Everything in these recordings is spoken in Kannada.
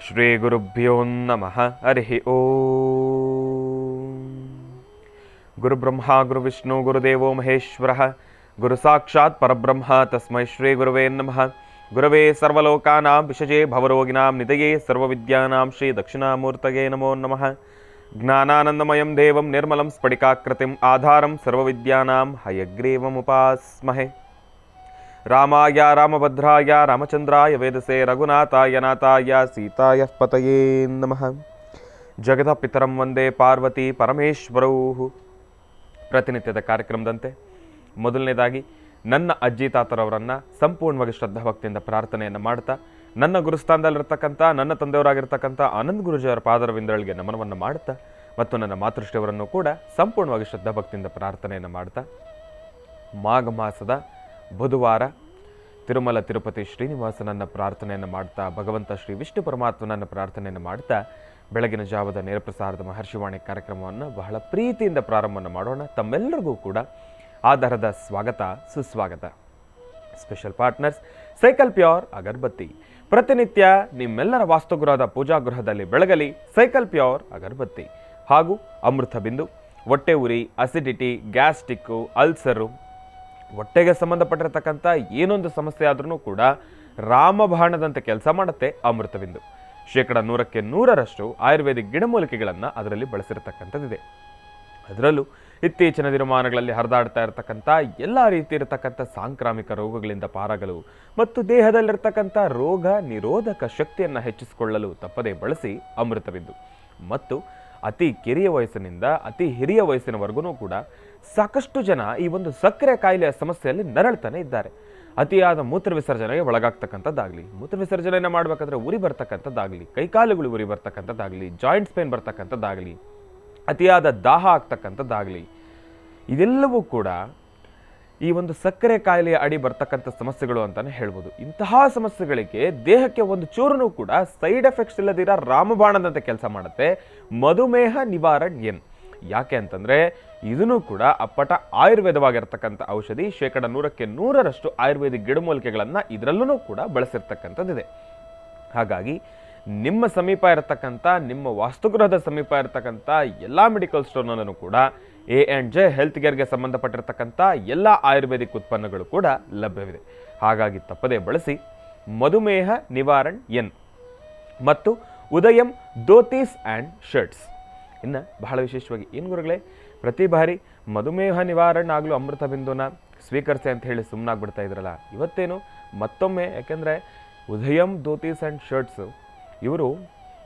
ಶ್ರೀ ಗುರುಭ್ಯೋ ನಮಃ. ಹರಿ ಓಂ. ಗುರುಬ್ರಹ್ಮ ಗುರುವಿಷ್ಣು ಗುರುದೇವೋ ಮಹೇಶ್ವರ ಗುರು ಸಾಕ್ಷಾತ್ ಪರಬ್ರಹ್ಮ ತಸ್ಮೈ ಶ್ರೀ ಗುರುವೇ ನಮಃ. ಗುರವೇ ಸರ್ವಲೋಕಾನಾಂ ವಿಷಜೇ ಭವರೋಗಿನಾಂ ನಿಧಯೇ ಸರ್ವವಿದ್ಯಾನಾಂ ಶ್ರೀ ದಕ್ಷಿಣಾಮೂರ್ತಯೇ ನಮೋ ನಮಃ. ಜ್ಞಾನಾನಂದಮಯಂ ದೇವಂ ನಿರ್ಮಲಂ ಸ್ಫಟಿಕಾಕೃತಿಂ ಆಧಾರಂ ಸರ್ವವಿದ್ಯಾನಾಂ ಹಯಗ್ರೀವಮುಪಾಸ್ಮಹೇ. ರಾಮಾಯ ರಾಮಭದ್ರಾಯ ರಾಮಚಂದ್ರಾಯ ವೇದಸೆ ರಘುನಾಥಾಯ ನಾಥಾಯ ಸೀತಾಯ ಪತಯೇ ನಮಃ. ಜಗದ ಪಿತರಂ ವಂದೇ ಪಾರ್ವತಿ ಪರಮೇಶ್ವರೌ. ಪ್ರತಿನಿತ್ಯದ ಕಾರ್ಯಕ್ರಮದಂತೆ ಮೊದಲನೇದಾಗಿ ನನ್ನ ಅಜ್ಜಿ ತಾತರವರನ್ನು ಸಂಪೂರ್ಣವಾಗಿ ಶ್ರದ್ಧಾಭಕ್ತಿಯಿಂದ ಪ್ರಾರ್ಥನೆಯನ್ನು ಮಾಡ್ತಾ, ನನ್ನ ಗುರುಸ್ಥಾನದಲ್ಲಿರ್ತಕ್ಕಂಥ ನನ್ನ ತಂದೆಯವರಾಗಿರ್ತಕ್ಕಂಥ ಆನಂದ್ ಗುರುಜಿಯವರ ಪಾದರವಿಂದಗಳಿಗೆ ನಮನವನ್ನು ಮಾಡ್ತಾ, ಮತ್ತು ನನ್ನ ಮಾತೃಶ್ರೀಯವರನ್ನು ಕೂಡ ಸಂಪೂರ್ಣವಾಗಿ ಶ್ರದ್ಧಾಭಕ್ತಿಯಿಂದ ಪ್ರಾರ್ಥನೆಯನ್ನು ಮಾಡ್ತಾ, ಮಾಘ ಮಾಸದ ಬುಧವಾರ ತಿರುಮಲ ತಿರುಪತಿ ಶ್ರೀನಿವಾಸನನ್ನು ಪ್ರಾರ್ಥನೆಯನ್ನು ಮಾಡ್ತಾ, ಭಗವಂತ ಶ್ರೀ ವಿಷ್ಣು ಪರಮಾತ್ಮನನ್ನು ಪ್ರಾರ್ಥನೆಯನ್ನು ಮಾಡ್ತಾ, ಬೆಳಗಿನ ಜಾವದ ನೇರಪ್ರಸಾರದ ಮಹರ್ಷಿವಾಣಿ ಕಾರ್ಯಕ್ರಮವನ್ನು ಬಹಳ ಪ್ರೀತಿಯಿಂದ ಪ್ರಾರಂಭವನ್ನು ಮಾಡೋಣ. ತಮ್ಮೆಲ್ಲರಿಗೂ ಕೂಡ ಆಧಾರದ ಸ್ವಾಗತ ಸುಸ್ವಾಗತ. ಸ್ಪೆಷಲ್ ಪಾರ್ಟ್ನರ್ಸ್ ಸೈಕಲ್ ಪ್ಯೂರ್ ಅಗರಬತ್ತಿ. ಪ್ರತಿನಿತ್ಯ ನಿಮ್ಮೆಲ್ಲರ ವಾಸ್ತುಗೃಹದ ಪೂಜಾಗೃಹದಲ್ಲಿ ಬೆಳಗಲಿ ಸೈಕಲ್ ಪ್ಯೂರ್ ಅಗರಬತ್ತಿ. ಹಾಗೂ ಅಮೃತ ಬಿಂದು, ಹೊಟ್ಟೆ ಉರಿ, ಅಸಿಡಿಟಿ, ಗ್ಯಾಸ್ಟಿಕ್ಕು, ಅಲ್ಸರು, ಹೊಟ್ಟೆಗೆ ಸಂಬಂಧಪಟ್ಟಿರತಕ್ಕಂಥ ಏನೊಂದು ಸಮಸ್ಯೆ ಆದ್ರೂ ಕೂಡ ರಾಮಬಾಣದಂತೆ ಕೆಲಸ ಮಾಡುತ್ತೆ ಅಮೃತಬಿಂದು. 100% ಆಯುರ್ವೇದಿಕ್ ಗಿಡಮೂಲಿಕೆಗಳನ್ನು ಅದರಲ್ಲಿ ಬಳಸಿರತಕ್ಕಂಥದ್ದಿದೆ. ಅದರಲ್ಲೂ ಇತ್ತೀಚಿನ ದಿನಮಾನಗಳಲ್ಲಿ ಹರಿದಾಡ್ತಾ ಇರತಕ್ಕಂಥ ಎಲ್ಲ ರೀತಿ ಇರತಕ್ಕಂಥ ಸಾಂಕ್ರಾಮಿಕ ರೋಗಗಳಿಂದ ಪಾರಾಗಲು ಮತ್ತು ದೇಹದಲ್ಲಿರ್ತಕ್ಕಂಥ ರೋಗ ನಿರೋಧಕ ಶಕ್ತಿಯನ್ನು ಹೆಚ್ಚಿಸಿಕೊಳ್ಳಲು ತಪ್ಪದೇ ಬಳಸಿ ಅಮೃತಬಿಂದು. ಮತ್ತು ಅತಿ ಕಿರಿಯ ವಯಸ್ಸಿನಿಂದ ಅತಿ ಹಿರಿಯ ವಯಸ್ಸಿನವರೆಗೂ ಕೂಡ ಸಾಕಷ್ಟು ಜನ ಈ ಒಂದು ಸಕ್ಕರೆ ಕಾಯಿಲೆಯ ಸಮಸ್ಯೆಯಲ್ಲಿ ನರಳ್ತಾನೆ ಇದ್ದಾರೆ. ಅತಿಯಾದ ಮೂತ್ರ ವಿಸರ್ಜನೆಗೆ ಒಳಗಾಗ್ತಕ್ಕಂಥದ್ದಾಗಲಿ, ಮೂತ್ರ ವಿಸರ್ಜನೆಯನ್ನು ಮಾಡಬೇಕಾದ್ರೆ ಉರಿ ಬರ್ತಕ್ಕಂಥದ್ದಾಗಲಿ, ಕೈಕಾಲುಗಳು ಉರಿ ಬರ್ತಕ್ಕಂಥದ್ದಾಗಲಿ, ಜಾಯಿಂಟ್ಸ್ ಪೇನ್ ಬರ್ತಕ್ಕಂಥದ್ದಾಗಲಿ, ಅತಿಯಾದ ದಾಹ ಆಗ್ತಕ್ಕಂಥದ್ದಾಗಲಿ, ಇದೆಲ್ಲವೂ ಕೂಡ ಈ ಒಂದು ಸಕ್ಕರೆ ಕಾಯಿಲೆಯ ಅಡಿ ಬರ್ತಕ್ಕಂಥ ಸಮಸ್ಯೆಗಳು ಅಂತಾನೆ ಹೇಳ್ಬೋದು. ಇಂತಹ ಸಮಸ್ಯೆಗಳಿಗೆ ದೇಹಕ್ಕೆ ಒಂದು ಚೂರನು ಕೂಡ ಸೈಡ್ ಎಫೆಕ್ಟ್ಸ್ ಇಲ್ಲದಿರ ರಾಮಬಾಣದಂತೆ ಕೆಲಸ ಮಾಡುತ್ತೆ ಮಧುಮೇಹ ನಿವಾರಣ್ ಎನ್. ಯಾಕೆ ಅಂತಂದರೆ ಇದನ್ನು ಕೂಡ ಅಪ್ಪಟ ಆಯುರ್ವೇದವಾಗಿರ್ತಕ್ಕಂಥ ಔಷಧಿ. 100% ಆಯುರ್ವೇದಿಕ್ ಗಿಡಮೂಲಿಕೆಗಳನ್ನು ಇದರಲ್ಲೂ ಕೂಡ ಬಳಸಿರ್ತಕ್ಕಂಥದ್ದಿದೆ. ಹಾಗಾಗಿ ನಿಮ್ಮ ಸಮೀಪ ಇರತಕ್ಕಂಥ, ನಿಮ್ಮ ವಾಸ್ತುಗೃಹದ ಸಮೀಪ ಇರತಕ್ಕಂಥ ಎಲ್ಲ ಮೆಡಿಕಲ್ ಸ್ಟೋರ್ನಲ್ಲೂ ಕೂಡ A&J ಹೆಲ್ತ್ ಕೇರ್ಗೆ ಸಂಬಂಧಪಟ್ಟಿರ್ತಕ್ಕಂಥ ಎಲ್ಲ ಆಯುರ್ವೇದಿಕ್ ಉತ್ಪನ್ನಗಳು ಕೂಡ ಲಭ್ಯವಿದೆ. ಹಾಗಾಗಿ ತಪ್ಪದೇ ಬಳಸಿ ಮಧುಮೇಹ ನಿವಾರಣ್ ಎನ್ ಮತ್ತು ಉದಯಂ ಧೋತೀಸ್ ಆ್ಯಂಡ್ ಶರ್ಟ್ಸ್. ಇನ್ನು ಬಹಳ ವಿಶೇಷವಾಗಿ ಏನು ಗುರುಗಳೇ, ಪ್ರತಿ ಬಾರಿ ಮಧುಮೇಹ ನಿವಾರಣೆ ಆಗಲು ಅಮೃತ ಬಿಂದುನ ಸ್ವೀಕರಿಸಿ ಅಂತ ಹೇಳಿ ಸುಮ್ಮನಾಗ್ಬಿಡ್ತಾ ಇದ್ರಲ್ಲ, ಇವತ್ತೇನು ಮತ್ತೊಮ್ಮೆ, ಯಾಕೆಂದರೆ ಉದಯಂ ಧೋತೀಸ್ ಆ್ಯಂಡ್ ಶರ್ಟ್ಸು ಇವರು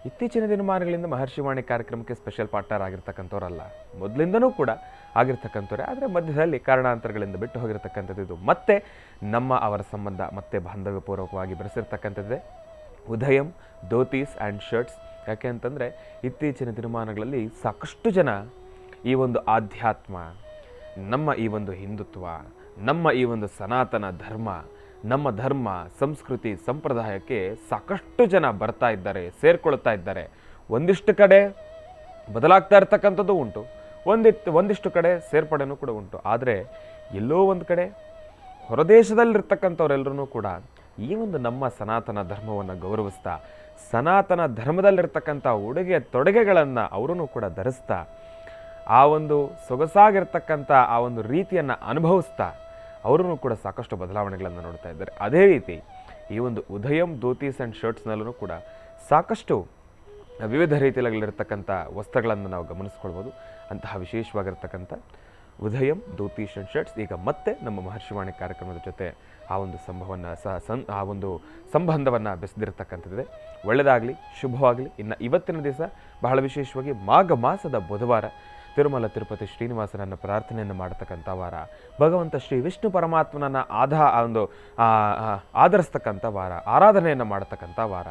ಇತ್ತೀಚಿನ ದಿನಮಾನಗಳಿಂದ ಮಹರ್ಷಿವಾಣಿ ಕಾರ್ಯಕ್ರಮಕ್ಕೆ ಸ್ಪೆಷಲ್ ಪಾರ್ಟ್ನರ್ ಆಗಿರ್ತಕ್ಕಂಥವ್ರಲ್ಲ, ಮೊದಲಿಂದನೂ ಕೂಡ ಆಗಿರ್ತಕ್ಕಂಥವ್ರೆ. ಆದರೆ ಮಧ್ಯದಲ್ಲಿ ಕಾರಣಾಂತರಗಳಿಂದ ಬಿಟ್ಟು ಹೋಗಿರ್ತಕ್ಕಂಥದ್ದು ಇದು ಮತ್ತೆ ಅವರ ಸಂಬಂಧ ಮತ್ತೆ ಬಾಂಧವ್ಯಪೂರ್ವಕವಾಗಿ ಬೆರೆಸಿರ್ತಕ್ಕಂಥದ್ದೇ ಉದಯಂ ಧೋತೀಸ್ ಆ್ಯಂಡ್ ಶರ್ಟ್ಸ್. ಯಾಕೆ ಅಂತಂದರೆ ಇತ್ತೀಚಿನ ದಿನಮಾನಗಳಲ್ಲಿ ಸಾಕಷ್ಟು ಜನ ಈ ಒಂದು ಆಧ್ಯಾತ್ಮ, ನಮ್ಮ ಈ ಒಂದು ಹಿಂದುತ್ವ, ನಮ್ಮ ಈ ಒಂದು ಸನಾತನ ಧರ್ಮ, ನಮ್ಮ ಧರ್ಮ ಸಂಸ್ಕೃತಿ ಸಂಪ್ರದಾಯಕ್ಕೆ ಸಾಕಷ್ಟು ಜನ ಬರ್ತಾ ಇದ್ದಾರೆ, ಸೇರ್ಕೊಳ್ತಾ ಇದ್ದಾರೆ. ಒಂದಿಷ್ಟು ಕಡೆ ಬದಲಾಗ್ತಾ ಇರ್ತಕ್ಕಂಥದ್ದು ಉಂಟು, ಒಂದಿಷ್ಟು ಕಡೆ ಸೇರ್ಪಡೆನೂ ಕೂಡ ಉಂಟು. ಆದರೆ ಎಲ್ಲೋ ಒಂದು ಕಡೆ ಹೊರದೇಶದಲ್ಲಿರ್ತಕ್ಕಂಥವ್ರೆಲ್ಲರೂ ಕೂಡ ಈ ಒಂದು ನಮ್ಮ ಸನಾತನ ಧರ್ಮವನ್ನು ಗೌರವಿಸ್ತಾ, ಸನಾತನ ಧರ್ಮದಲ್ಲಿರ್ತಕ್ಕಂಥ ಉಡುಗೆ ತೊಡುಗೆಗಳನ್ನು ಅವರೂ ಕೂಡ ಧರಿಸ್ತಾ, ಆ ಒಂದು ಸೊಗಸಾಗಿರ್ತಕ್ಕಂಥ ಆ ಒಂದು ರೀತಿಯನ್ನು ಅನುಭವಿಸ್ತಾ ಅವರೂ ಕೂಡ ಸಾಕಷ್ಟು ಬದಲಾವಣೆಗಳನ್ನು ನೋಡ್ತಾ ಇದ್ದಾರೆ. ಅದೇ ರೀತಿ ಈ ಒಂದು ಉದಯಂ ಧೋತೀಸ್ ಆ್ಯಂಡ್ ಶರ್ಟ್ಸ್ನಲ್ಲೂ ಕೂಡ ಸಾಕಷ್ಟು ವಿವಿಧ ರೀತಿಯಲ್ಲಿರ್ತಕ್ಕಂಥ ವಸ್ತ್ರಗಳನ್ನು ನಾವು ಗಮನಿಸ್ಕೊಳ್ಬೋದು. ಅಂತಹ ವಿಶೇಷವಾಗಿರ್ತಕ್ಕಂಥ ಉದಯಂ ಧೋತೀಸ್ ಆ್ಯಂಡ್ ಶರ್ಟ್ಸ್ ಈಗ ಮತ್ತೆ ನಮ್ಮ ಮಹರ್ಷಿವಾಣಿ ಕಾರ್ಯಕ್ರಮದ ಜೊತೆ ಆ ಒಂದು ಸಂಬಂಧವನ್ನು ಬೆಸೆದಿರ್ತಕ್ಕಂಥದ್ದಿದೆ. ಒಳ್ಳೆಯದಾಗಲಿ, ಶುಭವಾಗಲಿ. ಇನ್ನು ಇವತ್ತಿನ ದಿವಸ ಬಹಳ ವಿಶೇಷವಾಗಿ ಮಾಘ ಮಾಸದ ಬುಧವಾರ ತಿರುಮಲ ತಿರುಪತಿ ಶ್ರೀನಿವಾಸನನ್ನು ಪ್ರಾರ್ಥನೆಯನ್ನು ಮಾಡತಕ್ಕಂಥ ವಾರ, ಭಗವಂತ ಶ್ರೀ ವಿಷ್ಣು ಪರಮಾತ್ಮನನ್ನು ಆಧರಿಸ್ತಕ್ಕಂಥ ವಾರ, ಆರಾಧನೆಯನ್ನು ಮಾಡತಕ್ಕಂಥ ವಾರ.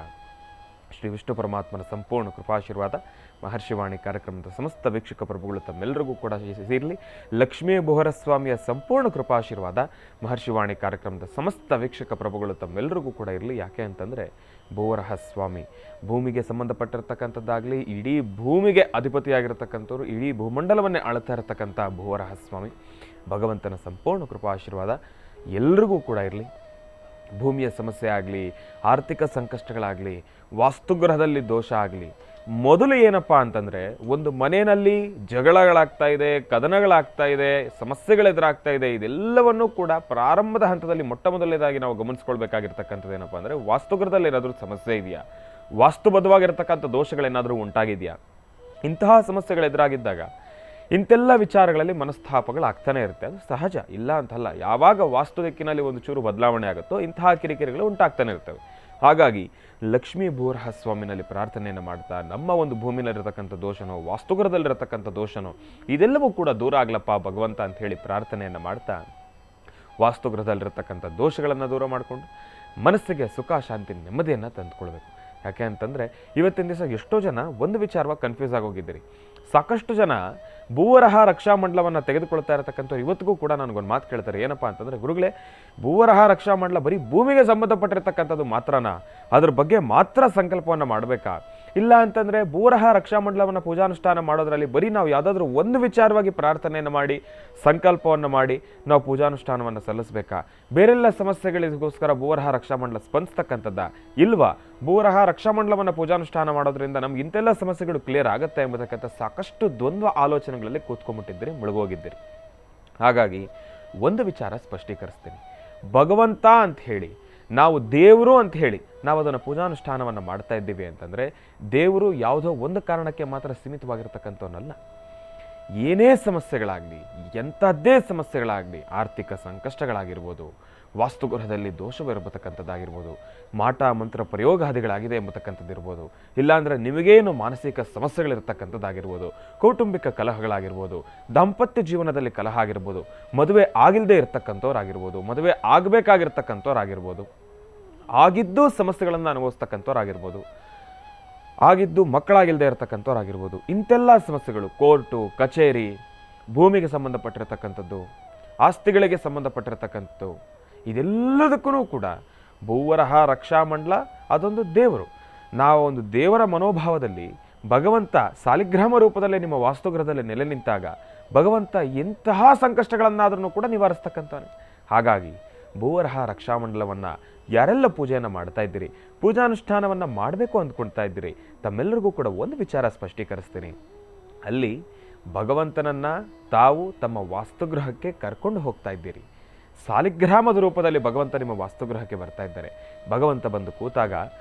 ಶ್ರೀ ವಿಷ್ಣು ಪರಮಾತ್ಮನ ಸಂಪೂರ್ಣ ಕೃಪಾಶೀರ್ವಾದ ಮಹರ್ಷಿವಾಣಿ ಕಾರ್ಯಕ್ರಮದ ಸಮಸ್ತ ವೀಕ್ಷಕ ಪ್ರಭುಗಳು ತಮ್ಮೆಲ್ಲರಿಗೂ ಕೂಡ ಸೇರಲಿ. ಲಕ್ಷ್ಮೀ ಬೋಹರಸ್ವಾಮಿಯ ಸಂಪೂರ್ಣ ಕೃಪಾಶೀರ್ವಾದ ಮಹರ್ಷಿವಾಣಿ ಕಾರ್ಯಕ್ರಮದ ಸಮಸ್ತ ವೀಕ್ಷಕ ಪ್ರಭುಗಳು ತಮ್ಮೆಲ್ಲರಿಗೂ ಕೂಡ ಇರಲಿ. ಯಾಕೆ ಅಂತಂದರೆ ಬೋವರಹ ಸ್ವಾಮಿ ಭೂಮಿಗೆ ಸಂಬಂಧಪಟ್ಟಿರ್ತಕ್ಕಂಥದ್ದಾಗಲಿ, ಇಡೀ ಭೂಮಿಗೆ ಅಧಿಪತಿಯಾಗಿರ್ತಕ್ಕಂಥವ್ರು, ಇಡೀ ಭೂಮಂಡಲವನ್ನೇ ಆಳ್ತಾ ಇರತಕ್ಕಂಥ ಬೋವರಹ ಸ್ವಾಮಿ ಭಗವಂತನ ಸಂಪೂರ್ಣ ಕೃಪಾಶೀರ್ವಾದ ಎಲ್ರಿಗೂ ಕೂಡ ಇರಲಿ. ಭೂಮಿಯ ಸಮಸ್ಯೆ ಆಗಲಿ, ಆರ್ಥಿಕ ಸಂಕಷ್ಟಗಳಾಗಲಿ, ವಾಸ್ತುಗ್ರಹದಲ್ಲಿ ದೋಷ ಆಗಲಿ, ಮೊದಲು ಏನಪ್ಪ ಅಂತಂದರೆ ಒಂದು ಮನೆಯಲ್ಲಿ ಜಗಳಗಳಾಗ್ತಾ ಇದೆ, ಕದನಗಳಾಗ್ತಾ ಇದೆ, ಸಮಸ್ಯೆಗಳೆದುರಾಗ್ತಾ ಇದೆ, ಇದೆಲ್ಲವನ್ನೂ ಕೂಡ ಪ್ರಾರಂಭದ ಹಂತದಲ್ಲಿ ಮೊಟ್ಟ ಮೊದಲನೇದಾಗಿ ನಾವು ಗಮನಿಸ್ಕೊಳ್ಬೇಕಾಗಿರ್ತಕ್ಕಂಥದ್ದು ಏನಪ್ಪ ಅಂದರೆ ವಾಸ್ತುಗ್ರಹದಲ್ಲಿ ಏನಾದರೂ ಸಮಸ್ಯೆ ಇದೆಯಾ, ವಾಸ್ತುಬದ್ಧವಾಗಿರ್ತಕ್ಕಂಥ ದೋಷಗಳೇನಾದರೂ ಉಂಟಾಗಿದೆಯಾ. ಇಂತಹ ಸಮಸ್ಯೆಗಳು ಎದುರಾಗಿದ್ದಾಗ ಇಂತೆಲ್ಲ ವಿಚಾರಗಳಲ್ಲಿ ಮನಸ್ತಾಪಗಳಾಗ್ತಾನೆ ಇರುತ್ತೆ. ಅದು ಸಹಜ, ಇಲ್ಲ ಅಂತಲ್ಲ. ಯಾವಾಗ ವಾಸ್ತು ದಿಕ್ಕಿನಲ್ಲಿ ಒಂದು ಚೂರು ಬದಲಾವಣೆ ಆಗುತ್ತೋ ಇಂತಹ ಕಿರಿಕಿರಿಗಳು ಉಂಟಾಗ್ತಾನೆ ಇರ್ತವೆ. ಹಾಗಾಗಿ ಲಕ್ಷ್ಮೀ ಭೂವರಹ ಸ್ವಾಮಿನಲ್ಲಿ ಪ್ರಾರ್ಥನೆಯನ್ನು ಮಾಡ್ತಾ ನಮ್ಮ ಒಂದು ಭೂಮಿನಲ್ಲಿರತಕ್ಕಂಥ ದೋಷನೋ, ವಾಸ್ತುಗ್ರಹದಲ್ಲಿರತಕ್ಕಂಥ ದೋಷನೋ ಇದೆಲ್ಲವೂ ಕೂಡ ದೂರ ಆಗ್ಲಪ್ಪ ಭಗವಂತ ಅಂತ ಹೇಳಿ ಪ್ರಾರ್ಥನೆಯನ್ನು ಮಾಡ್ತಾ ವಾಸ್ತುಗ್ರಹದಲ್ಲಿರತಕ್ಕಂಥ ದೋಷಗಳನ್ನು ದೂರ ಮಾಡಿಕೊಂಡು ಮನಸ್ಸಿಗೆ ಸುಖ, ಶಾಂತಿ, ನೆಮ್ಮದಿಯನ್ನು ತಂದುಕೊಳ್ಬೇಕು. ಯಾಕೆ ಅಂತಂದರೆ ಇವತ್ತಿನ ದಿವಸ ಎಷ್ಟೋ ಜನ ಒಂದು ವಿಚಾರವಾಗಿ ಕನ್ಫ್ಯೂಸ್ ಆಗೋಗಿದ್ದೀರಿ. ಸಾಕಷ್ಟು ಜನ ಭೂವರಹ ರಕ್ಷಾಮಂಡಲವನ್ನು ತೆಗೆದುಕೊಳ್ತಾ ಇರತಕ್ಕಂಥವ್ರು ಇವತ್ತಿಗೂ ಕೂಡ ನನಗೊಂದು ಮಾತು ಕೇಳ್ತಾರೆ. ಏನಪ್ಪ ಅಂತಂದರೆ, ಗುರುಗಳೇ, ಭೂವರಹ ರಕ್ಷಾಮಂಡಲ ಬರೀ ಭೂಮಿಗೆ ಸಂಬಂಧಪಟ್ಟಿರ್ತಕ್ಕಂಥದ್ದು ಮಾತ್ರನಾ? ಅದ್ರ ಬಗ್ಗೆ ಮಾತ್ರ ಸಂಕಲ್ಪವನ್ನು ಮಾಡಬೇಕಾ? ಇಲ್ಲ ಅಂತಂದರೆ ಭೂವರಹ ರಕ್ಷಾಮಂಡಲವನ್ನು ಪೂಜಾನುಷ್ಠಾನ ಮಾಡೋದ್ರಲ್ಲಿ ಬರೀ ನಾವು ಯಾವುದಾದ್ರೂ ಒಂದು ವಿಚಾರವಾಗಿ ಪ್ರಾರ್ಥನೆಯನ್ನು ಮಾಡಿ ಸಂಕಲ್ಪವನ್ನು ಮಾಡಿ ನಾವು ಪೂಜಾನುಷ್ಠಾನವನ್ನು ಸಲ್ಲಿಸಬೇಕಾ? ಬೇರೆಲ್ಲ ಸಮಸ್ಯೆಗಳಿಗೋಸ್ಕರ ಭೂವರಹ ರಕ್ಷಾಮಂಡಲ ಸ್ಪಂದಿಸ್ತಕ್ಕಂಥದ್ದ ಇಲ್ವಾ? ಭೂವರಹ ರಕ್ಷಾಮಂಡಲವನ್ನು ಪೂಜಾನುಷ್ಠಾನ ಮಾಡೋದ್ರಿಂದ ನಮ್ಗೆ ಇಂತೆಲ್ಲ ಸಮಸ್ಯೆಗಳು ಕ್ಲಿಯರ್ ಆಗುತ್ತೆ ಎಂಬತಕ್ಕಂಥ ಸಾಕಷ್ಟು ದ್ವಂದ್ವ ಆಲೋಚನೆಗಳಲ್ಲಿ ಕೂತ್ಕೊಂಡ್ಬಿಟ್ಟಿದ್ದೀರಿ, ಮುಳುಗೋಗಿದ್ದೀರಿ. ಹಾಗಾಗಿ ಒಂದು ವಿಚಾರ ಸ್ಪಷ್ಟೀಕರಿಸ್ತೀನಿ. ಭಗವಂತ ಅಂತ ಹೇಳಿ, ನಾವು ದೇವರು ಅಂತ ಹೇಳಿ ನಾವು ಅದನ್ನು ಪೂಜಾನುಷ್ಠಾನವನ್ನು ಮಾಡ್ತಾ ಇದ್ದೀವಿ ಅಂತಂದರೆ ದೇವರು ಯಾವುದೋ ಒಂದು ಕಾರಣಕ್ಕೆ ಮಾತ್ರ ಸೀಮಿತವಾಗಿರ್ತಕ್ಕಂಥವನ್ನಲ್ಲ. ಏನೇ ಸಮಸ್ಯೆಗಳಾಗಲಿ, ಎಂಥದ್ದೇ ಸಮಸ್ಯೆಗಳಾಗಲಿ, ಆರ್ಥಿಕ ಸಂಕಷ್ಟಗಳಾಗಿರ್ಬೋದು, ವಾಸ್ತುಗೃಹದಲ್ಲಿ ದೋಷವಿರತಕ್ಕಂಥದ್ದಾಗಿರ್ಬೋದು, ಮಾಟ ಮಂತ್ರ ಪ್ರಯೋಗಾದಿಗಳಾಗಿದೆ ಎಂಬತಕ್ಕಂಥದ್ದಿರ್ಬೋದು, ಇಲ್ಲಾಂದರೆ ನಿಮಗೇನು ಮಾನಸಿಕ ಸಮಸ್ಯೆಗಳಿರ್ತಕ್ಕಂಥದ್ದಾಗಿರ್ಬೋದು, ಕೌಟುಂಬಿಕ ಕಲಹಗಳಾಗಿರ್ಬೋದು, ದಾಂಪತ್ಯ ಜೀವನದಲ್ಲಿ ಕಲಹ ಆಗಿರ್ಬೋದು, ಮದುವೆ ಆಗಿಲ್ಲದೆ ಇರ್ತಕ್ಕಂಥವ್ರಾಗಿರ್ಬೋದು, ಮದುವೆ ಆಗಬೇಕಾಗಿರ್ತಕ್ಕಂಥವ್ರಾಗಿರ್ಬೋದು, ಆಗಿದ್ದು ಸಮಸ್ಯೆಗಳನ್ನು ಅನುಭವಿಸ್ತಕ್ಕಂಥವ್ರಾಗಿರ್ಬೋದು, ಆಗಿದ್ದು ಮಕ್ಕಳಾಗಿಲ್ಲದೆ ಇರತಕ್ಕಂಥವ್ರಾಗಿರ್ಬೋದು, ಇಂತೆಲ್ಲ ಸಮಸ್ಯೆಗಳು, ಕೋರ್ಟು ಕಚೇರಿ, ಭೂಮಿಗೆ ಸಂಬಂಧಪಟ್ಟಿರತಕ್ಕಂಥದ್ದು, ಆಸ್ತಿಗಳಿಗೆ ಸಂಬಂಧಪಟ್ಟಿರತಕ್ಕಂಥದ್ದು, ಇದೆಲ್ಲದಕ್ಕೂ ಕೂಡ ಭೂವರಹ ರಕ್ಷಾಮಂಡಲ ಅದೊಂದು ದೇವರು. ನಾವು ಒಂದು ದೇವರ ಮನೋಭಾವದಲ್ಲಿ ಭಗವಂತ ಸಾಲಿಗ್ರಾಮ ರೂಪದಲ್ಲೇ ನಿಮ್ಮ ವಾಸ್ತುಗೃಹದಲ್ಲಿ ನೆಲೆ ನಿಂತಾಗ ಭಗವಂತ ಎಂತಹ ಸಂಕಷ್ಟಗಳನ್ನಾದ್ರೂ ಕೂಡ ನಿವಾರಿಸ್ತಕ್ಕಂಥವನೇ. ಹಾಗಾಗಿ ಭೂವರಹ ರಕ್ಷಾಮಂಡಲವನ್ನು ಯಾರೆಲ್ಲ ಪೂಜೆಯನ್ನು ಮಾಡ್ತಾ ಇದ್ದೀರಿ, ಪೂಜಾನುಷ್ಠಾನವನ್ನು ಮಾಡಬೇಕು ಅಂದ್ಕೊಳ್ತಾ ಇದ್ದೀರಿ, ತಮ್ಮೆಲ್ಲರಿಗೂ ಕೂಡ ಒಂದು ವಿಚಾರ ಸ್ಪಷ್ಟೀಕರಿಸ್ತೀನಿ. ಅಲ್ಲಿ ಭಗವಂತನನ್ನು ತಾವು ತಮ್ಮ ವಾಸ್ತುಗೃಹಕ್ಕೆ ಕರ್ಕೊಂಡು ಹೋಗ್ತಾ ಇದ್ದೀರಿ. ಸಾಲಿಗ್ರಾಮದ ರೂಪದಲ್ಲಿ ಭಗವಂತ ನಿಮ್ಮ ವಾಸ್ತುಗೃಹಕ್ಕೆ ಬರ್ತಾ ಇದ್ದಾರೆ. ಭಗವಂತ ಬಂದು ಕೂತಾಗ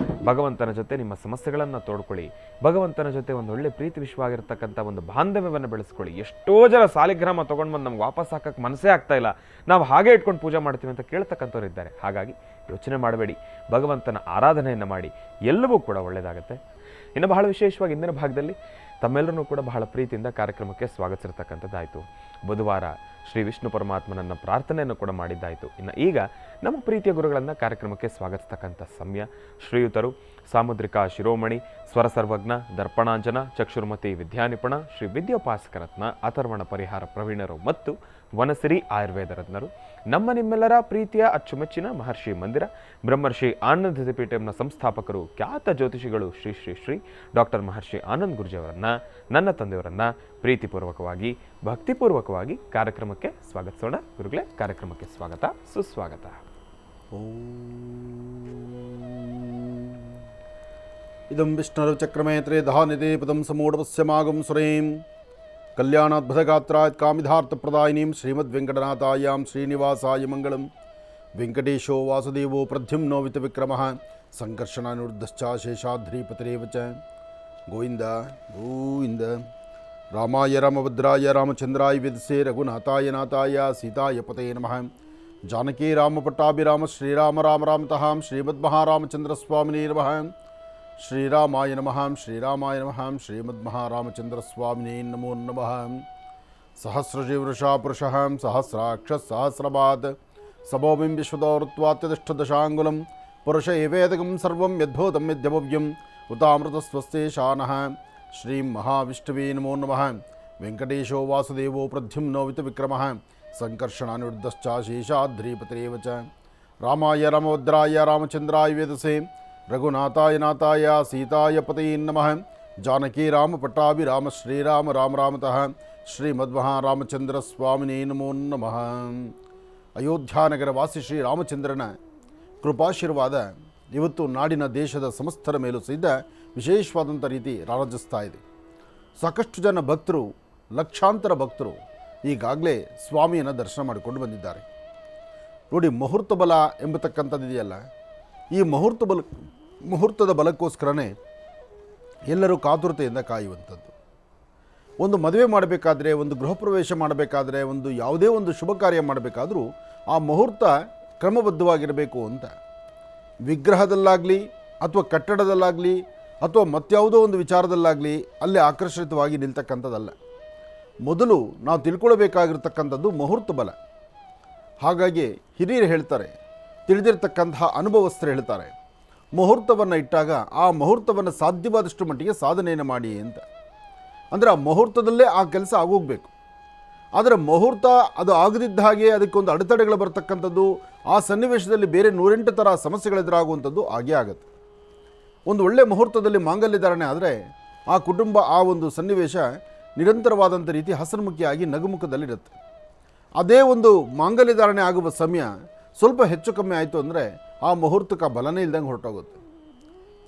ಭಗವಂತನ ಜೊತೆ ನಿಮ್ಮ ಸಮಸ್ಯೆಗಳನ್ನು ತೋಡ್ಕೊಳ್ಳಿ. ಭಗವಂತನ ಜೊತೆ ಒಂದು ಒಳ್ಳೆ ಪ್ರೀತಿ ವಿಶ್ವವಾಗಿರ್ತಕ್ಕಂಥ ಒಂದು ಬಾಂಧವ್ಯವನ್ನು ಬೆಳೆಸ್ಕೊಳ್ಳಿ. ಎಷ್ಟೋ ಜನ ಸಾಲಿಗ್ರಾಮ ತೊಗೊಂಡು ಬಂದು ನಮ್ಗೆ ವಾಪಸ್ ಹಾಕಕ್ಕೆ ಮನಸ್ಸೇ ಆಗ್ತಾ ಇಲ್ಲ, ನಾವು ಹಾಗೆ ಇಟ್ಕೊಂಡು ಪೂಜೆ ಮಾಡ್ತೀವಿ ಅಂತ ಕೇಳ್ತಕ್ಕಂಥವ್ರು ಇದ್ದಾರೆ. ಹಾಗಾಗಿ ಯೋಚನೆ ಮಾಡಬೇಡಿ, ಭಗವಂತನ ಆರಾಧನೆಯನ್ನು ಮಾಡಿ, ಎಲ್ಲವೂ ಕೂಡ ಒಳ್ಳೆಯದಾಗುತ್ತೆ. ಇನ್ನು ಬಹಳ ವಿಶೇಷವಾಗಿ ಇಂದಿನ ಭಾಗದಲ್ಲಿ ತಮ್ಮೆಲ್ಲರೂ ಕೂಡ ಬಹಳ ಪ್ರೀತಿಯಿಂದ ಕಾರ್ಯಕ್ರಮಕ್ಕೆ ಸ್ವಾಗತಿಸಿರ್ತಕ್ಕಂಥದ್ದಾಯಿತು. ಬುಧವಾರ ಶ್ರೀ ವಿಷ್ಣು ಪರಮಾತ್ಮನನ್ನು ಪ್ರಾರ್ಥನೆಯನ್ನು ಕೂಡ ಮಾಡಿದ್ದಾಯಿತು. ಇನ್ನು ಈಗ ನಮ್ಮ ಪ್ರೀತಿಯ ಗುರುಗಳನ್ನು ಕಾರ್ಯಕ್ರಮಕ್ಕೆ ಸ್ವಾಗತಿಸ್ತಕ್ಕಂಥ ಸಮಯ. ಶ್ರೀಯುತರು ಸಾಮುದ್ರಿಕಾ ಶಿರೋಮಣಿ, ಸ್ವರ ಸರ್ವಜ್ಞ, ದರ್ಪಣಾಂಜನ, ಚಕ್ಷುರ್ಮತಿ ವಿದ್ಯಾನಿಪುಣ, ಶ್ರೀ ವಿದ್ಯೋಪಾಸಕರತ್ನ, ಅಥರ್ವಣ ಪರಿಹಾರ ಪ್ರವೀಣರು ಮತ್ತು ವನಸಿರಿ ಆಯುರ್ವೇದ ರತ್ನರು, ನಮ್ಮ ನಿಮ್ಮೆಲ್ಲರ ಪ್ರೀತಿಯ ಅಚ್ಚುಮೆಚ್ಚಿನ ಮಹರ್ಷಿ ಮಂದಿರ ಬ್ರಹ್ಮರ್ಷಿ ಆನಂದ ಜ್ಯೋತಿಪೀಠಂನ ಸಂಸ್ಥಾಪಕರು, ಖ್ಯಾತ ಜ್ಯೋತಿಷಿಗಳು ಶ್ರೀ ಶ್ರೀ ಶ್ರೀ ಡಾಕ್ಟರ್ ಮಹರ್ಷಿ ಆನಂದ್ ಗುರುಜಿಯವರನ್ನು, ನನ್ನ ತಂದೆಯವರನ್ನು ಪ್ರೀತಿಪೂರ್ವಕವಾಗಿ ಭಕ್ತಿಪೂರ್ವಕವಾಗಿ ಕಾರ್ಯಕ್ರಮಕ್ಕೆ ಸ್ವಾಗತಿಸೋಣ. ಗುರುಗಳೇ, ಕಾರ್ಯಕ್ರಮಕ್ಕೆ ಸ್ವಾಗತ, ಸುಸ್ವಾಗತ. ಇದಂ ವಿಷ್ಣುರು ಚಕ್ರಮೇತ್ರೆ ದಹಾನಿಧಿ ಪದಂ ಸಮೂಢಪಸ್ಯಮಾಗಂ ಸುರೇಂ ಕಲ್ಯಾಣಾದ್ಭುತಗಾತ್ರಾತ್ ಕಾಮಿಧಾರ್ಥಪ್ರದಾಯಿನೀಂ ಶ್ರೀಮದ್ವೆಂಕಟನಾಥಾಯಾಂ ಶ್ರೀನಿವಾಸಾಯ ಮಂಗಳಂ. ವೆಂಕಟೇಶೋ ವಾಸುದೇವೋ ಪ್ರದ್ಯುಮ್ನೋ ವಿತವಿಕ್ರಮಃ ಸಂಕರ್ಷಣಾನುರ್ಧಶ್ಚ ಶೇಷಾದ್ರಿಪತಿರೇವ ಚ. ಗೋವಿಂದ ಗೋವಿಂದ. ರಾಮಾಯ ರಾಮಭದ್ರಾಯ ರಾಮಚಂದ್ರಾಯ ವೇದಸೇ ರಘುನಾಥಾಯ ನಾಥಾಯ ಸೀತಾಯ ಪತಯೇ ನಮಃ. ಜಾನಕಿ ರಾಮಪಟ್ಟಾಭಿರಾಮ ಶ್ರೀರಾಮ ರಾಮ ರಾಮತಃ ಶ್ರೀಮದ್ಮಹಾರಾಮಚಂದ್ರಸ್ವಾಮಿನೇ ನಮಃ. ಶ್ರೀರಾಮಾಯ ನಮಃ ಶ್ರೀರಾಮಾಯ ನಮಃ ಶ್ರೀಮದ್ಮಹಾರಾಮಚಂದ್ರಸ್ವಾಮಿನೇ ನಮೋ ನಮಃ. ಸಹಸ್ರಜೀವೃಷಾ ಪುರುಷಃ ಸಹಸ್ರಾಕ್ಷ ಸಹಸ್ರಪಾತ್ ಸಭೋಮಿಂ ವಿಶ್ವದೌರತ್ವಾತ್ಯತಿಷ್ಠದಶಾಂಗುಲಂ ಪುರುಷ ಏವೇದಕಂ ಸರ್ವಂ ಯದ್ಭೂತಂ ಯದ್ಯಭವ್ಯಂ ಉತಾಮೃತಸ್ವಸ್ತೆ ಶಾನಃ. ಶ್ರೀಂ ಮಹಾವಿಷ್ಣುವೇ ನಮೋ ನಮಃ. ವೆಂಕಟೇಶೋ ವಾಸುದೇವೋ ಪ್ರದ್ಯುಮ್ನೋ ವಿತವಿಕ್ರಮಃ ಸಂಕರ್ಷಣಾನುರ್ಧಶ್ಚ ಶೇಷಾದ್ರಿಪತಿರೇವ ಚ. ರಾಮಾಯ ರಾಮಭದ್ರಾಯ ರಾಮಚಂದ್ರಾಯ ವೇದಸೇ ರಘುನಾಥಾಯ ನಾಥಾಯ ಸೀತಾಯ ಪತಯೇ ನಮಃ. ಜಾನಕಿ ರಾಮಪಟ್ಟಾಭಿರಾಮ ಶ್ರೀರಾಮ ರಾಮ ರಾಮತಃ ಶ್ರೀಮದ್ಮಹಾರಾಮಚಂದ್ರಸ್ವಾಮಿನೇ ನಮೋ ನಮಃ. ಅಯೋಧ್ಯಾನಗರ ವಾಸಿ ಶ್ರೀರಾಮಚಂದ್ರನ ಕೃಪಾಶೀರ್ವಾದ ಇವತ್ತು ನಾಡಿನ ದೇಶದ ಸಮಸ್ತರ ಮೇಲೂ ಸಹಿತ ವಿಶೇಷವಾದಂಥ ರೀತಿ ರಾರಾಜಿಸ್ತಾ ಇದೆ. ಸಾಕಷ್ಟು ಜನ ಭಕ್ತರು, ಲಕ್ಷಾಂತರ ಭಕ್ತರು ಈಗಾಗಲೇ ಸ್ವಾಮಿಯನ್ನು ದರ್ಶನ ಮಾಡಿಕೊಂಡು ಬಂದಿದ್ದಾರೆ. ನೋಡಿ, ಮುಹೂರ್ತ ಬಲ ಎಂಬತಕ್ಕಂಥದ್ದು ಇದೆಯಲ್ಲ, ಈ ಮುಹೂರ್ತದ ಬಲಕ್ಕೋಸ್ಕರನೇ ಎಲ್ಲರೂ ಕಾತುರತೆಯಿಂದ ಕಾಯುವಂಥದ್ದು. ಒಂದು ಮದುವೆ ಮಾಡಬೇಕಾದ್ರೆ, ಒಂದು ಗೃಹ ಪ್ರವೇಶ ಮಾಡಬೇಕಾದ್ರೆ, ಒಂದು ಯಾವುದೇ ಒಂದು ಶುಭ ಕಾರ್ಯ ಮಾಡಬೇಕಾದ್ರೂ ಆ ಮುಹೂರ್ತ ಕ್ರಮಬದ್ಧವಾಗಿರಬೇಕು ಅಂತ. ವಿಗ್ರಹದಲ್ಲಾಗಲಿ ಅಥವಾ ಕಟ್ಟಡದಲ್ಲಾಗಲಿ ಅಥವಾ ಮತ್ಯಾವುದೋ ಒಂದು ವಿಚಾರದಲ್ಲಾಗಲಿ ಅಲ್ಲಿ ಆಕರ್ಷಿತವಾಗಿ ನಿಲ್ತಕ್ಕಂಥದ್ದಲ್ಲ. ಮೊದಲು ನಾವು ತಿಳ್ಕೊಳ್ಬೇಕಾಗಿರ್ತಕ್ಕಂಥದ್ದು ಮುಹೂರ್ತ ಬಲ. ಹಾಗಾಗಿ ಹಿರಿಯರು ಹೇಳ್ತಾರೆ, ತಿಳಿದಿರ್ತಕ್ಕಂತಹ ಅನುಭವಸ್ಥರು ಹೇಳ್ತಾರೆ, ಮುಹೂರ್ತವನ್ನು ಇಟ್ಟಾಗ ಆ ಮುಹೂರ್ತವನ್ನು ಸಾಧ್ಯವಾದಷ್ಟು ಮಟ್ಟಿಗೆ ಸಾಧನೆಯನ್ನು ಮಾಡಿ ಅಂತ. ಅಂದರೆ ಆ ಮುಹೂರ್ತದಲ್ಲೇ ಆ ಕೆಲಸ ಆಗೋಗಬೇಕು. ಆದರೆ ಮುಹೂರ್ತ ಅದು ಆಗದಿದ್ದ ಹಾಗೆ ಅದಕ್ಕೊಂದು ಅಡೆತಡೆಗಳು ಬರ್ತಕ್ಕಂಥದ್ದು, ಆ ಸನ್ನಿವೇಶದಲ್ಲಿ ಬೇರೆ 108 ಥರ ಸಮಸ್ಯೆಗಳೆದುರಾಗುವಂಥದ್ದು ಆಗೇ ಆಗುತ್ತೆ. ಒಂದು ಒಳ್ಳೆಯ ಮುಹೂರ್ತದಲ್ಲಿ ಮಾಂಗಲ್ಯ ಧಾರಣೆ ಆದರೆ ಆ ಕುಟುಂಬ, ಆ ಒಂದು ಸನ್ನಿವೇಶ ನಿರಂತರವಾದಂಥ ರೀತಿ ಹಸನ್ಮುಖಿಯಾಗಿ ನಗುಮುಖದಲ್ಲಿರುತ್ತೆ. ಅದೇ ಒಂದು ಮಾಂಗಲ್ಯ ಧಾರಣೆ ಆಗುವ ಸಮಯ ಸ್ವಲ್ಪ ಹೆಚ್ಚು ಕಮ್ಮಿ ಆಯಿತು ಅಂದರೆ ಆ ಮುಹೂರ್ತಕ್ಕೆ ಬಲನೇ ಇಲ್ದಂಗೆ ಹೊರಟೋಗುತ್ತೆ.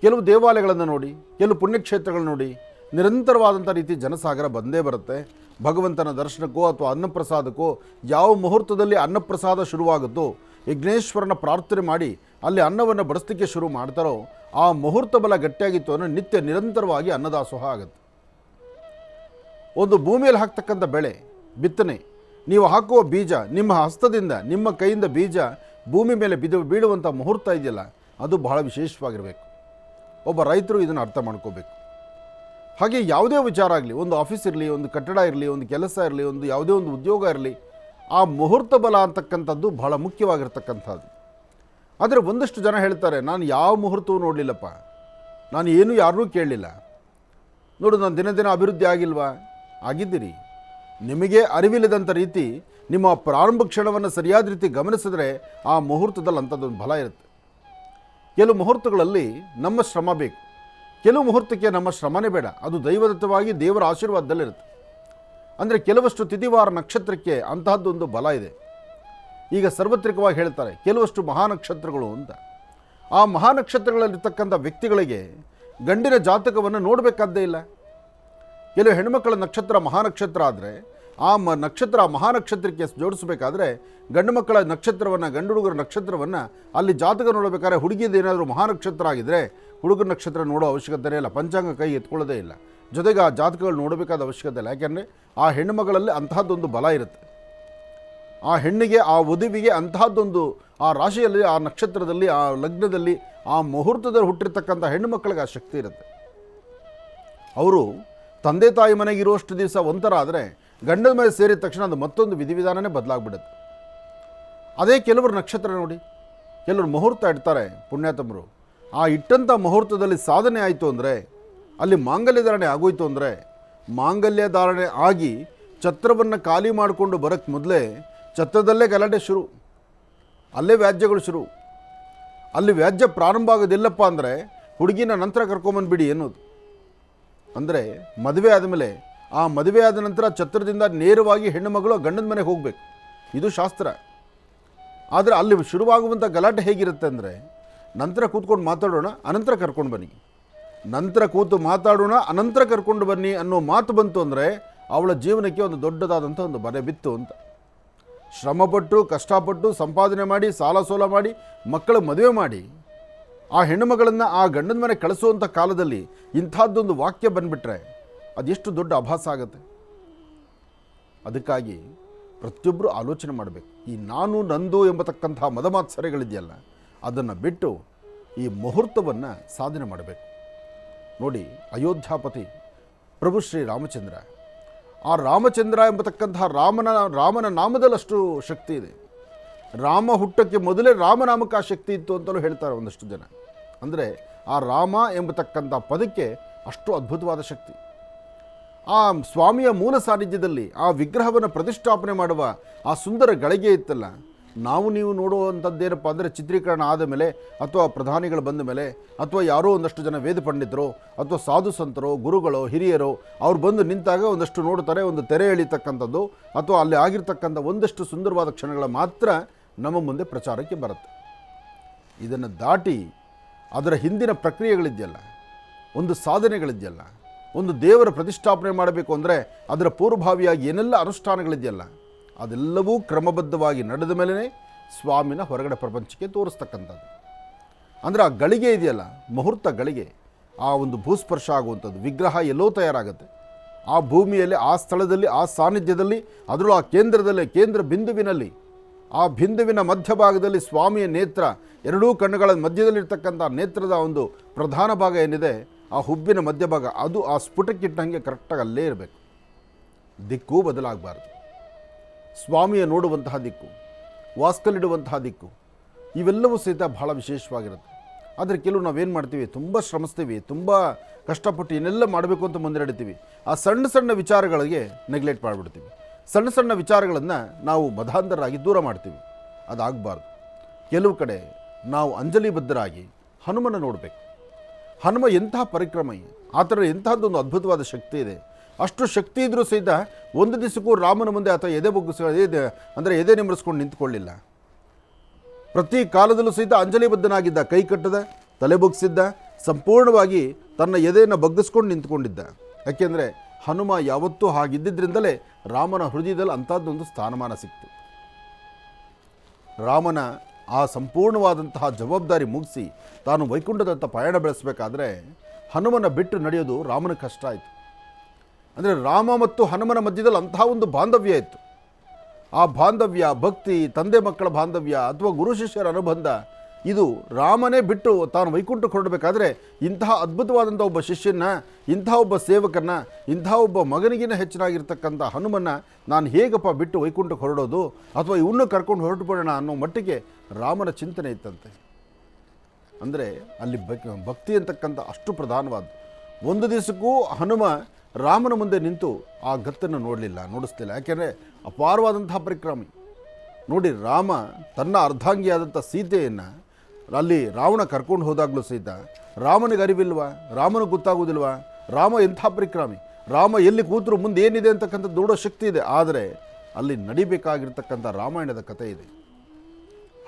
ಕೆಲವು ದೇವಾಲಯಗಳನ್ನು ನೋಡಿ, ಕೆಲವು ಪುಣ್ಯಕ್ಷೇತ್ರಗಳನ್ನ ನೋಡಿ, ನಿರಂತರವಾದಂಥ ರೀತಿ ಜನಸಾಗರ ಬಂದೇ ಬರುತ್ತೆ. ಭಗವಂತನ ದರ್ಶನಕ್ಕೋ ಅಥವಾ ಅನ್ನಪ್ರಸಾದಕ್ಕೋ ಯಾವ ಮುಹೂರ್ತದಲ್ಲಿ ಅನ್ನಪ್ರಸಾದ ಶುರುವಾಗುತ್ತೋ, ಯಜ್ಞೇಶ್ವರನ ಪ್ರಾರ್ಥನೆ ಮಾಡಿ ಅಲ್ಲಿ ಅನ್ನವನ್ನು ಬಡಿಸ್ಲಿಕ್ಕೆ ಶುರು ಮಾಡ್ತಾರೋ ಆ ಮುಹೂರ್ತ ಬಲ ಗಟ್ಟಿಯಾಗಿತ್ತು ಅಂದರೆ ನಿತ್ಯ ನಿರಂತರವಾಗಿ ಅನ್ನದಾಸೋಹ ಆಗುತ್ತೆ. ಒಂದು ಭೂಮಿಯಲ್ಲಿ ಹಾಕ್ತಕ್ಕಂಥ ಬೆಳೆ ಬಿತ್ತನೆ, ನೀವು ಹಾಕುವ ಬೀಜ, ನಿಮ್ಮ ಹಸ್ತದಿಂದ ನಿಮ್ಮ ಕೈಯಿಂದ ಬೀಜ ಭೂಮಿ ಮೇಲೆ ಬೀಳುವಂಥ ಮುಹೂರ್ತ ಇದೆಯಲ್ಲ, ಅದು ಬಹಳ ವಿಶೇಷವಾಗಿರಬೇಕು. ಒಬ್ಬ ರೈತರು ಇದನ್ನು ಅರ್ಥ ಮಾಡ್ಕೋಬೇಕು. ಹಾಗೆ ಯಾವುದೇ ವಿಚಾರ ಆಗಲಿ, ಒಂದು ಆಫೀಸ್ ಇರಲಿ, ಒಂದು ಕಟ್ಟಡ ಇರಲಿ, ಒಂದು ಕೆಲಸ ಇರಲಿ, ಒಂದು ಯಾವುದೇ ಒಂದು ಉದ್ಯೋಗ ಇರಲಿ, ಆ ಮುಹೂರ್ತ ಬಲ ಅಂತಕ್ಕಂಥದ್ದು ಬಹಳ ಮುಖ್ಯವಾಗಿರ್ತಕ್ಕಂಥದ್ದು. ಆದರೆ ಒಂದಷ್ಟು ಜನ ಹೇಳ್ತಾರೆ, ನಾನು ಯಾವ ಮುಹೂರ್ತವೂ ನೋಡಲಿಲ್ಲಪ್ಪ, ನಾನು ಏನೂ ಯಾರನ್ನೂ ಕೇಳಲಿಲ್ಲ, ನೋಡು ನಾನು ದಿನ ದಿನ ಅಭಿವೃದ್ಧಿ ಆಗಿಲ್ವಾ? ಆಗಿದ್ದೀರಿ. ನಿಮಗೆ ಅರಿವಿಲ್ಲದಂಥ ರೀತಿ ನಿಮ್ಮ ಪ್ರಾರಂಭ ಕ್ಷಣವನ್ನು ಸರಿಯಾದ ರೀತಿ ಗಮನಿಸಿದ್ರೆ ಆ ಮುಹೂರ್ತದಲ್ಲಿ ಅಂಥದ್ದೊಂದು ಬಲ ಇರುತ್ತೆ. ಕೆಲವು ಮುಹೂರ್ತಗಳಲ್ಲಿ ನಮ್ಮ ಶ್ರಮ ಬೇಕು, ಕೆಲವು ಮುಹೂರ್ತಕ್ಕೆ ನಮ್ಮ ಶ್ರಮನೇ ಬೇಡ, ಅದು ದೈವದತ್ತವಾಗಿ ದೇವರ ಆಶೀರ್ವಾದದಲ್ಲಿರುತ್ತೆ. ಅಂದರೆ ಕೆಲವಷ್ಟು ತಿಥಿವಾರ ನಕ್ಷತ್ರಕ್ಕೆ ಅಂತಹದ್ದೊಂದು ಬಲ ಇದೆ. ಈಗ ಸಾರ್ವತ್ರಿಕವಾಗಿ ಹೇಳ್ತಾರೆ ಕೆಲವಷ್ಟು ಮಹಾನಕ್ಷತ್ರಗಳು ಅಂತ. ಆ ಮಹಾನಕ್ಷತ್ರಗಳಲ್ಲಿರ್ತಕ್ಕಂಥ ವ್ಯಕ್ತಿಗಳಿಗೆ ಗಂಡಿನ ಜಾತಕವನ್ನು ನೋಡಬೇಕಾದ್ದೇ ಇಲ್ಲ. ಕೆಲವು ಹೆಣ್ಮಕ್ಕಳ ನಕ್ಷತ್ರ ಮಹಾನಕ್ಷತ್ರ ಆದರೆ ಆ ನಕ್ಷತ್ರ ಮಹಾನಕ್ಷತ್ರಕ್ಕೆ ಜೋಡಿಸಬೇಕಾದ್ರೆ ಗಂಡು ಮಕ್ಕಳ ನಕ್ಷತ್ರವನ್ನು, ಗಂಡು ಹುಡುಗರ ನಕ್ಷತ್ರವನ್ನು ಅಲ್ಲಿ ಜಾತಕ ನೋಡಬೇಕಾದ್ರೆ ಹುಡುಗಿದು ಏನಾದರೂ ಮಹಾನಕ್ಷತ್ರ ಆಗಿದ್ದರೆ ಹುಡುಗರ ನಕ್ಷತ್ರ ನೋಡೋ ಅವಶ್ಯಕತೆ ಇಲ್ಲ, ಪಂಚಾಂಗ ಕೈ ಎತ್ಕೊಳ್ಳೋದೇ ಇಲ್ಲ. ಜೊತೆಗೆ ಆ ಜಾತಕಗಳು ನೋಡಬೇಕಾದ ಅವಶ್ಯಕತೆ ಇಲ್ಲ. ಯಾಕೆಂದರೆ ಆ ಹೆಣ್ಣುಮಗಳಲ್ಲಿ ಅಂತಹದ್ದೊಂದು ಬಲ ಇರುತ್ತೆ. ಆ ಹೆಣ್ಣಿಗೆ, ಆ ವಧುವಿಗೆ ಅಂತಹದ್ದೊಂದು ಆ ರಾಶಿಯಲ್ಲಿ, ಆ ನಕ್ಷತ್ರದಲ್ಲಿ, ಆ ಲಗ್ನದಲ್ಲಿ, ಆ ಮುಹೂರ್ತದಲ್ಲಿ ಹುಟ್ಟಿರ್ತಕ್ಕಂಥ ಹೆಣ್ಣು ಮಕ್ಕಳಿಗೆ ಆ ಶಕ್ತಿ ಇರುತ್ತೆ. ಅವರು ತಂದೆ ತಾಯಿ ಮನೆಗೆ ಇರುವಷ್ಟು ದಿವಸ ಒಂಥರ ಆದರೆ ಗಂಡನ ಮೇಲೆ ಸೇರಿದ ತಕ್ಷಣ ಅದು ಮತ್ತೊಂದು ವಿಧಿವಿಧಾನನೇ ಬದಲಾಗ್ಬಿಡುತ್ತೆ. ಅದೇ ಕೆಲವರು ನಕ್ಷತ್ರ ನೋಡಿ, ಕೆಲವರು ಮುಹೂರ್ತ ಇಡ್ತಾರೆ ಪುಣ್ಯಾತಮರು. ಆ ಇಟ್ಟಂಥ ಮುಹೂರ್ತದಲ್ಲಿ ಸಾಧನೆ ಆಯಿತು ಅಂದರೆ, ಅಲ್ಲಿ ಮಾಂಗಲ್ಯ ಧಾರಣೆ ಆಗೋಯ್ತು ಅಂದರೆ, ಮಾಂಗಲ್ಯ ಧಾರಣೆ ಆಗಿ ಛತ್ರವನ್ನು ಖಾಲಿ ಮಾಡಿಕೊಂಡು ಬರೋಕ್ಕೆ ಮೊದಲೇ ಛತ್ರದಲ್ಲೇ ಗಲಾಟೆ ಶುರು, ಅಲ್ಲೇ ವ್ಯಾಜ್ಯಗಳು ಶುರು. ಅಲ್ಲಿ ವ್ಯಾಜ್ಯ ಪ್ರಾರಂಭ ಆಗೋದಿಲ್ಲಪ್ಪ ಅಂದರೆ ಹುಡುಗಿನ ನಂತರ ಕರ್ಕೊಂಬಂದುಬಿಡಿ ಅನ್ನೋದು. ಅಂದರೆ ಮದುವೆ ಆದಮೇಲೆ, ಆ ಮದುವೆ ಆದ ನಂತರ ಛತ್ರದಿಂದ ನೇರವಾಗಿ ಹೆಣ್ಣು ಮಗಳು ಗಂಡನ ಮನೆಗೆ ಹೋಗಬೇಕು, ಇದು ಶಾಸ್ತ್ರ. ಆದರೆ ಅಲ್ಲಿ ಶುರುವಾಗುವಂಥ ಗಲಾಟೆ ಹೇಗಿರುತ್ತೆ ಅಂದರೆ, ನಂತರ ಕೂತ್ಕೊಂಡು ಮಾತಾಡೋಣ, ಅನಂತರ ಕರ್ಕೊಂಡು ಬನ್ನಿ, ನಂತರ ಕೂತು ಮಾತಾಡೋಣ, ಅನಂತರ ಕರ್ಕೊಂಡು ಬನ್ನಿ ಅನ್ನೋ ಮಾತು ಬಂತು ಅಂದರೆ ಅವಳ ಜೀವನಕ್ಕೆ ಒಂದು ದೊಡ್ಡದಾದಂಥ ಒಂದು ಬರೆ ಬಿತ್ತು ಅಂತ. ಶ್ರಮಪಟ್ಟು ಕಷ್ಟಪಟ್ಟು ಸಂಪಾದನೆ ಮಾಡಿ ಸಾಲ ಸೋಲ ಮಾಡಿ ಮಕ್ಕಳ ಮದುವೆ ಮಾಡಿ ಆ ಹೆಣ್ಣುಮಗಳನ್ನು ಆ ಗಂಡನ ಮನೆ ಕಳಿಸುವಂಥ ಕಾಲದಲ್ಲಿ ಇಂಥದ್ದೊಂದು ವಾಕ್ಯ ಬಂದುಬಿಟ್ರೆ ಅದೆಷ್ಟು ದೊಡ್ಡ ಆಭಾಸ ಆಗುತ್ತೆ. ಅದಕ್ಕಾಗಿ ಪ್ರತಿಯೊಬ್ಬರು ಆಲೋಚನೆ ಮಾಡಬೇಕು. ಈ ನಾನು ನಂದು ಎಂಬತಕ್ಕಂಥ ಮದಮಾತ್ಸರ್ಯಗಳಿದೆಯಲ್ಲ, ಅದನ್ನು ಬಿಟ್ಟು ಈ ಮುಹೂರ್ತವನ್ನು ಸಾಧನೆ ಮಾಡಬೇಕು. ನೋಡಿ, ಅಯೋಧ್ಯಾಪತಿ ಪ್ರಭು ಶ್ರೀ ರಾಮಚಂದ್ರ, ಆ ರಾಮಚಂದ್ರ ಎಂಬತಕ್ಕಂತಹ ರಾಮನ ನಾಮದಲ್ಲಷ್ಟು ಶಕ್ತಿ ಇದೆ. ರಾಮ ಹುಟ್ಟಕ್ಕೆ ಮೊದಲೇ ರಾಮನಾಮಕ್ಕೆ ಆ ಶಕ್ತಿ ಇತ್ತು ಅಂತಲೂ ಹೇಳ್ತಾರೆ ಒಂದಷ್ಟು ಜನ. ಅಂದರೆ ಆ ರಾಮ ಎಂಬತಕ್ಕಂಥ ಪದಕ್ಕೆ ಅಷ್ಟು ಅದ್ಭುತವಾದ ಶಕ್ತಿ. ಆ ಸ್ವಾಮಿಯ ಮೂಲ ಸಾನ್ನಿಧ್ಯದಲ್ಲಿ ಆ ವಿಗ್ರಹವನ್ನು ಪ್ರತಿಷ್ಠಾಪನೆ ಮಾಡುವ ಆ ಸುಂದರ ಗಳಿಗೆ ಇತ್ತಲ್ಲ, ನಾವು ನೀವು ನೋಡುವಂಥದ್ದೇನಪ್ಪ ಅಂದರೆ ಚಿತ್ರೀಕರಣ ಆದ ಮೇಲೆ ಅಥವಾ ಪ್ರಧಾನಿಗಳು ಬಂದ ಮೇಲೆ ಅಥವಾ ಯಾರೋ ಒಂದಷ್ಟು ಜನ ವೇದ ಪಂಡಿತರು ಅಥವಾ ಸಾಧು ಸಂತರೋ ಗುರುಗಳು ಹಿರಿಯರು ಅವ್ರು ಬಂದು ನಿಂತಾಗ ಒಂದಷ್ಟು ನೋಡ್ತಾರೆ, ಒಂದು ತೆರೆ ಎಳಿತಕ್ಕಂಥದ್ದು ಅಥವಾ ಅಲ್ಲಿ ಆಗಿರ್ತಕ್ಕಂಥ ಒಂದಷ್ಟು ಸುಂದರವಾದ ಕ್ಷಣಗಳ ಮಾತ್ರ ನಮ್ಮ ಮುಂದೆ ಪ್ರಚಾರಕ್ಕೆ ಬರುತ್ತೆ. ಇದನ್ನು ದಾಟಿ ಅದರ ಹಿಂದಿನ ಪ್ರಕ್ರಿಯೆಗಳಿದೆಯಲ್ಲ, ಒಂದು ಸಾಧನೆಗಳಿದೆಯಲ್ಲ, ಒಂದು ದೇವರ ಪ್ರತಿಷ್ಠಾಪನೆ ಮಾಡಬೇಕು ಅಂದರೆ ಅದರ ಪೂರ್ವಭಾವಿಯಾಗಿ ಏನೆಲ್ಲ ಅನುಷ್ಠಾನಗಳಿದೆಯಲ್ಲ, ಅದೆಲ್ಲವೂ ಕ್ರಮಬದ್ಧವಾಗಿ ನಡೆದ ಮೇಲೇ ಸ್ವಾಮಿನ ಹೊರಗಡೆ ಪ್ರಪಂಚಕ್ಕೆ ತೋರಿಸ್ತಕ್ಕಂಥದ್ದು. ಅಂದರೆ ಆ ಗಳಿಗೆ ಇದೆಯಲ್ಲ, ಮುಹೂರ್ತ ಗಳಿಗೆ, ಆ ಒಂದು ಭೂಸ್ಪರ್ಶ ಆಗುವಂಥದ್ದು, ವಿಗ್ರಹ ಎಲ್ಲೋ ತಯಾರಾಗುತ್ತೆ, ಆ ಭೂಮಿಯಲ್ಲಿ, ಆ ಸ್ಥಳದಲ್ಲಿ, ಆ ಸಾನ್ನಿಧ್ಯದಲ್ಲಿ, ಅದರಲ್ಲೂ ಆ ಕೇಂದ್ರದಲ್ಲಿ, ಕೇಂದ್ರ ಬಿಂದುವಿನಲ್ಲಿ, ಆ ಬಿಂದುವಿನ ಮಧ್ಯಭಾಗದಲ್ಲಿ ಸ್ವಾಮಿಯ ನೇತ್ರ, ಎರಡೂ ಕಣ್ಣುಗಳ ಮಧ್ಯದಲ್ಲಿರ್ತಕ್ಕಂಥ ನೇತ್ರದ ಒಂದು ಪ್ರಧಾನ ಭಾಗ ಏನಿದೆ, ಆ ಹುಬ್ಬಿನ ಮಧ್ಯಭಾಗ, ಅದು ಆ ಸ್ಫುಟಕ್ಕಿಟ್ಟಂಗೆ ಕರೆಕ್ಟಾಗಿ ಅಲ್ಲೇ ಇರಬೇಕು. ದಿಕ್ಕೂ ಬದಲಾಗಬಾರ್ದು. ಸ್ವಾಮಿಯ ನೋಡುವಂತಹ ದಿಕ್ಕು, ವಾಸ್ಕಲಿಡುವಂತಹ ದಿಕ್ಕು, ಇವೆಲ್ಲವೂ ಸಹಿತ ಬಹಳ ವಿಶೇಷವಾಗಿರುತ್ತೆ. ಆದರೆ ಕೆಲವು ನಾವೇನು ಮಾಡ್ತೀವಿ, ತುಂಬ ಶ್ರಮಿಸ್ತೀವಿ, ತುಂಬ ಕಷ್ಟಪಟ್ಟು ಏನೆಲ್ಲ ಮಾಡಬೇಕು ಅಂತ ಮುಂದೆ ನಡೀತೀವಿ. ಆ ಸಣ್ಣ ಸಣ್ಣ ವಿಚಾರಗಳಿಗೆ ನೆಗ್ಲೆಕ್ಟ್ ಮಾಡಿಬಿಡ್ತೀವಿ. ಸಣ್ಣ ಸಣ್ಣ ವಿಚಾರಗಳನ್ನು ನಾವು ಮಧಾಂಧರಾಗಿ ದೂರ ಮಾಡ್ತೀವಿ. ಅದಾಗಬಾರ್ದು. ಕೆಲವು ಕಡೆ ನಾವು ಅಂಜಲಿಬದ್ಧರಾಗಿ ಹನುಮನ ನೋಡಬೇಕು. ಹನುಮ ಎಂತಹ ಪರಿಕ್ರಮ, ಆ ಥರ ಎಂತಹದ್ದೊಂದು ಅದ್ಭುತವಾದ ಶಕ್ತಿ ಇದೆ. ಅಷ್ಟು ಶಕ್ತಿ ಇದ್ದರೂ ಸಹಿತ ಒಂದು ದಿವಸಕ್ಕೂ ರಾಮನ ಮುಂದೆ ಆತ ಎದೆ ನಿಮ್ಮರಿಸ್ಕೊಂಡು ನಿಂತ್ಕೊಳ್ಳಿಲ್ಲ. ಪ್ರತಿ ಕಾಲದಲ್ಲೂ ಸಹಿತ ಅಂಜಲಿಬದ್ಧನಾಗಿದ್ದ, ಕೈ ಕಟ್ಟದ, ತಲೆ ಬಗ್ಗಿಸಿದ್ದ, ಸಂಪೂರ್ಣವಾಗಿ ತನ್ನ ಎದೆಯನ್ನು ಬಗ್ಗಿಸ್ಕೊಂಡು ನಿಂತ್ಕೊಂಡಿದ್ದ. ಯಾಕೆಂದರೆ ಹನುಮ ಯಾವತ್ತೂ ಹಾಗಿದ್ದಿದ್ದರಿಂದಲೇ ರಾಮನ ಹೃದಯದಲ್ಲಿ ಅಂಥದ್ದೊಂದು ಸ್ಥಾನಮಾನ ಸಿಕ್ತು. ರಾಮನ ಆ ಸಂಪೂರ್ಣವಾದಂತಹ ಜವಾಬ್ದಾರಿ ಮುಗಿಸಿ ತಾನು ವೈಕುಂಠದತ್ತ ಪಯಣ ಬೆಳೆಸಬೇಕಾದ್ರೆ ಹನುಮನ ಬಿಟ್ಟು ನಡೆಯೋದು ರಾಮನ ಕಷ್ಟ ಆಯಿತು. ಅಂದರೆ ರಾಮ ಮತ್ತು ಹನುಮನ ಮಧ್ಯದಲ್ಲಿ ಅಂತಹ ಒಂದು ಬಾಂಧವ್ಯ ಇತ್ತು. ಆ ಬಾಂಧವ್ಯ, ಭಕ್ತಿ, ತಂದೆ ಮಕ್ಕಳ ಬಾಂಧವ್ಯ ಅಥವಾ ಗುರು ಶಿಷ್ಯರ ಅನುಬಂಧ, ಇದು ರಾಮನೇ ಬಿಟ್ಟು ತಾನು ವೈಕುಂಠಕ್ಕೆ ಹೊರಡಬೇಕಾದ್ರೆ ಇಂತಹ ಅದ್ಭುತವಾದಂಥ ಒಬ್ಬ ಶಿಷ್ಯನ, ಇಂತಹ ಒಬ್ಬ ಸೇವಕನ, ಇಂತಹ ಒಬ್ಬ ಮಗನಿಗಿನ ಹೆಚ್ಚಿನಾಗಿರ್ತಕ್ಕಂಥ ಹನುಮನ್ನ ನಾನು ಹೇಗಪ್ಪ ಬಿಟ್ಟು ವೈಕುಂಠಕ್ಕೆ ಹೊರಡೋದು, ಅಥವಾ ಇವನ್ನೂ ಕರ್ಕೊಂಡು ಹೊರಟುಬಿಡೋಣ ಅನ್ನೋ ಮಟ್ಟಿಗೆ ರಾಮನ ಚಿಂತನೆ ಇತ್ತಂತೆ. ಅಂದರೆ ಅಲ್ಲಿ ಭಕ್ತಿ ಅಂತಕ್ಕಂಥ ಅಷ್ಟು ಪ್ರಧಾನವಾದ್ದು. ಒಂದು ದಿವಸಕ್ಕೂ ಹನುಮ ರಾಮನ ಮುಂದೆ ನಿಂತು ಆ ಗತ್ತನ್ನು ನೋಡಿಸ್ತಿಲ್ಲ. ಯಾಕೆಂದರೆ ಅಪಾರವಾದಂತಹ ಪರಿಕ್ರಮಿ. ನೋಡಿ, ರಾಮ ತನ್ನ ಅರ್ಧಾಂಗಿಯಾದಂಥ ಸೀತೆಯನ್ನು ಅಲ್ಲಿ ರಾವಣ ಕರ್ಕೊಂಡು ಹೋದಾಗಲೂ ಸಹಿತ ರಾಮನಿಗೆ ಅರಿವಿಲ್ವಾ, ರಾಮನಿಗೆ ಗೊತ್ತಾಗೋದಿಲ್ವಾ? ರಾಮ ಎಂಥ ಪರಿಕ್ರಮಿ. ರಾಮ ಎಲ್ಲಿ ಕೂತರು ಮುಂದೆ ಏನಿದೆ ಅಂತಕ್ಕಂಥದ್ದು ನೋಡೋ ಶಕ್ತಿ ಇದೆ. ಆದರೆ ಅಲ್ಲಿ ನಡಿಬೇಕಾಗಿರ್ತಕ್ಕಂಥ ರಾಮಾಯಣದ ಕಥೆ ಇದೆ.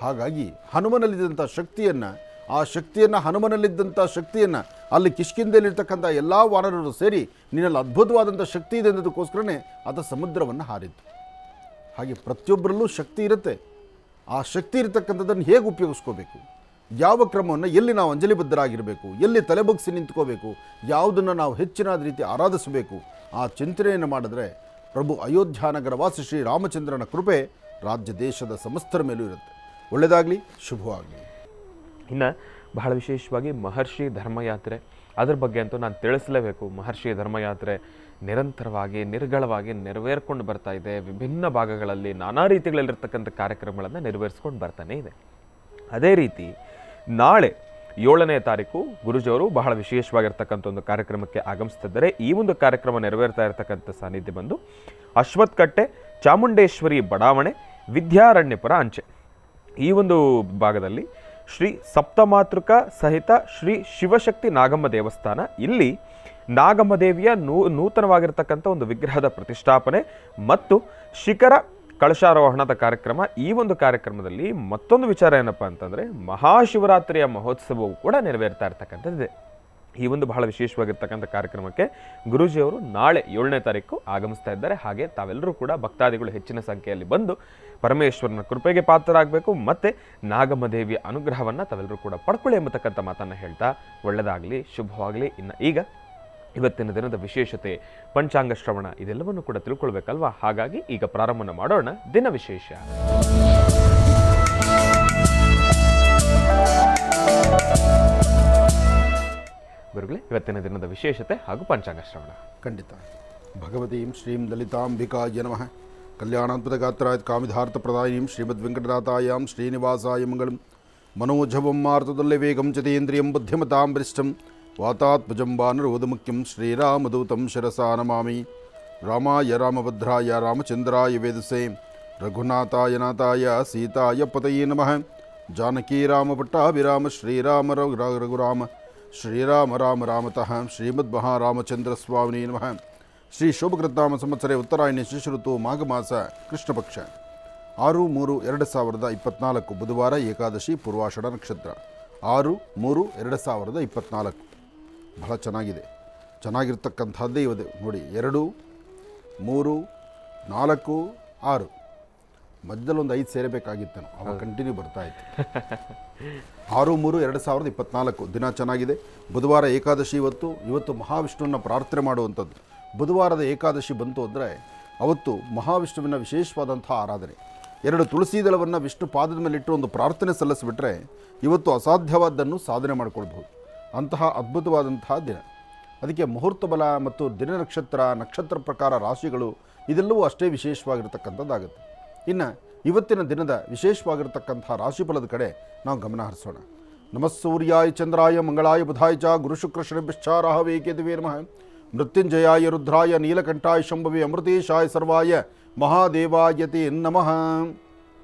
ಹಾಗಾಗಿ ಹನುಮನಲ್ಲಿದ್ದಂಥ ಶಕ್ತಿಯನ್ನು, ಆ ಶಕ್ತಿಯನ್ನು, ಹನುಮನಲ್ಲಿದ್ದಂಥ ಶಕ್ತಿಯನ್ನು ಅಲ್ಲಿ ಕಿಷ್ಕಿಂಧೆಯಲ್ಲಿರ್ತಕ್ಕಂಥ ಎಲ್ಲ ವಾನರರು ಸೇರಿ ನಿನ್ನಲ್ಲಿ ಅದ್ಭುತವಾದಂಥ ಶಕ್ತಿ ಇದೆ ಅನ್ನೋದಕ್ಕೋಸ್ಕರನೇ ಆತ ಸಮುದ್ರವನ್ನು ಹಾರಿದ್ದು. ಹಾಗೆ ಪ್ರತಿಯೊಬ್ಬರಲ್ಲೂ ಶಕ್ತಿ ಇರುತ್ತೆ. ಆ ಶಕ್ತಿ ಇರತಕ್ಕಂಥದ್ದನ್ನು ಹೇಗೆ ಉಪಯೋಗಿಸ್ಕೋಬೇಕು, ಯಾವ ಕ್ರಮವನ್ನು, ಎಲ್ಲಿ ನಾವು ಅಂಜಲಿಬದ್ಧರಾಗಿರಬೇಕು, ಎಲ್ಲಿ ತಲೆಬಗ್ಗಿಸಿ ನಿಂತ್ಕೋಬೇಕು, ಯಾವುದನ್ನು ನಾವು ಹೆಚ್ಚಿನಾದ ರೀತಿ ಆರಾಧಿಸಬೇಕು, ಆ ಚಿಂತನೆಯನ್ನು ಮಾಡಿದ್ರೆ ಪ್ರಭು ಅಯೋಧ್ಯಾನಗರ ವಾಸಿ ಶ್ರೀ ರಾಮಚಂದ್ರನ ಕೃಪೆ ರಾಜ್ಯ ದೇಶದ ಸಮಸ್ತರ ಮೇಲೂ ಇರುತ್ತೆ. ಒಳ್ಳೆಯದಾಗಲಿ, ಶುಭವಾಗಲಿ. ಇನ್ನು ಬಹಳ ವಿಶೇಷವಾಗಿ ಮಹರ್ಷಿ ಧರ್ಮಯಾತ್ರೆ, ಅದ್ರ ಬಗ್ಗೆ ಅಂತೂ ನಾನು ತಿಳಿಸಲೇಬೇಕು. ಮಹರ್ಷಿ ಧರ್ಮಯಾತ್ರೆ ನಿರಂತರವಾಗಿ, ನಿರ್ಗಳವಾಗಿ ನೆರವೇರ್ಕೊಂಡು ಬರ್ತಾ ಇದೆ. ವಿಭಿನ್ನ ಭಾಗಗಳಲ್ಲಿ ನಾನಾ ರೀತಿಗಳಲ್ಲಿರ್ತಕ್ಕಂಥ ಕಾರ್ಯಕ್ರಮಗಳನ್ನು ನೆರವೇರಿಸ್ಕೊಂಡು ಬರ್ತಾನೆ ಇದೆ. ಅದೇ ರೀತಿ ನಾಳೆ 7ನೇ ತಾರೀಕು ಗುರುಜಿಯವರು ಬಹಳ ವಿಶೇಷವಾಗಿರ್ತಕ್ಕಂಥ ಒಂದು ಕಾರ್ಯಕ್ರಮಕ್ಕೆ ಆಗಮಿಸ್ತಿದ್ದಾರೆ. ಈ ಒಂದು ಕಾರ್ಯಕ್ರಮ ನೆರವೇರ್ತಾ ಇರತಕ್ಕಂಥ ಸಾನ್ನಿಧ್ಯ ಬಂದು ಅಶ್ವತ್ಥಕಟ್ಟೆ ಚಾಮುಂಡೇಶ್ವರಿ ಬಡಾವಣೆ, ವಿದ್ಯಾರಣ್ಯಪುರ ಅಂಚೆ. ಈ ಒಂದು ಭಾಗದಲ್ಲಿ ಶ್ರೀ ಸಪ್ತಮಾತೃಕ ಸಹಿತ ಶ್ರೀ ಶಿವಶಕ್ತಿ ನಾಗಮ್ಮ ದೇವಸ್ಥಾನ. ಇಲ್ಲಿ ನಾಗಮ್ಮ ದೇವಿಯ ನೂತನವಾಗಿರ್ತಕ್ಕಂಥ ಒಂದು ವಿಗ್ರಹದ ಪ್ರತಿಷ್ಠಾಪನೆ ಮತ್ತು ಶಿಖರ ಕಳಶಾರೋಹಣದ ಕಾರ್ಯಕ್ರಮ. ಈ ಒಂದು ಕಾರ್ಯಕ್ರಮದಲ್ಲಿ ಮತ್ತೊಂದು ವಿಚಾರ ಏನಪ್ಪ ಅಂತಂದರೆ, ಮಹಾಶಿವರಾತ್ರಿಯ ಮಹೋತ್ಸವವು ಕೂಡ ನೆರವೇರ್ತಾ ಇರ್ತಕ್ಕಂಥದ್ದಿದೆ. ಈ ಒಂದು ಬಹಳ ವಿಶೇಷವಾಗಿರ್ತಕ್ಕಂಥ ಕಾರ್ಯಕ್ರಮಕ್ಕೆ ಗುರೂಜಿಯವರು ನಾಳೆ 7ನೇ ತಾರೀಕು ಆಗಮಿಸ್ತಾ ಇದ್ದಾರೆ. ಹಾಗೆ ತಾವೆಲ್ಲರೂ ಕೂಡ ಭಕ್ತಾದಿಗಳು ಹೆಚ್ಚಿನ ಸಂಖ್ಯೆಯಲ್ಲಿ ಬಂದು ಪರಮೇಶ್ವರನ ಕೃಪೆಗೆ ಪಾತ್ರರಾಗಬೇಕು, ಮತ್ತು ನಾಗಮ್ಮ ದೇವಿಯ ಅನುಗ್ರಹವನ್ನು ತಾವೆಲ್ಲರೂ ಕೂಡ ಪಡ್ಕೊಳ್ಳಿ ಎಂಬತಕ್ಕಂಥ ಮಾತನ್ನು ಹೇಳ್ತಾ ಒಳ್ಳೆಯದಾಗಲಿ, ಶುಭವಾಗಲಿ. ಇನ್ನು ಈಗ ಇವತ್ತಿನ ದಿನದ ವಿಶೇಷತೆ, ಪಂಚಾಂಗ ಶ್ರವಣ, ಇದೆಲ್ಲವನ್ನು ಕೂಡ ತಿಳ್ಕೊಳ್ಬೇಕಲ್ವಾ? ಹಾಗಾಗಿ ಈಗ ಪ್ರಾರಂಭ ಮಾಡೋಣ ದಿನ ವಿಶೇಷ. ಗುರುಗಳೇ, ಇವತ್ತಿನ ದಿನದ ವಿಶೇಷತೆ ಹಾಗೂ ಪಂಚಾಂಗ ಶ್ರವಣ. ಖಂಡಿತ. ಭಗವತೀಂ ಶ್ರೀಂ ಲಲಿತಾಂಬಿಕಾಯ ನಮಃ. ಕಲ್ಯಾಣಾತ್ಮಕ ಗಾತ್ರಾಯ ಕಾಮಿಧಾರ್ಥ ಪ್ರದಾಯಿಂ ಶ್ರೀಮದ್ ವೆಂಕಟನಾಥಾಯಾಂ ಶ್ರೀನಿವಾಸಾಯ ಮಂಗಳಂ. ಮನೋಜವಂ ಮಾರುತದಲ್ಲೇ ವೇಗಂ ಚತೇಂದ್ರಿಯಂ ಬುದ್ಧಿಮತಾಂ ವರಿಷ್ಠಂ ವಾತಾತ್ಮಜಂ ವಾನರೋಧಮುಖ್ಯಂ ಶ್ರೀರಾಮದೂತಂ ಶಿರಸಾ ನಮಾಮಿ. ರಾಮಾಯ ರಾಮಭದ್ರಾಯ ರಾಮಚಂದ್ರಾಯ ವೇದಸೇ ರಘುನಾಥಾಯ ನಾಥಾಯ ಸೀತಾಯ ಪತಯೇ ನಮಃ. ಜಾನಕೀ ರಾಮ ಪಟ್ಟಾಭಿರಾಮ ಶ್ರೀರಾಮ ರಘುರಾಮ ಶ್ರೀರಾಮ ರಾಮ ರಾಮತಃ ಶ್ರೀಮದ್ ಮಹಾರಾಮಚಂದ್ರ ಸ್ವಾಮಿನೇ ನಮಃ. ಶ್ರೀ ಶೋಭಕೃತಾಮ ಸಂವತ್ಸರೆ ಉತ್ತರಾಯಣಿ ಶಿಶುಋತು ಮಾಘಮಾಸ ಕೃಷ್ಣಪಕ್ಷ 6/3/2024 ಬುಧವಾರ, ಏಕಾದಶಿ, ಪೂರ್ವಾಷಾಢ ನಕ್ಷತ್ರ. 6-3-2024 ಬಹಳ ಚೆನ್ನಾಗಿದೆ. ಚೆನ್ನಾಗಿರ್ತಕ್ಕಂಥದ್ದೇ ಇದೆ ನೋಡಿ. 2, 3, 4, 6 ಮಧ್ಯದಲ್ಲಿ ಒಂದು 5 ಸೇರಬೇಕಾಗಿತ್ತೇನೋ, ಅವಾಗ ಕಂಟಿನ್ಯೂ ಬರ್ತಾಯಿತ್ತು. 6-3-2024 ದಿನ ಚೆನ್ನಾಗಿದೆ. ಬುಧವಾರ ಏಕಾದಶಿ ಇವತ್ತು ಮಹಾವಿಷ್ಣುವನ್ನ ಪ್ರಾರ್ಥನೆ ಮಾಡುವಂಥದ್ದು. ಬುಧವಾರದ ಏಕಾದಶಿ ಬಂತು ಅಂದರೆ ಅವತ್ತು ಮಹಾವಿಷ್ಣುವಿನ ವಿಶೇಷವಾದಂಥ ಆರಾಧನೆ. 2 ತುಳಸಿ ದಳವನ್ನು ವಿಷ್ಣು ಪಾದದ ಮೇಲಿಟ್ಟು ಒಂದು ಪ್ರಾರ್ಥನೆ ಸಲ್ಲಿಸಿಬಿಟ್ರೆ ಇವತ್ತು ಅಸಾಧ್ಯವಾದ್ದನ್ನು ಸಾಧನೆ ಮಾಡಿಕೊಳ್ಬಹುದು. ಅಂತಹ ಅದ್ಭುತವಾದಂತಹ ದಿನ. ಅದಕ್ಕೆ ಮುಹೂರ್ತ ಬಲ ಮತ್ತು ದಿನ ನಕ್ಷತ್ರ ಪ್ರಕಾರ ರಾಶಿಗಳು ಇದೆಲ್ಲವೂ ಅಷ್ಟೇ ವಿಶೇಷವಾಗಿರ್ತಕ್ಕಂಥದ್ದಾಗುತ್ತೆ. ಇನ್ನು ಇವತ್ತಿನ ದಿನದ ವಿಶೇಷವಾಗಿರ್ತಕ್ಕಂಥ ರಾಶಿಫಲದ ಕಡೆ ನಾವು ಗಮನ ಹರಿಸೋಣ. ನಮಃ ಸೂರ್ಯಾಯ ಚಂದ್ರಾಯ ಮಂಗಳಾಯ ಬುಧಾಯ ಚ ಗುರು ಶುಕ್ರ ಶನಿಭ್ಯಶ್ಚ ರಾಹವೇ ಕೇತುವೇ ನಮಃ. ಮೃತ್ಯುಂಜಯಾಯ ರುದ್ರಾಯ ನೀಲಕಂಠಾಯ ಶಂಭವೇ ಅಮೃತೇಶಾಯ ಸರ್ವಾಯ ಮಹಾದೇವಾಯತೆ ನಮಃ.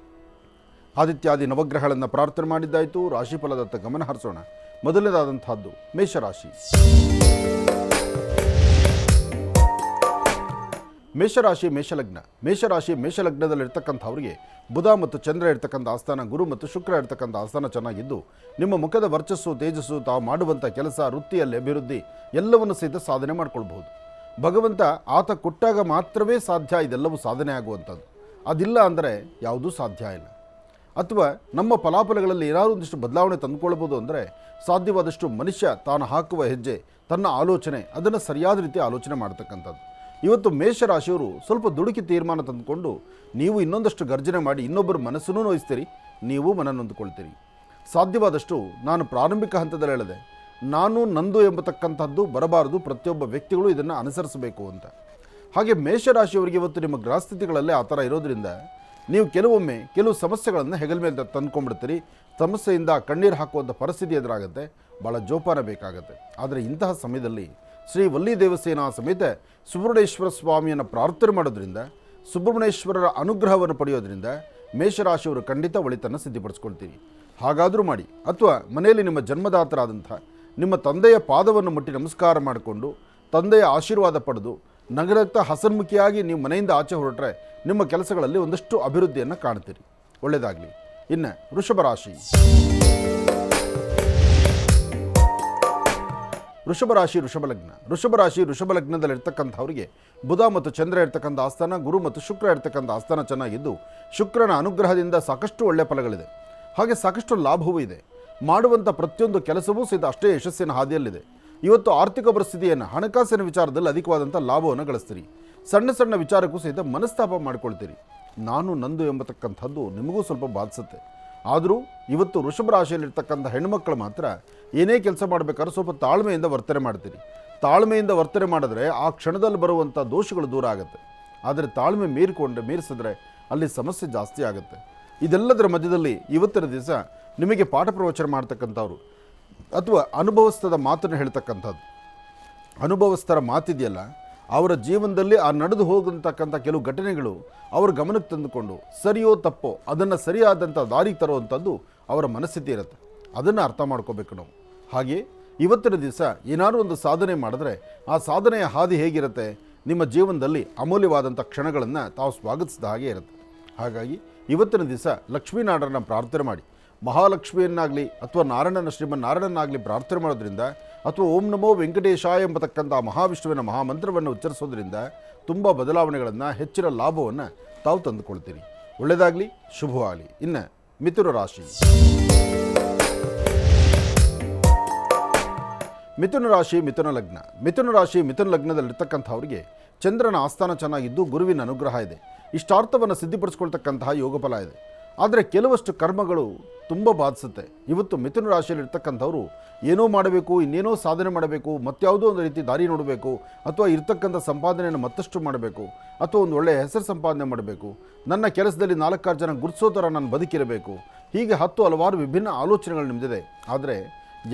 ಆದಿತ್ಯಾದಿ ನವಗ್ರಹಗಳನ್ನು ಪ್ರಾರ್ಥನೆ ಮಾಡಿದ್ದಾಯಿತು. ರಾಶಿಫಲದತ್ತ ಗಮನ ಹರಿಸೋಣ. ಮೊದಲನೇದಾದಂಥದ್ದು ಮೇಷರಾಶಿ. ಮೇಷಲಗ್ನದಲ್ಲಿರ್ತಕ್ಕಂಥವ್ರಿಗೆ ಬುಧ ಮತ್ತು ಚಂದ್ರ ಇರ್ತಕ್ಕಂಥ ಆಸ್ಥಾನ, ಗುರು ಮತ್ತು ಶುಕ್ರ ಇರ್ತಕ್ಕಂಥ ಆಸ್ಥಾನ ಚೆನ್ನಾಗಿದ್ದು ನಿಮ್ಮ ಮುಖದ ವರ್ಚಸ್ಸು, ತೇಜಸ್ಸು, ತಾವು ಮಾಡುವಂಥ ಕೆಲಸ, ವೃತ್ತಿಯಲ್ಲಿ ಅಭಿವೃದ್ಧಿ ಎಲ್ಲವನ್ನು ಸಹಿತ ಸಾಧನೆ ಮಾಡ್ಕೊಳ್ಬಹುದು. ಭಗವಂತ ಆತ ಕೊಟ್ಟಾಗ ಮಾತ್ರವೇ ಸಾಧ್ಯ ಇದೆಲ್ಲವೂ ಸಾಧನೆ ಆಗುವಂಥದ್ದು. ಅದಿಲ್ಲ ಅಂದರೆ ಯಾವುದೂ ಸಾಧ್ಯ ಇಲ್ಲ. ಅಥವಾ ನಮ್ಮ ಫಲಾಫಲಗಳಲ್ಲಿ ಏನಾದರೂ ಒಂದಿಷ್ಟು ಬದಲಾವಣೆ ತಂದುಕೊಳ್ಬೋದು ಅಂದರೆ ಸಾಧ್ಯವಾದಷ್ಟು ಮನುಷ್ಯ ತಾನು ಹಾಕುವ ಹೆಜ್ಜೆ, ತನ್ನ ಆಲೋಚನೆ ಅದನ್ನು ಸರಿಯಾದ ರೀತಿ ಆಲೋಚನೆ ಮಾಡ್ತಕ್ಕಂಥದ್ದು. ಇವತ್ತು ಮೇಷರಾಶಿಯವರು ಸ್ವಲ್ಪ ದುಡುಕಿ ತೀರ್ಮಾನ ತಂದುಕೊಂಡು ನೀವು ಇನ್ನೊಂದಷ್ಟು ಗರ್ಜನೆ ಮಾಡಿ ಇನ್ನೊಬ್ಬರ ಮನಸ್ಸನ್ನು ನೋಯಿಸ್ತೀರಿ, ನೀವು ಮನನೊಂದುಕೊಳ್ತೀರಿ. ಸಾಧ್ಯವಾದಷ್ಟು ನಾನು ಪ್ರಾರಂಭಿಕ ಹಂತದಲ್ಲಿ ಹೇಳಿದೆ, ನಾನು ನಂದು ಎಂಬತಕ್ಕಂಥದ್ದು ಬರಬಾರದು. ಪ್ರತಿಯೊಬ್ಬ ವ್ಯಕ್ತಿಗಳು ಇದನ್ನು ಅನುಸರಿಸಬೇಕು ಅಂತ. ಹಾಗೆ ಮೇಷರಾಶಿಯವರಿಗೆ ಇವತ್ತು ನಿಮ್ಮ ಗ್ರಹಸ್ಥಿತಿಗಳಲ್ಲೇ ಆ ಥರ ಇರೋದ್ರಿಂದ ನೀವು ಕೆಲವು ಸಮಸ್ಯೆಗಳನ್ನು ಹೆಗಲ ಮೇಲೆ ತಂದ್ಕೊಂಡ್ಬಿಡ್ತೀರಿ. ಸಮಸ್ಯೆಯಿಂದ ಕಣ್ಣೀರು ಹಾಕುವಂಥ ಪರಿಸ್ಥಿತಿ ಎದುರಾಗುತ್ತೆ. ಭಾಳ ಜೋಪಾನ ಬೇಕಾಗತ್ತೆ. ಆದರೆ ಇಂತಹ ಸಮಯದಲ್ಲಿ ಶ್ರೀ ವಲ್ಲಿ ದೇವಸೇನಾ ಸಮೇತ ಸುಬ್ರಹ್ಮಣ್ಯೇಶ್ವರ ಸ್ವಾಮಿಯನ್ನು ಪ್ರಾರ್ಥನೆ ಮಾಡೋದ್ರಿಂದ, ಸುಬ್ರಹ್ಮಣ್ಯೇಶ್ವರರ ಅನುಗ್ರಹವನ್ನು ಪಡೆಯೋದ್ರಿಂದ ಮೇಷರಾಶಿಯವರು ಖಂಡಿತ ಒಳಿತನ್ನು ಸಿದ್ಧಪಡಿಸ್ಕೊಳ್ತೀರಿ. ಹಾಗಾದರೂ ಮಾಡಿ. ಅಥವಾ ಮನೆಯಲ್ಲಿ ನಿಮ್ಮ ಜನ್ಮದಾತರಾದಂಥ ನಿಮ್ಮ ತಂದೆಯ ಪಾದವನ್ನು ಮುಟ್ಟಿ ನಮಸ್ಕಾರ ಮಾಡಿಕೊಂಡು ತಂದೆಯ ಆಶೀರ್ವಾದ ಪಡೆದು ನಗರತ್ತ ಹಸನ್ಮುಖಿಯಾಗಿ ನೀವು ಮನೆಯಿಂದ ಆಚೆ ಹೊರಟ್ರೆ ನಿಮ್ಮ ಕೆಲಸಗಳಲ್ಲಿ ಒಂದಷ್ಟು ಅಭಿವೃದ್ಧಿಯನ್ನು ಕಾಣ್ತೀರಿ. ಒಳ್ಳೆಯದಾಗಲಿ. ಇನ್ನು ವೃಷಭರಾಶಿ. ವೃಷಭಲಗ್ನದಲ್ಲಿರ್ತಕ್ಕಂಥವರಿಗೆ ಬುಧ ಮತ್ತು ಚಂದ್ರ ಇರ್ತಕ್ಕಂಥ ಆಸ್ಥಾನ, ಗುರು ಮತ್ತು ಶುಕ್ರ ಇರ್ತಕ್ಕಂಥ ಆಸ್ಥಾನ ಚೆನ್ನಾಗಿದ್ದು ಶುಕ್ರನ ಅನುಗ್ರಹದಿಂದ ಸಾಕಷ್ಟು ಒಳ್ಳೆಯ ಫಲಗಳಿದೆ. ಹಾಗೆ ಸಾಕಷ್ಟು ಲಾಭವೂ ಇದೆ. ಮಾಡುವಂಥ ಪ್ರತಿಯೊಂದು ಕೆಲಸವೂ ಸಹಿತ ಅಷ್ಟೇ ಯಶಸ್ಸಿನ ಹಾದಿಯಲ್ಲಿದೆ. ಇವತ್ತು ಆರ್ಥಿಕ ಪರಿಸ್ಥಿತಿಯನ್ನು, ಹಣಕಾಸಿನ ವಿಚಾರದಲ್ಲಿ ಅಧಿಕವಾದಂಥ ಲಾಭವನ್ನು ಗಳಿಸ್ತೀರಿ. ಸಣ್ಣ ಸಣ್ಣ ವಿಚಾರಕ್ಕೂ ಸಹಿತ ಮನಸ್ತಾಪ ಮಾಡ್ಕೊಳ್ತೀರಿ. ನಾನು ನಂದು ಎಂಬತಕ್ಕಂಥದ್ದು ನಿಮಗೂ ಸ್ವಲ್ಪ ಬಾಧಿಸುತ್ತೆ. ಆದರೂ ಇವತ್ತು ವೃಷಭ ರಾಶಿಯಲ್ಲಿರ್ತಕ್ಕಂಥ ಹೆಣ್ಣುಮಕ್ಕಳು ಮಾತ್ರ ಏನೇ ಕೆಲಸ ಮಾಡಬೇಕಾದ್ರೂ ಸ್ವಲ್ಪ ತಾಳ್ಮೆಯಿಂದ ವರ್ತನೆ ಮಾಡ್ತೀರಿ. ತಾಳ್ಮೆಯಿಂದ ವರ್ತನೆ ಮಾಡಿದ್ರೆ ಆ ಕ್ಷಣದಲ್ಲಿ ಬರುವಂಥ ದೋಷಗಳು ದೂರ ಆಗುತ್ತೆ. ಆದರೆ ತಾಳ್ಮೆ ಮೀರಿಸಿದ್ರೆ ಅಲ್ಲಿ ಸಮಸ್ಯೆ ಜಾಸ್ತಿ ಆಗುತ್ತೆ. ಇದೆಲ್ಲದರ ಮಧ್ಯದಲ್ಲಿ ಇವತ್ತಿನ ದಿವಸ ನಿಮಗೆ ಪಾಠ ಪ್ರವಚನ ಮಾಡ್ತಕ್ಕಂಥವ್ರು ಅಥವಾ ಅನುಭವಸ್ಥದ ಮಾತನ್ನು ಹೇಳ್ತಕ್ಕಂಥದ್ದು, ಅನುಭವಸ್ಥರ ಮಾತಿದೆಯಲ್ಲ, ಅವರ ಜೀವನದಲ್ಲಿ ಆ ನಡೆದು ಹೋಗತಕ್ಕಂಥ ಕೆಲವು ಘಟನೆಗಳು ಅವರ ಗಮನಕ್ಕೆ ತಂದುಕೊಂಡು ಸರಿಯೋ ತಪ್ಪೋ ಅದನ್ನು ಸರಿಯಾದಂಥ ದಾರಿಗೆ ತರುವಂಥದ್ದು ಅವರ ಮನಸ್ಥಿತಿ ಇರುತ್ತೆ. ಅದನ್ನು ಅರ್ಥ ಮಾಡ್ಕೋಬೇಕು ನಾವು. ಹಾಗೆ ಇವತ್ತಿನ ದಿವಸ ಏನಾದರೂ ಒಂದು ಸಾಧನೆ ಮಾಡಿದ್ರೆ ಆ ಸಾಧನೆಯ ಹಾದಿ ಹೇಗಿರುತ್ತೆ, ನಿಮ್ಮ ಜೀವನದಲ್ಲಿ ಅಮೂಲ್ಯವಾದಂಥ ಕ್ಷಣಗಳನ್ನು ತಾವು ಸ್ವಾಗತಿಸಿದ ಹಾಗೆ ಇರುತ್ತೆ. ಹಾಗಾಗಿ ಇವತ್ತಿನ ದಿವಸ ಲಕ್ಷ್ಮೀನಾರಾಯಣನ ಪ್ರಾರ್ಥನೆ ಮಾಡಿ, ಮಹಾಲಕ್ಷ್ಮಿಯನ್ನಾಗಲಿ ಅಥವಾ ಶ್ರೀಮನ್ನಾರಾಯಣನಾಗಲಿ ಪ್ರಾರ್ಥನೆ ಮಾಡೋದ್ರಿಂದ ಅಥವಾ ಓಂ ನಮೋ ವೆಂಕಟೇಶಾಯ ಎಂಬತಕ್ಕಂಥ ಮಹಾವಿಷ್ಣುವಿನ ಮಹಾಮಂತ್ರವನ್ನು ಉಚ್ಚರಿಸೋದ್ರಿಂದ ತುಂಬ ಬದಲಾವಣೆಗಳನ್ನು, ಹೆಚ್ಚಿನ ಲಾಭವನ್ನು ತಾವು ತಂದುಕೊಳ್ತೀರಿ. ಒಳ್ಳೆಯದಾಗಲಿ, ಶುಭವಾಗಲಿ. ಇನ್ನು ಮಿಥುನ ರಾಶಿ. ಮಿಥುನ ಲಗ್ನದಲ್ಲಿರ್ತಕ್ಕಂಥವ್ರಿಗೆ ಚಂದ್ರನ ಆಸ್ಥಾನ ಚೆನ್ನಾಗಿದ್ದು ಗುರುವಿನ ಅನುಗ್ರಹ ಇದೆ. ಇಷ್ಟಾರ್ಥವನ್ನು ಸಿದ್ಧಿಪಡಿಸ್ಕೊಳ್ತಕ್ಕಂತಹ ಯೋಗಫಲ ಇದೆ. ಆದರೆ ಕೆಲವಷ್ಟು ಕರ್ಮಗಳು ತುಂಬ ಬಾಧಿಸುತ್ತೆ. ಇವತ್ತು ಮಿಥುನ ರಾಶಿಯಲ್ಲಿರ್ತಕ್ಕಂಥವ್ರು ಏನೋ ಮಾಡಬೇಕು, ಇನ್ನೇನೋ ಸಾಧನೆ ಮಾಡಬೇಕು, ಮತ್ಯಾವುದೋ ಒಂದು ರೀತಿ ದಾರಿ ನೋಡಬೇಕು, ಅಥವಾ ಇರ್ತಕ್ಕಂಥ ಸಂಪಾದನೆಯನ್ನು ಮತ್ತಷ್ಟು ಮಾಡಬೇಕು, ಅಥವಾ ಒಂದು ಒಳ್ಳೆಯ ಹೆಸರು ಸಂಪಾದನೆ ಮಾಡಬೇಕು, ನನ್ನ ಕೆಲಸದಲ್ಲಿ 4-6 ಜನ ಗುರುತಿಸೋ ಥರ ನಾನು ಬದುಕಿರಬೇಕು, ಹೀಗೆ ಹಲವಾರು ವಿಭಿನ್ನ ಆಲೋಚನೆಗಳು ನಿಮ್ಮದಿದೆ. ಆದರೆ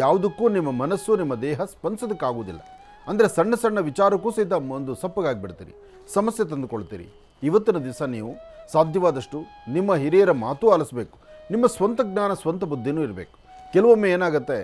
ಯಾವುದಕ್ಕೂ ನಿಮ್ಮ ಮನಸ್ಸು, ನಿಮ್ಮ ದೇಹ ಸ್ಪಂದಿಸೋದಕ್ಕಾಗೋದಿಲ್ಲ. ಅಂದರೆ ಸಣ್ಣ ಸಣ್ಣ ವಿಚಾರಕ್ಕೂ ಸಹಿತ ಒಂದು ಸಪ್ಪಗಾಗಿಬಿಡ್ತೀರಿ, ಸಮಸ್ಯೆ ತಂದುಕೊಳ್ತೀರಿ. ಇವತ್ತಿನ ದಿವಸ ನೀವು ಸಾಧ್ಯವಾದಷ್ಟು ನಿಮ್ಮ ಹಿರಿಯರ ಮಾತು ಆಲಿಸಬೇಕು. ನಿಮ್ಮ ಸ್ವಂತ ಜ್ಞಾನ, ಸ್ವಂತ ಬುದ್ಧಿನೂ ಇರಬೇಕು. ಕೆಲವೊಮ್ಮೆ ಏನಾಗುತ್ತೆ,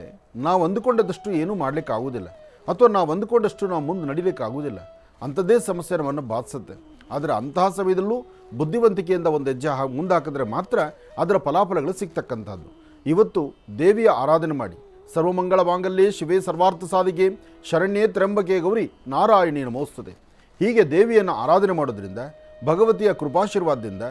ನಾವು ಅಂದುಕೊಂಡದಷ್ಟು ಏನೂ ಮಾಡಲಿಕ್ಕೆ ಆಗೋದಿಲ್ಲ, ಅಥವಾ ನಾವು ಅಂದುಕೊಂಡಷ್ಟು ನಾವು ಮುಂದೆ ನಡಿಲಿಕ್ಕಾಗೋದಿಲ್ಲ. ಅಂಥದ್ದೇ ಸಮಸ್ಯೆ ನಮ್ಮನ್ನು ಬಾಧಿಸುತ್ತೆ. ಆದರೆ ಅಂತಹ ಸಮಯದಲ್ಲೂ ಬುದ್ಧಿವಂತಿಕೆಯಿಂದ ಒಂದು ಹೆಜ್ಜೆ ಮುಂದೆ ಹಾಕಿದ್ರೆ ಮಾತ್ರ ಅದರ ಫಲಾಫಲಗಳು ಸಿಗ್ತಕ್ಕಂಥದ್ದು. ಇವತ್ತು ದೇವಿಯ ಆರಾಧನೆ ಮಾಡಿ ಸರ್ವಮಂಗಳ ಮಾಂಗಲ್ಯೆ ಶಿವೇ ಸರ್ವಾರ್ಥ ಸಾಧಿಗೆ ಶರಣ್ಯೇ ತ್ರ್ಯಂಬಕೆ ಗೌರಿ ನಾರಾಯಣಿ ನಮೋಸ್ತುತೆ. ಹೀಗೆ ದೇವಿಯನ್ನು ಆರಾಧನೆ ಮಾಡೋದ್ರಿಂದ ಭಗವತಿಯ ಕೃಪಾಶೀರ್ವಾದದಿಂದ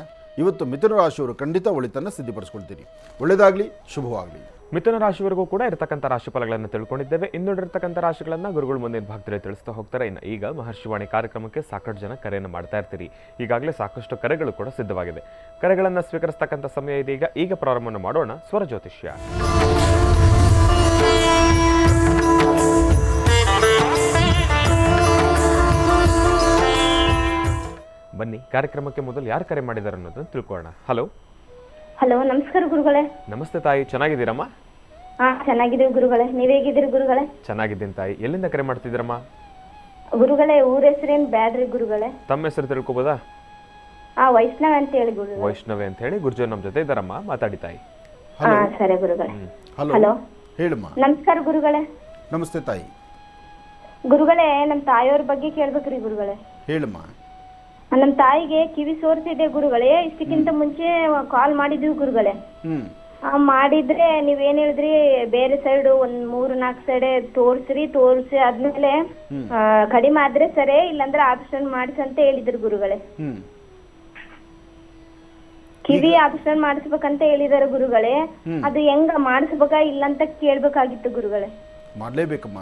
ಇವತ್ತು ಮಿಥುನ ರಾಶಿಯವರು ಖಂಡಿತ ಒಳಿತನ್ನು ಸಿದ್ಧಪಡಿಸ್ಕೊಳ್ತೀರಿ. ಒಳ್ಳೆಯದಾಗಲಿ, ಶುಭವಾಗಲಿ. ಮಿಥುನ ರಾಶಿವರೆಗೂ ಕೂಡ ಇರತಕ್ಕಂಥ ರಾಶಿಫಲಗಳನ್ನು ತಿಳ್ಕೊಂಡಿದ್ದೇವೆ. ಇನ್ನುಳಿದಿರ್ತಕ್ಕಂಥ ರಾಶಿಗಳನ್ನು ಗುರುಗಳು ಮುಂದಿನ ಭಾಗದಲ್ಲಿ ತಿಳಿಸ್ತಾ ಹೋಗ್ತಾರೆ. ಇನ್ನು ಈಗ ಮಹರ್ಷಿವಾಣಿ ಕಾರ್ಯಕ್ರಮಕ್ಕೆ ಸಾಕಷ್ಟು ಜನ ಕರೆಯನ್ನು ಮಾಡ್ತಾ ಇರ್ತೀರಿ. ಈಗಾಗಲೇ ಸಾಕಷ್ಟು ಕರೆಗಳು ಕೂಡ ಸಿದ್ಧವಾಗಿದೆ. ಕರೆಗಳನ್ನು ಸ್ವೀಕರಿಸ್ತಕ್ಕಂಥ ಸಮಯ ಇದೀಗ. ಈಗ ಪ್ರಾರಂಭವನ್ನು ಮಾಡೋಣ ಸ್ವರ ಜ್ಯೋತಿಷ್ಯ. ಬನ್ನಿ, ಕಾರ್ಯಕ್ರಮಕ್ಕೆ ಮೊದಲು ಯಾರು ಕರೆ ಮಾಡಿದ್ದಾರೆ ಅನ್ನೋದನ್ನು ತಿಳ್ಕೊಳ್ಳೋಣ. ಹಲೋ. ಹಲೋ, ನಮಸ್ಕಾರ ಗುರುಗಳೇ. ನಮಸ್ತೆ ತಾಯಿ, ಚೆನ್ನಾಗಿದ್ದೀರಮ್ಮ? ಹಾ, ಚೆನ್ನಾಗಿದ್ದೀವಿ ಗುರುಗಳೇ. ನೀವ್ ಹೇಗಿದ್ದೀರಿ ಗುರುಗಳೇ? ಚೆನ್ನಾಗಿದ್ದೀನಿ ತಾಯಿ. ಎಲ್ಲಿಂದ ಕರೆ ಮಾಡ್ತಿದ್ದೀರಮ್ಮ? ಗುರುಗಳೇ, ಊರ ಹೆಸರೇನ್ ಬ್ಯಾಡ್ರಿ ಗುರುಗಳೇ. ತಮ್ಮ ಹೆಸರು ತಿಳ್ಕೊಬೋದಾ? ವೈಷ್ಣವ್ ಅಂತ ಹೇಳಿ ಗುರುಗಳೇ. ವೈಷ್ಣವಿ ಅಂತ ಹೇಳಿ. ಗುರುಜಿ ನಮ್ಮ ಜೊತೆ ಇದ್ದಾರಮ್ಮ, ಮಾತಾಡಿ ತಾಯಿ. ಹಾ, ಸರಿ ಗುರುಗಳೇ. ಹಲೋ, ಹೇಳಮ್ಮ. ನಮಸ್ಕಾರ ಗುರುಗಳೇ. ನಮಸ್ತೆ ತಾಯಿ. ಗುರುಗಳೇ, ನಮ್ ತಾಯಿಯವ್ರ ಬಗ್ಗೆ ಕೇಳ್ಬೇಕ್ರಿ ಗುರುಗಳೇ. ಹೇಳಮ್ಮ. ನಮ್ ತಾಯಿಗೆ ಕಿವಿ ಸೋರ್ಸಿದೆ ಗುರುಗಳೇ. ಇಷ್ಟಕ್ಕಿಂತ ಮುಂಚೆ ಕಾಲ್ ಮಾಡಿದ್ವಿ ಗುರುಗಳೇ. ಮಾಡಿದ್ರೆ ನೀವೇನ್ ಹೇಳಿದ್ರಿ, ಬೇರೆ ಸೈಡ್ ಒಂದ್ 3-4 ಸೈಡ್ ತೋರ್ಸಿ ಆದ್ಮೇಲೆ ಕಡಿಮೆ ಆದ್ರೆ ಸರಿ, ಇಲ್ಲಾಂದ್ರೆ ಆಪರೇಷನ್ ಮಾಡಿಸ್ ಅಂತ ಹೇಳಿದ್ರು ಗುರುಗಳೇ. ಕಿವಿ ಆಪರೇಷನ್ ಮಾಡಿಸ್ಬೇಕಂತ ಹೇಳಿದಾರೆ ಗುರುಗಳೇ. ಅದು ಹೆಂಗ ಮಾಡಿಸ್ಬೇಕಾ ಇಲ್ಲ ಅಂತ ಕೇಳ್ಬೇಕಾಗಿತ್ತು ಗುರುಗಳೇ. ಮಾಡ್ಲೇಬೇಕಮ್ಮ,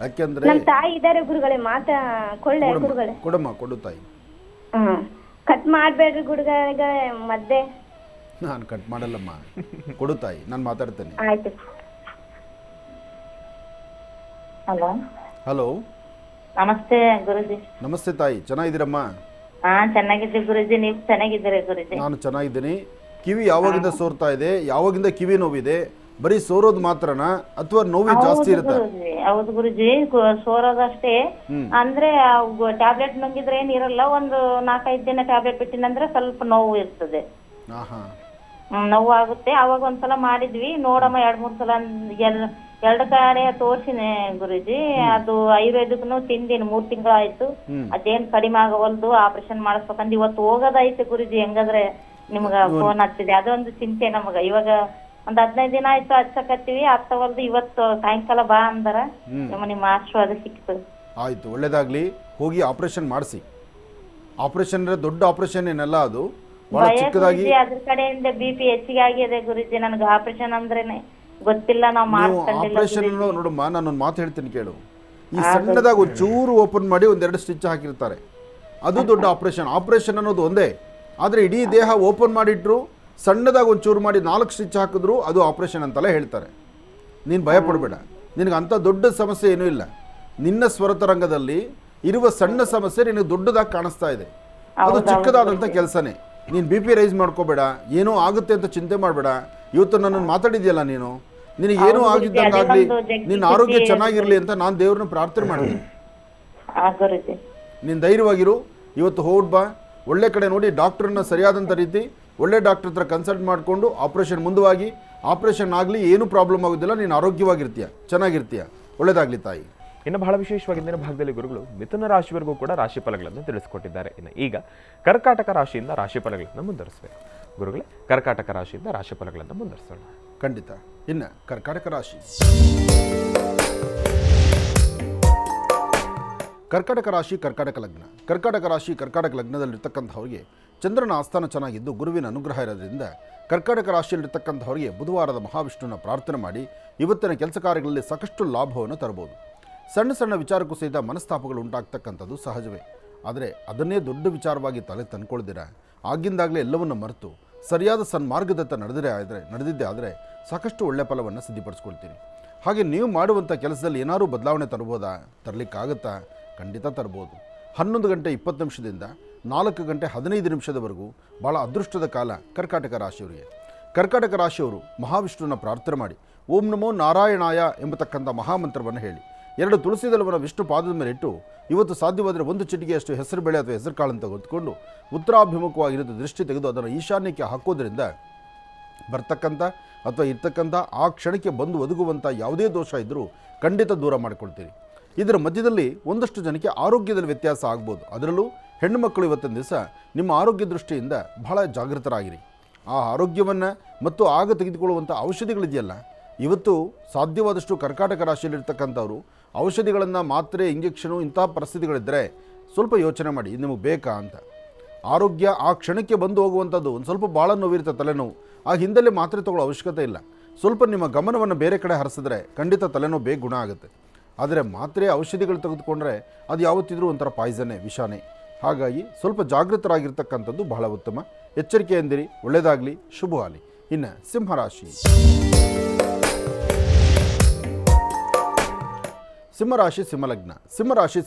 ಯಾಕೆಂದ್ರೆ ನಮ್ ತಾಯಿ ಇದಾರೆ ಗುರುಗಳೇ. ಕೊಳ್ಳೆ ಗುರುಗಳೇ. ಕೊಡಮ್ಮ, ಕೊಡು ತಾಯಿ. ಕಟ್ ಮಾಡ್ಬೇಡ್ರಿ ಗುರುಗಳೇ ಮಧ್ಯೆ. ನಾನು ಕಟ್ ಮಾಡಲ್ಲಮ್ಮ, ಕೊಡು ತಾಯಿ, ನಾನು ಮಾತಾಡ್ತೇನೆ. ಆಯ್ತು. ಹಲೋ. ಹಲೋ, ನಮಸ್ತೆ ಗುರುಜಿ. ನಮಸ್ತೆ ತಾಯಿ, ಚೆನ್ನಾಗಿದ್ದೀರಮ್ಮ? ಹಾ, ಚೆನ್ನಾಗಿದ್ದೀವಿ ಗುರುಜಿ. ನೀವು ಚೆನ್ನಾಗಿದ್ದೀರಿ ಗುರುಜಿ? ನಾನು ಚೆನ್ನಾಗಿದ್ದೀನಿ. ಕಿವಿ ಯಾವಾಗಿಂದ ಸೋರ್ತಾ ಇದೆ? ಯಾವಾಗಿಂದ ಕಿವಿ ನೋವಿದೆ? ಬರೀ ಸೋರೋದು ಮಾತ್ರನಾ ಅಥವಾ ನೋವು ಜಾಸ್ತಿ ಇರುತ್ತೆ? ಹೌದು ಗುರುಜಿ, ಸೋರೋದಷ್ಟೇ. ಅಂದ್ರೆ ಟ್ಯಾಬ್ಲೆಟ್ ನುಂಗಿದ್ರೆ ಏನಿರಲ್ಲ, ಒಂದು 4-5 ದಿನ ಟ್ಯಾಬ್ಲೆಟ್ ಬಿಟ್ಟಿನಂದ್ರೆ ಸ್ವಲ್ಪ ನೋವು ಇರ್ತದೆ. ನೋವು ಆಗುತ್ತೆ. ಅವಾಗ ಒಂದ್ಸಲ ಮಾಡಿದ್ವಿ ನೋಡಮ್ಮ, 2-3 ಸಲ 2 ಕಡೆ ತೋರ್ಸಿನಿ ಗುರುಜಿ. ಅದು ಆಯುರ್ವೇದಕ್ಕೂ ತಿಂದಿನಿ, 3 ತಿಂಗಳಾಯ್ತು. ಅದೇನ್ ಕಡಿಮೆ ಆಗವಲ್ದು. ಆಪರೇಷನ್ ಮಾಡಿಸ್ಬೇಕಂದ್ ಇವತ್ತು ಹೋಗೋದೈತೆ ಗುರುಜಿ. ಹೆಂಗಾದ್ರೆ ನಿಮ್ಗ ಫೋನ್ ಹಚ್ಚಿದೆ, ಅದೊಂದು ಚಿಂತೆ ನಮಗ. ಇವಾಗ ಒಂದ್ 15 ದಿನ ಆಯ್ತು ಹಚ್ಚಕತ್ತೀವಿ, ಹತ್ತವಲ್ದು. ಇವತ್ತು ಸಾಯಂಕಾಲ ಬಾ ಅಂದಾರ. ನಿಮ್ಮ ಆಶೀರ್ವಾದ ಸಿಕ್ತು. ಆಯ್ತು, ಒಳ್ಳೇದಾಗ್ಲಿ. ಹೋಗಿ ಆಪರೇಷನ್ ಮಾಡಿಸಿ. ಆಪರೇಷನ್ ಅಂದ್ರೆ ದೊಡ್ಡ ಆಪರೇಷನ್ ಏನಲ್ಲ, ಅದು ಬಹಳ ಚಿಕ್ಕದಾಗಿ. ಅದ್ರ ಕಡೆಯಿಂದ BP ಹೆಚ್ಚಿಗೆ ಆಗಿದೆ ಗುರುಜಿ. ನನಗೆ ಆಪರೇಷನ್ ಅಂದ್ರೇನೆ ಗೊತ್ತಿಲ್ಲ, ನಾವು ಮಾಡ್ಕೊಂಡಿಲ್ಲ. ಆಪರೇಷನ್ ನೋಡಮ್ಮ, ನಾನೊಂದು ಮಾತು ಹೇಳ್ತೀನಿ ಕೇಳು. ಈ ಸಣ್ಣದಾಗಿ ಒಂದು ಚೂರು ಓಪನ್ ಮಾಡಿ 1-2 ಸ್ಟಿಚ್ ಹಾಕಿರ್ತಾರೆ, ಅದು ದೊಡ್ಡ ಆಪರೇಷನ್. ಆಪರೇಷನ್ ಅನ್ನೋದು ಒಂದೇ, ಆದರೆ ಇಡೀ ದೇಹ ಓಪನ್ ಮಾಡಿಟ್ರು, ಸಣ್ಣದಾಗಿ ಒಂದು ಚೂರು ಮಾಡಿ 4 ಸ್ಟಿಚ್ ಹಾಕಿದ್ರು ಅದು ಆಪರೇಷನ್ ಅಂತೆಲ್ಲ ಹೇಳ್ತಾರೆ. ನೀನು ಭಯಪಡಬೇಡ, ನಿನಗೆ ಅಂಥ ದೊಡ್ಡ ಸಮಸ್ಯೆ ಏನೂ ಇಲ್ಲ. ನಿನ್ನ ಸ್ವರತರಂಗದಲ್ಲಿ ಇರುವ ಸಣ್ಣ ಸಮಸ್ಯೆ ನಿನಗೆ ದೊಡ್ಡದಾಗಿ ಕಾಣಿಸ್ತಾ ಇದೆ. ಅದು ಚಿಕ್ಕದಾದಂಥ ಕೆಲಸನೇ. ನೀನು BP ರೈಸ್ ಮಾಡ್ಕೋಬೇಡ, ಏನೋ ಆಗುತ್ತೆ ಅಂತ ಚಿಂತೆ ಮಾಡಬೇಡ. ಇವತ್ತು ನನ್ನನ್ನು ಮಾತಾಡಿದ್ಯಲ್ಲ ನೀನು, ನಿನಗೆ ಏನೂ ಆಗಿದ್ದಂಗಾಗಲಿ, ನಿನ್ನ ಆರೋಗ್ಯ ಚೆನ್ನಾಗಿರಲಿ ಅಂತ ನಾನು ದೇವ್ರನ್ನ ಪ್ರಾರ್ಥನೆ ಮಾಡ್ತೀನಿ. ನೀನು ಧೈರ್ಯವಾಗಿರು. ಇವತ್ತು ಹೋಗ್ಬಿಟ್ಟು ಬಾ, ಒಳ್ಳೆ ಕಡೆ ನೋಡಿ ಡಾಕ್ಟ್ರನ್ನ ಸರಿಯಾದಂಥ ರೀತಿ ಒಳ್ಳೆ ಡಾಕ್ಟರ್ ಹತ್ರ ಕನ್ಸಲ್ಟ್ ಮಾಡಿಕೊಂಡು ಆಪರೇಷನ್ ಮುಂದುವಾಗಿ ಆಪರೇಷನ್ ಆಗಲಿ, ಏನೂ ಪ್ರಾಬ್ಲಮ್ ಆಗೋದಿಲ್ಲ. ನೀನು ಆರೋಗ್ಯವಾಗಿರ್ತೀಯ, ಚೆನ್ನಾಗಿರ್ತೀಯ. ಒಳ್ಳೆಯದಾಗಲಿ ತಾಯಿ. ಇನ್ನು ಬಹಳ ವಿಶೇಷವಾಗಿ ಇಂದಿನ ಭಾಗದಲ್ಲಿ ಗುರುಗಳು ಮಿಥುನ ರಾಶಿವರೆಗೂ ಕೂಡ ರಾಶಿಫಲಗಳನ್ನು ತಿಳಿಸಿಕೊಟ್ಟಿದ್ದಾರೆ. ಇನ್ನು ಈಗ ಕರ್ಕಾಟಕ ರಾಶಿಯಿಂದ ರಾಶಿಫಲಗಳನ್ನು ಮುಂದುವರಿಸಬೇಕು. ಗುರುಗಳೇ, ಕರ್ಕಾಟಕ ರಾಶಿಯಿಂದ ರಾಶಿಫಲಗಳನ್ನು ಮುಂದುವರಿಸೋಣ. ಖಂಡಿತ. ಇನ್ನು ಕರ್ಕಾಟಕ ರಾಶಿ. ಕರ್ಕಾಟಕ ರಾಶಿ, ಕರ್ಕಾಟಕ ಲಗ್ನ. ಕರ್ಕಾಟಕ ರಾಶಿ, ಕರ್ಕಾಟಕ ಲಗ್ನದಲ್ಲಿರ್ತಕ್ಕಂಥವ್ರಿಗೆ ಚಂದ್ರನ ಆಸ್ಥಾನ ಚೆನ್ನಾಗಿದ್ದು ಗುರುವಿನ ಅನುಗ್ರಹ ಇರೋದ್ರಿಂದ ಕರ್ಕಾಟಕ ರಾಶಿಯಲ್ಲಿರ್ತಕ್ಕಂಥವ್ರಿಗೆ ಬುಧವಾರದ ಮಹಾವಿಷ್ಣುವಿನ ಪ್ರಾರ್ಥನೆ ಮಾಡಿ ಇವತ್ತಿನ ಕೆಲಸ ಕಾರ್ಯಗಳಲ್ಲಿ ಸಾಕಷ್ಟು ಲಾಭವನ್ನು ತರಬಹುದು. ಸಣ್ಣ ಸಣ್ಣ ವಿಚಾರಕ್ಕೂ ಸಹಿತ ಮನಸ್ತಾಪಗಳು ಉಂಟಾಗ್ತಕ್ಕಂಥದ್ದು ಸಹಜವೇ. ಆದರೆ ಅದನ್ನೇ ದೊಡ್ಡ ವಿಚಾರವಾಗಿ ತಲೆ ತಂದ್ಕೊಳ್ದಿರ ಆಗಿಂದಾಗಲೇ ಎಲ್ಲವನ್ನು ಮರೆತು ಸರಿಯಾದ ಸನ್ಮಾರ್ಗದತ್ತ ನಡೆದಿದ್ದೇ ಆದರೆ ಸಾಕಷ್ಟು ಒಳ್ಳೆಯ ಫಲವನ್ನು ಸಿದ್ಧಪಡಿಸ್ಕೊಳ್ತೀನಿ. ಹಾಗೆ ನೀವು ಮಾಡುವಂಥ ಕೆಲಸದಲ್ಲಿ ಏನಾದರೂ ಬದಲಾವಣೆ ತರ್ಬೋದಾ? ತರಲಿಕ್ಕಾಗುತ್ತಾ? ಖಂಡಿತ ತರ್ಬೋದು. 11 ಗಂಟೆ 20 ನಿಮಿಷದಿಂದ 4 ಗಂಟೆ 15 ನಿಮಿಷದವರೆಗೂ ಭಾಳ ಅದೃಷ್ಟದ ಕಾಲ ಕರ್ಕಾಟಕ ರಾಶಿಯವರಿಗೆ. ಕರ್ಕಾಟಕ ರಾಶಿಯವರು ಮಹಾವಿಷ್ಣುವಿನ ಪ್ರಾರ್ಥನೆ ಮಾಡಿ ಓಂ ನಮೋ ನಾರಾಯಣಾಯ ಎಂಬತಕ್ಕಂಥ ಮಹಾಮಂತ್ರವನ್ನು ಹೇಳಿ 2 ತುಳಸಿ ದಳವನ್ನು ವಿಷ್ಣು ಪಾದದ ಮೇಲೆ ಇಟ್ಟು ಇವತ್ತು ಸಾಧ್ಯವಾದರೆ 1 ಚಿಟಿಕೆಯಷ್ಟು ಹೆಸರು ಬೇಳೆ ಅಥವಾ ಹೆಸರು ಕಾಳು ಅಂತ ಹೊತ್ಕೊಂಡು ಉತ್ತರಾಭಿಮುಖವಾಗಿರೋದು ದೃಷ್ಟಿ ತೆಗೆದು ಅದನ್ನು ಈಶಾನ್ಯಕ್ಕೆ ಹಾಕೋದ್ರಿಂದ ಬರ್ತಕ್ಕಂಥ ಅಥವಾ ಇರ್ತಕ್ಕಂಥ ಆ ಕ್ಷಣಕ್ಕೆ ಬಂದು ಒದಗುವಂಥ ಯಾವುದೇ ದೋಷ ಇದ್ದರೂ ಖಂಡಿತ ದೂರ ಮಾಡಿಕೊಳ್ತೀರಿ. ಇದರ ಮಧ್ಯದಲ್ಲಿ ಒಂದಷ್ಟು ಜನಕ್ಕೆ ಆರೋಗ್ಯದಲ್ಲಿ ವ್ಯತ್ಯಾಸ ಆಗ್ಬೋದು. ಅದರಲ್ಲೂ ಹೆಣ್ಣು ಮಕ್ಕಳು ಇವತ್ತಿನ ದಿವಸ ನಿಮ್ಮ ಆರೋಗ್ಯ ದೃಷ್ಟಿಯಿಂದ ಬಹಳ ಜಾಗೃತರಾಗಿರಿ. ಆ ಆರೋಗ್ಯವನ್ನು ಮತ್ತು ಆಗ ತೆಗೆದುಕೊಳ್ಳುವಂಥ ಔಷಧಿಗಳಿದೆಯಲ್ಲ, ಇವತ್ತು ಸಾಧ್ಯವಾದಷ್ಟು ಕರ್ಕಾಟಕ ರಾಶಿಯಲ್ಲಿರ್ತಕ್ಕಂಥವ್ರು ಔಷಧಿಗಳನ್ನು, ಮಾತ್ರೆ, ಇಂಜೆಕ್ಷನು ಇಂಥ ಪರಿಸ್ಥಿತಿಗಳಿದ್ದರೆ ಸ್ವಲ್ಪ ಯೋಚನೆ ಮಾಡಿ, ಇದು ನಿಮಗೆ ಬೇಕಾ ಅಂತ. ಆರೋಗ್ಯ ಆ ಕ್ಷಣಕ್ಕೆ ಬಂದು ಹೋಗುವಂಥದ್ದು. ಒಂದು ಸ್ವಲ್ಪ ಭಾಳ ನೋವಿರುತ್ತೆ, ತಲೆನೋವು, ಆ ಹಿಂದಲೇ ಮಾತ್ರೆ ತೊಗೊಳ್ಳೋ ಅವಶ್ಯಕತೆ ಇಲ್ಲ. ಸ್ವಲ್ಪ ನಿಮ್ಮ ಗಮನವನ್ನು ಬೇರೆ ಕಡೆ ಹರಿಸಿದ್ರೆ ಖಂಡಿತ ತಲೆನೋವು ಬೇಗ ಗುಣ ಆಗುತ್ತೆ. ಆದರೆ ಮಾತ್ರೆ, ಔಷಧಿಗಳು ತೆಗೆದುಕೊಂಡ್ರೆ ಅದು ಯಾವತ್ತಿದ್ರೂ ಒಂಥರ ಪಾಯ್ಸನ್ನೇ, ವಿಷಾನೇ. ಹಾಗಾಗಿ ಸ್ವಲ್ಪ ಜಾಗೃತರಾಗಿರ್ತಕ್ಕಂಥದ್ದು ಬಹಳ ಉತ್ತಮ. ಎಚ್ಚರಿಕೆಯಿಂದಿರಿ, ಒಳ್ಳೆಯದಾಗಲಿ, ಶುಭವಾಗಲಿ. ಇನ್ನು ಸಿಂಹರಾಶಿ. ಸಿಂಹರಾಶಿ ಸಿಂಹಲಗ್ನ.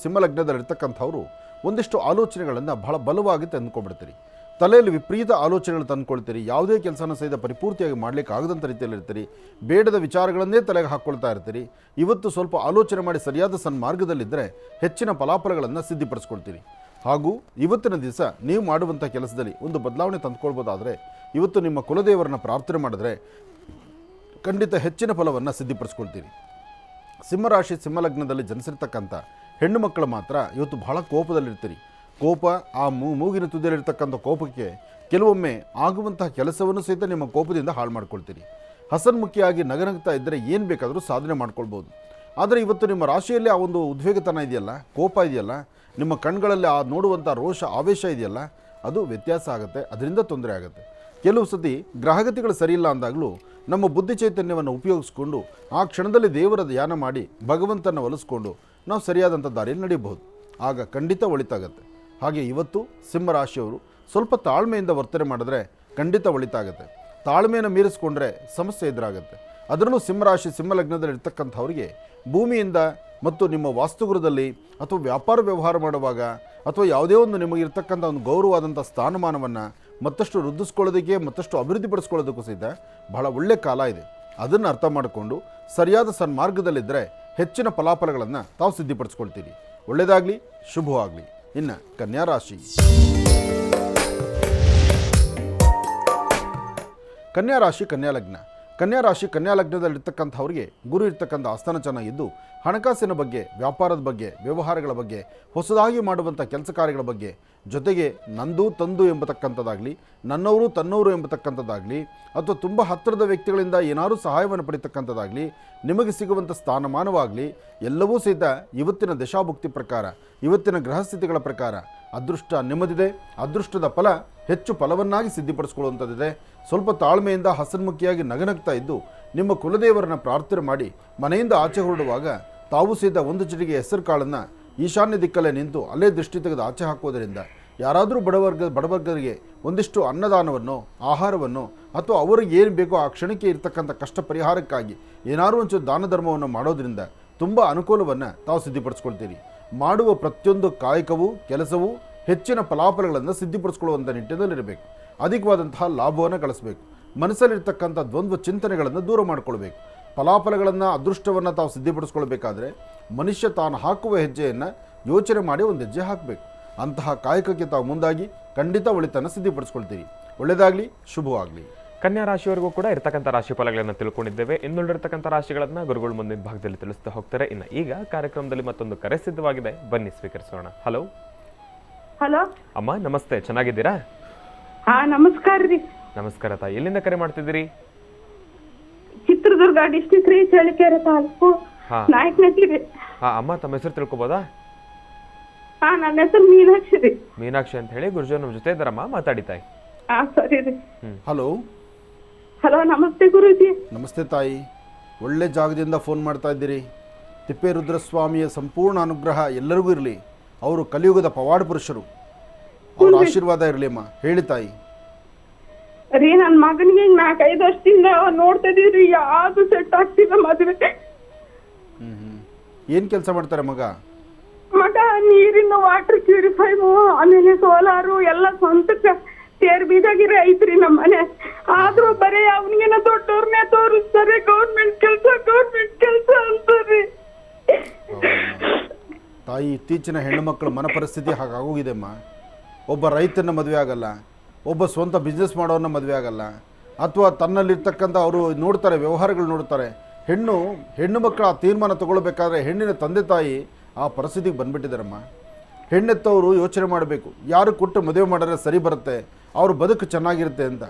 ಸಿಂಹಲಗ್ನದಲ್ಲಿರ್ತಕ್ಕಂಥವ್ರು ಒಂದಿಷ್ಟು ಆಲೋಚನೆಗಳನ್ನು ಬಹಳ ಬಲವಾಗಿ ತಂದುಕೊಂಡ್ಬಿಡ್ತೀರಿ. ತಲೆಯಲ್ಲಿ ವಿಪರೀತ ಆಲೋಚನೆಗಳು ತಂದುಕೊಳ್ತೀರಿ. ಯಾವುದೇ ಕೆಲಸನ ಸಹಿತ ಪರಿಪೂರ್ತಿಯಾಗಿ ಮಾಡಲಿಕ್ಕೆ ಆಗದಂಥ ರೀತಿಯಲ್ಲಿರ್ತೀರಿ. ಬೇಡದ ವಿಚಾರಗಳನ್ನೇ ತಲೆಗೆ ಹಾಕ್ಕೊಳ್ತಾ ಇರ್ತೀರಿ. ಇವತ್ತು ಸ್ವಲ್ಪ ಆಲೋಚನೆ ಮಾಡಿ ಸರಿಯಾದ ಸನ್ಮಾರ್ಗದಲ್ಲಿದ್ದರೆ ಹೆಚ್ಚಿನ ಫಲಾಫಲಗಳನ್ನು ಸಿದ್ಧಿಪಡಿಸ್ಕೊಳ್ತೀರಿ. ಹಾಗೂ ಇವತ್ತಿನ ದಿವಸ ನೀವು ಮಾಡುವಂಥ ಕೆಲಸದಲ್ಲಿ ಒಂದು ಬದಲಾವಣೆ ತಂದುಕೊಳ್ಬೋದಾದರೆ ಇವತ್ತು ನಿಮ್ಮ ಕುಲದೇವರನ್ನ ಪ್ರಾರ್ಥನೆ ಮಾಡಿದ್ರೆ ಖಂಡಿತ ಹೆಚ್ಚಿನ ಫಲವನ್ನು ಸಿದ್ಧಿಪಡಿಸ್ಕೊಳ್ತೀರಿ. ಸಿಂಹರಾಶಿ ಸಿಂಹಲಗ್ನದಲ್ಲಿ ಜನಿಸಿರ್ತಕ್ಕಂಥ ಹೆಣ್ಣು ಮಕ್ಕಳು ಮಾತ್ರ ಇವತ್ತು ಬಹಳ ಕೋಪದಲ್ಲಿರ್ತೀರಿ. ಕೋಪ, ಆ ಮೂಗಿನ ತುದಿಯಲ್ಲಿರ್ತಕ್ಕಂಥ ಕೋಪಕ್ಕೆ ಕೆಲವೊಮ್ಮೆ ಆಗುವಂತಹ ಕೆಲಸವನ್ನು ಸಹಿತ ನಿಮ್ಮ ಕೋಪದಿಂದ ಹಾಳು ಮಾಡ್ಕೊಳ್ತೀರಿ. ಹಸನ್ಮುಖಿಯಾಗಿ ನಗನಗ್ತಾ ಇದ್ದರೆ ಏನು ಬೇಕಾದರೂ ಸಾಧನೆ ಮಾಡ್ಕೊಳ್ಬೋದು. ಆದರೆ ಇವತ್ತು ನಿಮ್ಮ ರಾಶಿಯಲ್ಲಿ ಆ ಒಂದು ಉದ್ವೇಗತನ ಇದೆಯಲ್ಲ, ಕೋಪ ಇದೆಯಲ್ಲ, ನಿಮ್ಮ ಕಣ್ಗಳಲ್ಲಿ ಆ ನೋಡುವಂಥ ರೋಷ, ಆವೇಶ ಇದೆಯಲ್ಲ, ಅದು ವ್ಯತ್ಯಾಸ ಆಗುತ್ತೆ, ಅದರಿಂದ ತೊಂದರೆ ಆಗುತ್ತೆ. ಕೆಲವು ಸತಿ ಗ್ರಹಗತಿಗಳು ಸರಿಯಿಲ್ಲ ಅಂದಾಗಲೂ ನಮ್ಮ ಬುದ್ಧಿ ಚೈತನ್ಯವನ್ನು ಉಪಯೋಗಿಸ್ಕೊಂಡು ಆ ಕ್ಷಣದಲ್ಲಿ ದೇವರ ಧ್ಯಾನ ಮಾಡಿ ಭಗವಂತನ ಒಲಿಸ್ಕೊಂಡು ನಾವು ಸರಿಯಾದಂಥ ದಾರಿಯಲ್ಲಿ ನಡೆಯಬಹುದು. ಆಗ ಖಂಡಿತ ಒಳಿತಾಗತ್ತೆ. ಹಾಗೆ ಇವತ್ತು ಸಿಂಹರಾಶಿಯವರು ಸ್ವಲ್ಪ ತಾಳ್ಮೆಯಿಂದ ವರ್ತನೆ ಮಾಡಿದ್ರೆ ಖಂಡಿತ ಒಳಿತಾಗುತ್ತೆ. ತಾಳ್ಮೆಯನ್ನು ಮೀರಿಸ್ಕೊಂಡ್ರೆ ಸಮಸ್ಯೆ ಎದುರಾಗುತ್ತೆ. ಅದರಲ್ಲೂ ಸಿಂಹರಾಶಿ ಸಿಂಹಲಗ್ನದಲ್ಲಿ ಇರ್ತಕ್ಕಂಥವ್ರಿಗೆ ಭೂಮಿಯಿಂದ ಮತ್ತು ನಿಮ್ಮ ವಾಸ್ತುಗೃಹದಲ್ಲಿ ಅಥವಾ ವ್ಯಾಪಾರ ವ್ಯವಹಾರ ಮಾಡುವಾಗ ಅಥವಾ ಯಾವುದೇ ಒಂದು ನಿಮಗಿರ್ತಕ್ಕಂಥ ಒಂದು ಗೌರವವಾದಂಥ ಸ್ಥಾನಮಾನವನ್ನು ಮತ್ತಷ್ಟು ವೃದ್ಧಿಸ್ಕೊಳ್ಳೋದಕ್ಕೆ, ಮತ್ತಷ್ಟು ಅಭಿವೃದ್ಧಿಪಡಿಸ್ಕೊಳ್ಳೋದಕ್ಕೂ ಸಹಿತ ಬಹಳ ಒಳ್ಳೆಯ ಕಾಲ ಇದೆ. ಅದನ್ನು ಅರ್ಥ ಮಾಡಿಕೊಂಡು ಸರಿಯಾದ ಸನ್ಮಾರ್ಗದಲ್ಲಿದ್ದರೆ ಹೆಚ್ಚಿನ ಫಲಾಫಲಗಳನ್ನು ತಾವು ಸಿದ್ಧಿಪಡಿಸ್ಕೊಳ್ತೀರಿ. ಒಳ್ಳೆಯದಾಗಲಿ, ಶುಭವಾಗಲಿ. ಇನ್ನು ಕನ್ಯಾ ರಾಶಿ. ಕನ್ಯಾ ರಾಶಿ ಕನ್ಯಾ ಲಗ್ನದಲ್ಲಿರ್ತಕ್ಕಂಥವ್ರಿಗೆ ಗುರು ಇರ್ತಕ್ಕಂಥ ಆಸ್ಥಾನ ಚೆನ್ನಾಗಿದ್ದು ಹಣಕಾಸಿನ ಬಗ್ಗೆ, ವ್ಯಾಪಾರದ ಬಗ್ಗೆ, ವ್ಯವಹಾರಗಳ ಬಗ್ಗೆ, ಹೊಸದಾಗಿ ಮಾಡುವಂಥ ಕೆಲಸ ಕಾರ್ಯಗಳ ಬಗ್ಗೆ, ಜೊತೆಗೆ ನಂದು ತಂದು ಎಂಬತಕ್ಕಂಥದ್ದಾಗಲಿ, ನನ್ನವರು ತನ್ನವರು ಎಂಬತಕ್ಕಂಥದ್ದಾಗಲಿ, ಅಥವಾ ತುಂಬ ಹತ್ತಿರದ ವ್ಯಕ್ತಿಗಳಿಂದ ಏನಾದರೂ ಸಹಾಯವನ್ನು ಪಡಿತಕ್ಕಂಥದ್ದಾಗಲಿ, ನಿಮಗೆ ಸಿಗುವಂಥ ಸ್ಥಾನಮಾನವಾಗಲಿ ಎಲ್ಲವೂ ಸಹಿತ ಇವತ್ತಿನ ದಶಾಭುಕ್ತಿ ಪ್ರಕಾರ, ಇವತ್ತಿನ ಗ್ರಹಸ್ಥಿತಿಗಳ ಪ್ರಕಾರ ಅದೃಷ್ಟ ನಿಮ್ಮದಿದೆ. ಅದೃಷ್ಟದ ಫಲ ಹೆಚ್ಚು ಫಲವನ್ನಾಗಿ ಸಿದ್ಧಿಪಡಿಸ್ಕೊಳ್ಳುವಂಥದ್ದಿದೆ. ಸ್ವಲ್ಪ ತಾಳ್ಮೆಯಿಂದ ಹಸನ್ಮುಖಿಯಾಗಿ ನಗನಗ್ತಾ ಇದ್ದು ನಿಮ್ಮ ಕುಲದೇವರನ್ನ ಪ್ರಾರ್ಥನೆ ಮಾಡಿ ಮನೆಯಿಂದ ಆಚೆ ಹೊರಡುವಾಗ ತಾವು ಸಹಿತ ಒಂದು ಚಿಟಿಗೆ ಹೆಸರು ಕಾಳನ್ನು ಈಶಾನ್ಯ ದಿಕ್ಕಲ್ಲೇ ನಿಂತು ಅಲ್ಲೇ ದೃಷ್ಟಿ ತೆಗೆದು ಆಚೆ ಹಾಕೋದರಿಂದ ಯಾರಾದರೂ ಬಡವರ್ಗರಿಗೆ ಒಂದಿಷ್ಟು ಅನ್ನದಾನವನ್ನು, ಆಹಾರವನ್ನು ಅಥವಾ ಅವರಿಗೆ ಏನು ಬೇಕೋ ಆ ಕ್ಷಣಕ್ಕೆ ಇರತಕ್ಕಂಥ ಕಷ್ಟ ಪರಿಹಾರಕ್ಕಾಗಿ ಏನಾದರೂ ಒಂಚೂರು ದಾನ ಧರ್ಮವನ್ನು ಮಾಡೋದರಿಂದ ತುಂಬ ಅನುಕೂಲವನ್ನು ತಾವು ಸಿದ್ಧಿಪಡಿಸ್ಕೊಳ್ತೀರಿ. ಮಾಡುವ ಪ್ರತಿಯೊಂದು ಕಾಯಕವೂ, ಕೆಲಸವೂ ಹೆಚ್ಚಿನ ಫಲಾಫಲಗಳನ್ನು ಸಿದ್ಧಿಪಡಿಸ್ಕೊಳ್ಳುವಂಥ ನಿಟ್ಟಿನಲ್ಲಿರಬೇಕು. ಅಧಿಕವಾದಂತಹ ಲಾಭವನ್ನು ಗಳಿಸಬೇಕು. ಮನಸ್ಸಲ್ಲಿರ್ತಕ್ಕಂಥ ದ್ವಂದ್ವ ಚಿಂತನೆಗಳನ್ನು ದೂರ ಮಾಡಿಕೊಳ್ಬೇಕು. ಫಲಾಫಲಗಳನ್ನು, ಅದೃಷ್ಟವನ್ನು ತಾವು ಸಿದ್ಧಿಪಡಿಸ್ಕೊಳ್ಬೇಕಾದ್ರೆ ಮನುಷ್ಯ ತಾನು ಹಾಕುವ ಹೆಜ್ಜೆಯನ್ನು ಯೋಚನೆ ಮಾಡಿ ಒಂದು ಹೆಜ್ಜೆ ಹಾಕಬೇಕು. ಅಂತಹ ಕಾಯಕಕ್ಕೆ ತಾವು ಮುಂದಾಗಿ ಖಂಡಿತ ಒಳಿತನ್ನು ಸಿದ್ಧಿಪಡಿಸ್ಕೊಳ್ತೀರಿ. ಒಳ್ಳೆಯದಾಗಲಿ, ಶುಭವಾಗಲಿ. ಕನ್ಯಾ ರಾಶಿಯವರೆಗೂ ಕೂಡ ಇರ್ತಕ್ಕಂಥ ರಾಶಿ ಫಲಗಳನ್ನು ತಿಳ್ಕೊಂಡಿದ್ದೇವೆ. ಇನ್ನುಳಿರ್ತಕ್ಕಂಥ ರಾಶಿಗಳನ್ನು ಗುರುಗಳು ಮುಂದಿನ ಭಾಗದಲ್ಲಿ ತಿಳಿಸ್ತಾ ಹೋಗ್ತಾರೆ. ಇನ್ನು ಈಗ ಕಾರ್ಯಕ್ರಮದಲ್ಲಿ ಮತ್ತೊಂದು ಕರೆ ಸಿದ್ಧವಾಗಿದೆ, ಬನ್ನಿ ಸ್ವೀಕರಿಸೋಣ. ಹಲೋ ಹಲೋ ಅಮ್ಮ, ನಮಸ್ತೆ, ಚೆನ್ನಾಗಿದ್ದೀರಾ? ಹಾ ನಮಸ್ಕಾರ ರೀ. ನಮಸ್ಕಾರ ತಾಯಿ, ಎಲ್ಲಿಂದ ಕರೆ ಮಾಡ್ತಿದ್ದೀರಿ? ಚಿತ್ರದುರ್ಗ ಡಿಸ್ಟಿಕ್ ರೀ, ಚಳ್ಳಕೆರೆ ತಾಲೂಕು, ಹಾ ನಾಯಕನಹಟ್ಟಿ ರೀ. ಹಾ ಅಮ್ಮ, ತಮ್ಮ ಹೆಸರು ತಿಳ್ಕೊಬೋದಾ? ಹಾ, ನನ್ನ ಹೆಸರು ಮೀನಾಕ್ಷಿ ರೀ. ಮೀನಾಕ್ಷಿ ಅಂತ ಹೇಳಿ ಗುರುಜಿ ನಮ್ಮ ಜೊತೆ ಇದ್ದಾರಮ್ಮ, ಮಾತಾಡಿ ತಾಯಿ. ಹಾ ಸರಿ ರೀ. ಹಲೋ ಹಲೋ, ನಮಸ್ತೆ ಗುರೂಜಿ. ನಮಸ್ತೆ ತಾಯಿ, ಒಳ್ಳೆ ಜಾಗದಿಂದ ಫೋನ್ ಮಾಡ್ತಾ ಇದ್ದೀರಿ. ತಿಪ್ಪೇರುದ್ರಸ್ವಾಮಿಯ ಸಂಪೂರ್ಣ ಅನುಗ್ರಹ ಎಲ್ಲರಿಗೂ ಇರಲಿ. ಅವರು ಕಲಿಯುಗದ ಪವಾಡ ಪುರುಷರು, ಅವರ ಆಶೀರ್ವಾದ ಇರಲಿ ಅಮ್ಮ. ಹೇಳಿ ತಾಯಿ. ರೀ, ನನ್ನ ಮಗನಿಗೆ 4-5 ವರ್ಷದಿಂದ ನೋಡ್ತಾ ಇದೀವ್ರಿ, ಯಾವ್ದು ಸೆಟ್ ಆಗ್ತಿಲ್ಲ ಮದುವೆ. ಏನು ಕೆಲಸ ಮಾಡ್ತಾರೆ ಮಗ? ನೀರಿನ ವಾಟರ್ ಪ್ಯೂರಿಫೈ, ಆಮೇಲೆ ಸೋಲಾರು ಎಲ್ಲ ಸ್ವಂತಕ್ಕೆ ತೇರ್ ಬೀಜಾಗಿರಿ ಐತ್ರಿ ನಮ್ಮ ಮನೆ. ಆದ್ರೂ ಬರೀ ಅವನಿಗೆನ ದೊಡ್ಡವ್ರನ್ನೇ ತೋರಿಸ್ತಾರೆ, ಗೌರ್ಮೆಂಟ್ ಕೆಲ್ಸ ಅಂತಾರ್ರಿ. ತಾಯಿ, ಇತ್ತೀಚಿನ ಹೆಣ್ಣು ಮಕ್ಕಳ ಮನ ಪರಿಸ್ಥಿತಿ ಹಾಗಾಗೋಗಿದೆ ಅಮ್ಮ. ಒಬ್ಬ ರೈತನ ಮದುವೆ ಆಗಲ್ಲ, ಒಬ್ಬ ಸ್ವಂತ ಬಿಸ್ನೆಸ್ ಮಾಡೋನ್ನ ಮದುವೆ ಆಗಲ್ಲ, ಅಥವಾ ತನ್ನಲ್ಲಿರ್ತಕ್ಕಂಥ ಅವರು ನೋಡ್ತಾರೆ, ವ್ಯವಹಾರಗಳು ನೋಡ್ತಾರೆ. ಹೆಣ್ಣು ಮಕ್ಕಳ ಆ ತೀರ್ಮಾನ ತಗೊಳ್ಬೇಕಾದ್ರೆ ಹೆಣ್ಣಿನ ತಂದೆ ತಾಯಿ ಆ ಪರಿಸ್ಥಿತಿಗೆ ಬಂದ್ಬಿಟ್ಟಿದ್ದಾರಮ್ಮ. ಹೆಣ್ಣೆತ್ತವರು ಯೋಚನೆ ಮಾಡಬೇಕು, ಯಾರು ಕೊಟ್ಟು ಮದುವೆ ಮಾಡಿದ್ರೆ ಸರಿ ಬರುತ್ತೆ, ಅವ್ರ ಬದುಕು ಚೆನ್ನಾಗಿರುತ್ತೆ ಅಂತ.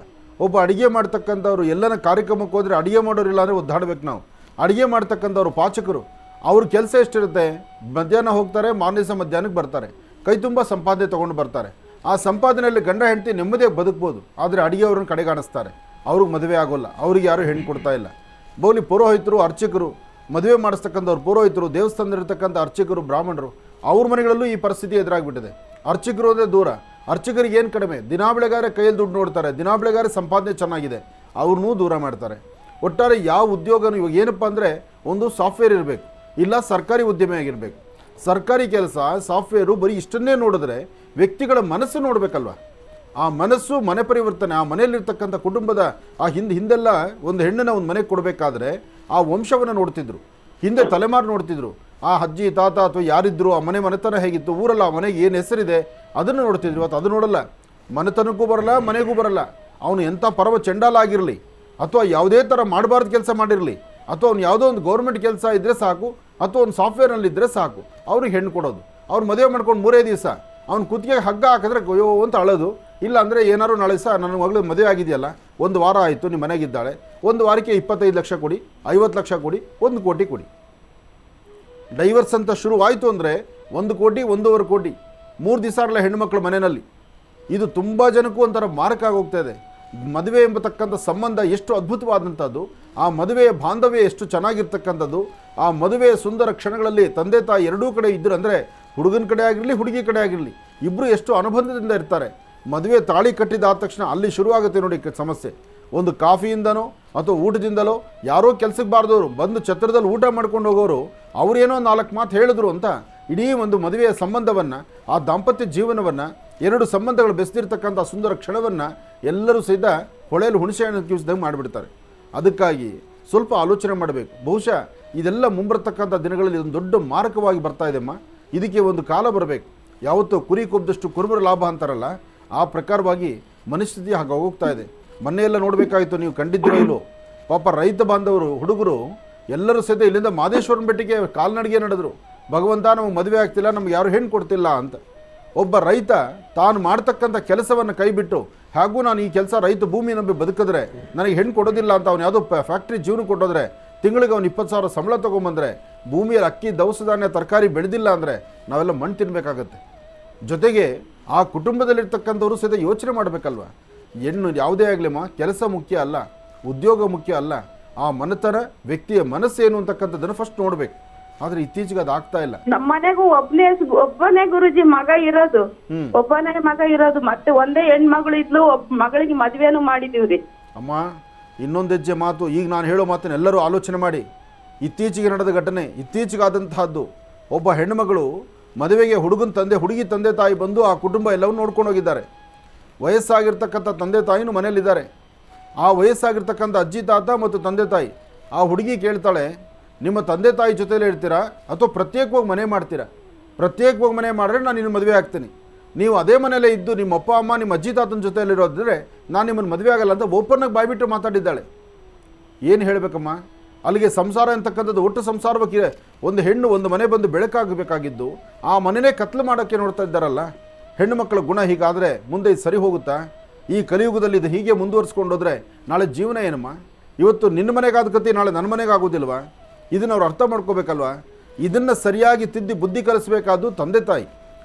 ಒಬ್ಬ ಅಡುಗೆ ಮಾಡ್ತಕ್ಕಂಥವ್ರು ಎಲ್ಲನ ಕಾರ್ಯಕ್ರಮಕ್ಕೆ ಹೋದರೆ ಅಡುಗೆ ಮಾಡೋರಿಲ್ಲ ಅಂದರೆ ಒದ್ದಾಡ್ಬೇಕು ನಾವು. ಅಡುಗೆ ಮಾಡ್ತಕ್ಕಂಥವ್ರು ಪಾಚಕರು, ಅವ್ರ ಕೆಲಸ ಎಷ್ಟಿರುತ್ತೆ, ಮಧ್ಯಾಹ್ನ ಹೋಗ್ತಾರೆ, ಮಾರನೇ ದಿವಸ ಮಧ್ಯಾಹ್ನಕ್ಕೆ ಬರ್ತಾರೆ, ಕೈ ತುಂಬ ಸಂಪಾದನೆ ತೊಗೊಂಡು ಬರ್ತಾರೆ. ಆ ಸಂಪಾದನೆಯಲ್ಲಿ ಗಂಡ ಹೆಂಡತಿ ನೆಮ್ಮದಿಯಾಗಿ ಬದುಕ್ಬೋದು. ಆದರೆ ಅಡುಗೆಯವ್ರನ್ನ ಕಡೆಗಾಣಿಸ್ತಾರೆ, ಅವ್ರಿಗೆ ಮದುವೆ ಆಗೋಲ್ಲ, ಅವ್ರಿಗೆ ಯಾರೂ ಹೆಣ್ಣು ಕೊಡ್ತಾ ಇಲ್ಲ. ಬಹುಲಿ ಪುರೋಹಿತರು, ಅರ್ಚಕರು, ಮದುವೆ ಮಾಡಿಸ್ತಕ್ಕಂಥವ್ರು ಪುರೋಹಿತರು, ದೇವಸ್ಥಾನದಲ್ಲಿರ್ತಕ್ಕಂಥ ಅರ್ಚಕರು, ಬ್ರಾಹ್ಮಣರು, ಅವ್ರ ಮನೆಗಳಲ್ಲೂ ಈ ಪರಿಸ್ಥಿತಿ ಎದುರಾಗ್ಬಿಟ್ಟಿದೆ. ಅರ್ಚಕರು ಅಂದರೆ ದೂರ, ಅರ್ಚಕರಿಗೆ ಏನು ಕಡಿಮೆ, ದಿನಾ ಬೆಳಗಾರೆ ಕೈಯಲ್ಲಿ ದುಡ್ಡು ನೋಡ್ತಾರೆ, ದಿನಾ ಬೆಳಗಾರೆ ಸಂಪಾದನೆ ಚೆನ್ನಾಗಿದೆ, ಅವ್ರನ್ನೂ ದೂರ ಮಾಡ್ತಾರೆ. ಒಟ್ಟಾರೆ ಯಾವ ಉದ್ಯೋಗನೂ ಇವಾಗ ಏನಪ್ಪ ಅಂದರೆ ಒಂದು ಸಾಫ್ಟ್ವೇರ್ ಇರಬೇಕು, ಇಲ್ಲ ಸರ್ಕಾರಿ ಉದ್ಯಮ ಆಗಿರಬೇಕು. ಸರ್ಕಾರಿ ಕೆಲಸ ಸಾಫ್ಟ್ವೇರು ಬರೀ ಇಷ್ಟನ್ನೇ ನೋಡಿದ್ರೆ ವ್ಯಕ್ತಿಗಳ ಮನಸ್ಸು ನೋಡಬೇಕಲ್ವ. ಆ ಮನಸ್ಸು, ಮನೆ ಪರಿವರ್ತನೆ, ಆ ಮನೆಯಲ್ಲಿರ್ತಕ್ಕಂಥ ಕುಟುಂಬದ ಆ ಹಿಂದೆಲ್ಲ ಒಂದು ಹೆಣ್ಣನ್ನು ಒಂದು ಮನೆಗೆ ಕೊಡಬೇಕಾದ್ರೆ ಆ ವಂಶವನ್ನು ನೋಡ್ತಿದ್ರು, ಹಿಂದೆ ತಲೆಮಾರು ನೋಡ್ತಿದ್ರು. ಆ ಅಜ್ಜಿ ತಾತ ಅಥವಾ ಯಾರಿದ್ರು, ಆ ಮನೆತನ ಹೇಗಿತ್ತು, ಊರಲ್ಲ ಆ ಮನೆಗೆ ಏನು ಹೆಸರಿದೆ ಅದನ್ನು ನೋಡ್ತಿದ್ರು. ಇವತ್ತು ಅದು ನೋಡಲ್ಲ, ಮನೆತನಕ್ಕೂ ಬರಲ್ಲ, ಮನೆಗೂ ಬರಲ್ಲ. ಅವನು ಎಂಥ ಪರಮ ಚಂಡಾಲ ಆಗಿರಲಿ, ಅಥವಾ ಯಾವುದೇ ಥರ ಮಾಡಬಾರ್ದು ಕೆಲಸ ಮಾಡಿರಲಿ, ಅಥವಾ ಅವ್ನು ಯಾವುದೋ ಒಂದು ಗೌರ್ಮೆಂಟ್ ಕೆಲಸ ಇದ್ದರೆ ಸಾಕು, ಅಥವಾ ಒಂದು ಸಾಫ್ಟ್ವೇರ್ನಲ್ಲಿದ್ದರೆ ಸಾಕು, ಅವ್ರಿಗೆ ಹೆಣ್ಣು ಕೊಡೋದು. ಅವ್ರು ಮದುವೆ ಮಾಡ್ಕೊಂಡು 3 ದಿವಸ ಅವ್ನು ಕುತ್ತಿಗೆಗೆ ಹಗ್ಗ ಹಾಕಿದ್ರೆ ಅಯ್ಯೋ ಅಂತ ಅಳೋದು. ಇಲ್ಲ ಅಂದರೆ ಏನಾರು ನಾಳೆ ಸಹ ನನ್ನ ಮಗಳು ಮದುವೆ ಆಗಿದೆಯಲ್ಲ, 1 ವಾರ ಆಯಿತು, ನಿಮ್ಮ ಮನೆಗಿದ್ದಾಳೆ, 1 ವಾರಕ್ಕೆ 25 ಲಕ್ಷ ಕೊಡಿ, 50 ಲಕ್ಷ ಕೊಡಿ, 1 ಕೋಟಿ ಕೊಡಿ. ಡೈವರ್ಸ್ ಅಂತ ಶುರುವಾಯಿತು ಅಂದರೆ 1 ಕೋಟಿ, 1.5 ಕೋಟಿ, 3 ದಿವಸ ಅಲ್ಲ ಹೆಣ್ಣುಮಕ್ಕಳು ಮನೆಯಲ್ಲಿ. ಇದು ತುಂಬ ಜನಕ್ಕೂ ಒಂಥರ ಮಾರಕ ಆಗೋಗ್ತಾ ಇದೆ. ಮದುವೆ ಎಂಬತಕ್ಕಂಥ ಸಂಬಂಧ ಎಷ್ಟು ಅದ್ಭುತವಾದಂಥದ್ದು, ಆ ಮದುವೆಯ ಬಾಂಧವ್ಯ ಎಷ್ಟು ಚೆನ್ನಾಗಿರ್ತಕ್ಕಂಥದ್ದು, ಆ ಮದುವೆಯ ಸುಂದರ ಕ್ಷಣಗಳಲ್ಲಿ ತಂದೆ ತಾಯಿ ಎರಡೂ ಕಡೆ ಇದ್ದರು ಅಂದರೆ ಹುಡುಗನ ಕಡೆ ಆಗಿರಲಿ, ಹುಡುಗಿ ಕಡೆ ಆಗಿರಲಿ, ಇಬ್ಬರು ಎಷ್ಟು ಅನುಬಂಧದಿಂದ ಇರ್ತಾರೆ. ಮದುವೆ ತಾಳಿ ಕಟ್ಟಿದಾದ ತಕ್ಷಣ ಅಲ್ಲಿ ಶುರುವಾಗುತ್ತೆ ನೋಡಿ ಸಮಸ್ಯೆ. ಒಂದು ಕಾಫಿಯಿಂದನೋ ಅಥವಾ ಊಟದಿಂದಲೋ ಯಾರೋ ಕೆಲಸಕ್ಕೆ ಬಾರ್ದವರು ಬಂದು ಛತ್ರದಲ್ಲಿ ಊಟ ಮಾಡ್ಕೊಂಡು ಹೋಗೋರು ಅವರೇನೋ 4 ಮಾತು ಹೇಳಿದ್ರು ಅಂತ ಇಡೀ ಒಂದು ಮದುವೆಯ ಸಂಬಂಧವನ್ನು, ಆ ದಾಂಪತ್ಯ ಜೀವನವನ್ನು, 2 ಸಂಬಂಧಗಳು ಬೆಸೆದಿರ್ತಕ್ಕಂಥ ಸುಂದರ ಕ್ಷಣವನ್ನು ಎಲ್ಲರೂ ಸಹಿತ ಹೊಳೆಯಲ್ಲಿ ಹುಣಸೆ ಹಣ್ಣು ಕಿವಿಸಿದಂಗೆ ಮಾಡಿಬಿಡ್ತಾರೆ. ಅದಕ್ಕಾಗಿ ಸ್ವಲ್ಪ ಆಲೋಚನೆ ಮಾಡಬೇಕು. ಬಹುಶಃ ಇದೆಲ್ಲ ಮುಂಬರ್ತಕ್ಕಂಥ ದಿನಗಳಲ್ಲಿ ಒಂದು ದೊಡ್ಡ ಮಾರಕವಾಗಿ ಬರ್ತಾ ಇದೆಮ್ಮ. ಇದಕ್ಕೆ ಒಂದು ಕಾಲ ಬರಬೇಕು. ಯಾವತ್ತೂ ಕುರಿ ಕೊಬ್ದಷ್ಟು ಕುರುಬರ ಲಾಭ ಅಂತಾರಲ್ಲ, ಆ ಪ್ರಕಾರವಾಗಿ ಮನಸ್ಥಿತಿ ಹಾಗೆ ಹೋಗ್ತಾ ಇದೆ. ಮೊನ್ನೆಯೆಲ್ಲ ನೋಡಬೇಕಾಗಿತ್ತು, ನೀವು ಕಂಡಿದ್ದೀರೋ ಇಲ್ಲೋ, ಪಾಪ ರೈತ ಬಾಂಧವರು ಹುಡುಗರು ಎಲ್ಲರೂ ಸಹಿತ ಇಲ್ಲಿಂದ ಮಾದೇಶ್ವರನ ಬೆಟ್ಟಿಗೆ ಕಾಲ್ನಡಿಗೆ ನಡೆದ್ರು. ಭಗವಂತ ನಮಗೆ ಮದುವೆ ಆಗ್ತಿಲ್ಲ, ನಮ್ಗೆ ಯಾರು ಹೆಣ್ಣು ಕೊಡ್ತಿಲ್ಲ ಅಂತ. ಒಬ್ಬ ರೈತ ತಾನು ಮಾಡ್ತಕ್ಕಂಥ ಕೆಲಸವನ್ನು ಕೈಬಿಟ್ಟು, ಹಾಗೂ ನಾನು ಈ ಕೆಲಸ ರೈತ ಭೂಮಿ ನಂಬಿ ಬದುಕಿದ್ರೆ ನನಗೆ ಹೆಣ್ಣು ಕೊಡೋದಿಲ್ಲ ಅಂತ ಅವ್ನು ಯಾವುದೋ ಫ್ಯಾಕ್ಟ್ರಿ ಜೀವನ ಕೊಟ್ಟೋದ್ರೆ ತಿಂಗಳಿಗೆ ಅವ್ನು 20,000 ಸಂಬಳ ತೊಗೊಂಬಂದರೆ, ಭೂಮಿಯಲ್ಲಿ ಅಕ್ಕಿ, ದವಸ ಧಾನ್ಯ, ತರಕಾರಿ ಬೆಳೆದಿಲ್ಲ ಅಂದರೆ ನಾವೆಲ್ಲ ಮಣ್ಣು ತಿನ್ನಬೇಕಾಗತ್ತೆ. ಜೊತೆಗೆ ಆ ಕುಟುಂಬದಲ್ಲಿರ್ತಕ್ಕಂಥವ್ರು ಸಹಿತ ಯೋಚನೆ ಮಾಡಬೇಕಲ್ವ. ಹೆಣ್ಣು ಯಾವುದೇ ಆಗಲಿಮ್ಮ, ಕೆಲಸ ಮುಖ್ಯ ಅಲ್ಲ, ಉದ್ಯೋಗ ಮುಖ್ಯ ಅಲ್ಲ, ಆ ಮನೆತನ, ವ್ಯಕ್ತಿಯ ಮನಸ್ಸೇನು ಅಂತಕ್ಕಂಥದ್ದನ್ನು ಫಸ್ಟ್ ನೋಡಬೇಕು. ಆದ್ರೆ ಇತ್ತೀಚೆಗೆ ಅದು ಆಗ್ತಾ ಇಲ್ಲ. ನಮ್ಮ ಮನೆಗೂ ಒಬ್ಬನೇ ಗುರುಜಿ ಮಗ ಇರೋದು, ಒಬ್ಬನೇ ಮಗ ಇರೋದು. ಮತ್ತೆ ಒಂದೇ ಹೆಣ್ಮಗಳು ಇದ್ಲು, ಮಗಳಿಗೆ ಮದ್ವೆನೂ ಮಾಡಿದೀವ್ರಿ. ಅಮ್ಮ, ಇನ್ನೊಂದು ಹೆಜ್ಜೆ ಮಾತು, ಈಗ ನಾನು ಹೇಳೋ ಮಾತನ್ನ ಎಲ್ಲರೂ ಆಲೋಚನೆ ಮಾಡಿ. ಇತ್ತೀಚೆಗೆ ನಡೆದ ಘಟನೆ, ಇತ್ತೀಚೆಗಾದಂತಹದ್ದು. ಒಬ್ಬ ಹೆಣ್ಣುಮಗಳು ಮದುವೆಗೆ ಹುಡುಗನ ತಂದೆ, ಹುಡುಗಿ ತಂದೆ ತಾಯಿ ಬಂದು ಆ ಕುಟುಂಬ ಎಲ್ಲವನ್ನೂ ನೋಡ್ಕೊಂಡು ಹೋಗಿದ್ದಾರೆ. ವಯಸ್ಸಾಗಿರ್ತಕ್ಕಂಥ ತಂದೆ ತಾಯಿನೂ ಮನೇಲಿದ್ದಾರೆ. ಆ ವಯಸ್ಸಾಗಿರ್ತಕ್ಕಂಥ ಅಜ್ಜಿ ತಾತ ಮತ್ತು ತಂದೆ ತಾಯಿ, ಆ ಹುಡುಗಿ ಕೇಳ್ತಾಳೆ, ನಿಮ್ಮ ತಂದೆ ತಾಯಿ ಜೊತೆಲೇ ಇರ್ತೀರಾ ಅಥವಾ ಪ್ರತ್ಯೇಕವಾಗಿ ಮನೆ ಮಾಡ್ತೀರಾ? ಪ್ರತ್ಯೇಕವಾಗಿ ಮನೆ ಮಾಡಿದ್ರೆ ನಾನು ನಿನ್ನ ಮದುವೆ ಆಗ್ತೀನಿ. ನೀವು ಅದೇ ಮನೆಯಲ್ಲೇ ಇದ್ದು ನಿಮ್ಮ ಅಪ್ಪ ಅಮ್ಮ, ನಿಮ್ಮ ಅಜ್ಜಿ ತಾತನ ಜೊತೆಯಲ್ಲಿರೋದ್ರೆ ನಾನು ನಿಮ್ಮನ್ನು ಮದುವೆ ಆಗಲ್ಲ ಅಂತ ಓಪನ್ನಾಗಿ ಬಾಯ್ಬಿಟ್ಟು ಮಾತಾಡಿದ್ದಾಳೆ. ಏನು ಹೇಳಬೇಕಮ್ಮ? ಅಲ್ಲಿಗೆ ಸಂಸಾರ ಅಂತಕ್ಕಂಥದ್ದು, ಒಟ್ಟು ಸಂಸಾರಕ್ಕೆ ಒಂದು ಹೆಣ್ಣು ಒಂದು ಮನೆ ಬಂದು ಬೆಳಕಾಗಬೇಕಾಗಿದ್ದು ಆ ಮನೆಯೇ ಕತ್ಲು ಮಾಡೋಕ್ಕೆ ನೋಡ್ತಾ ಇದ್ದಾರಲ್ಲ. ಹೆಣ್ಣು ಮಕ್ಕಳ ಗುಣ ಹೀಗಾದರೆ ಮುಂದೆ ಇದು ಸರಿ ಹೋಗುತ್ತಾ? ಈ ಕಲಿಯುಗದಲ್ಲಿ ಇದು ಹೀಗೆ ಮುಂದುವರಿಸ್ಕೊಂಡೋದ್ರೆ ನಾಳೆ ಜೀವನ ಏನಮ್ಮ? ಇವತ್ತು ನಿನ್ನ ಮನೆಗಾದ ಗತಿ ನಾಳೆ ನನ್ನ ಮನೆಗಾಗೋದಿಲ್ವಾ? ಇದನ್ನು ಅವ್ರು ಅರ್ಥ ಮಾಡ್ಕೋಬೇಕಲ್ವಾ? ಇದನ್ನು ಸರಿಯಾಗಿ ತಿದ್ದಿ ಬುದ್ಧಿ ಕಲಿಸಬೇಕಾದ್ದು ತಂದೆ ತಾಯಿ.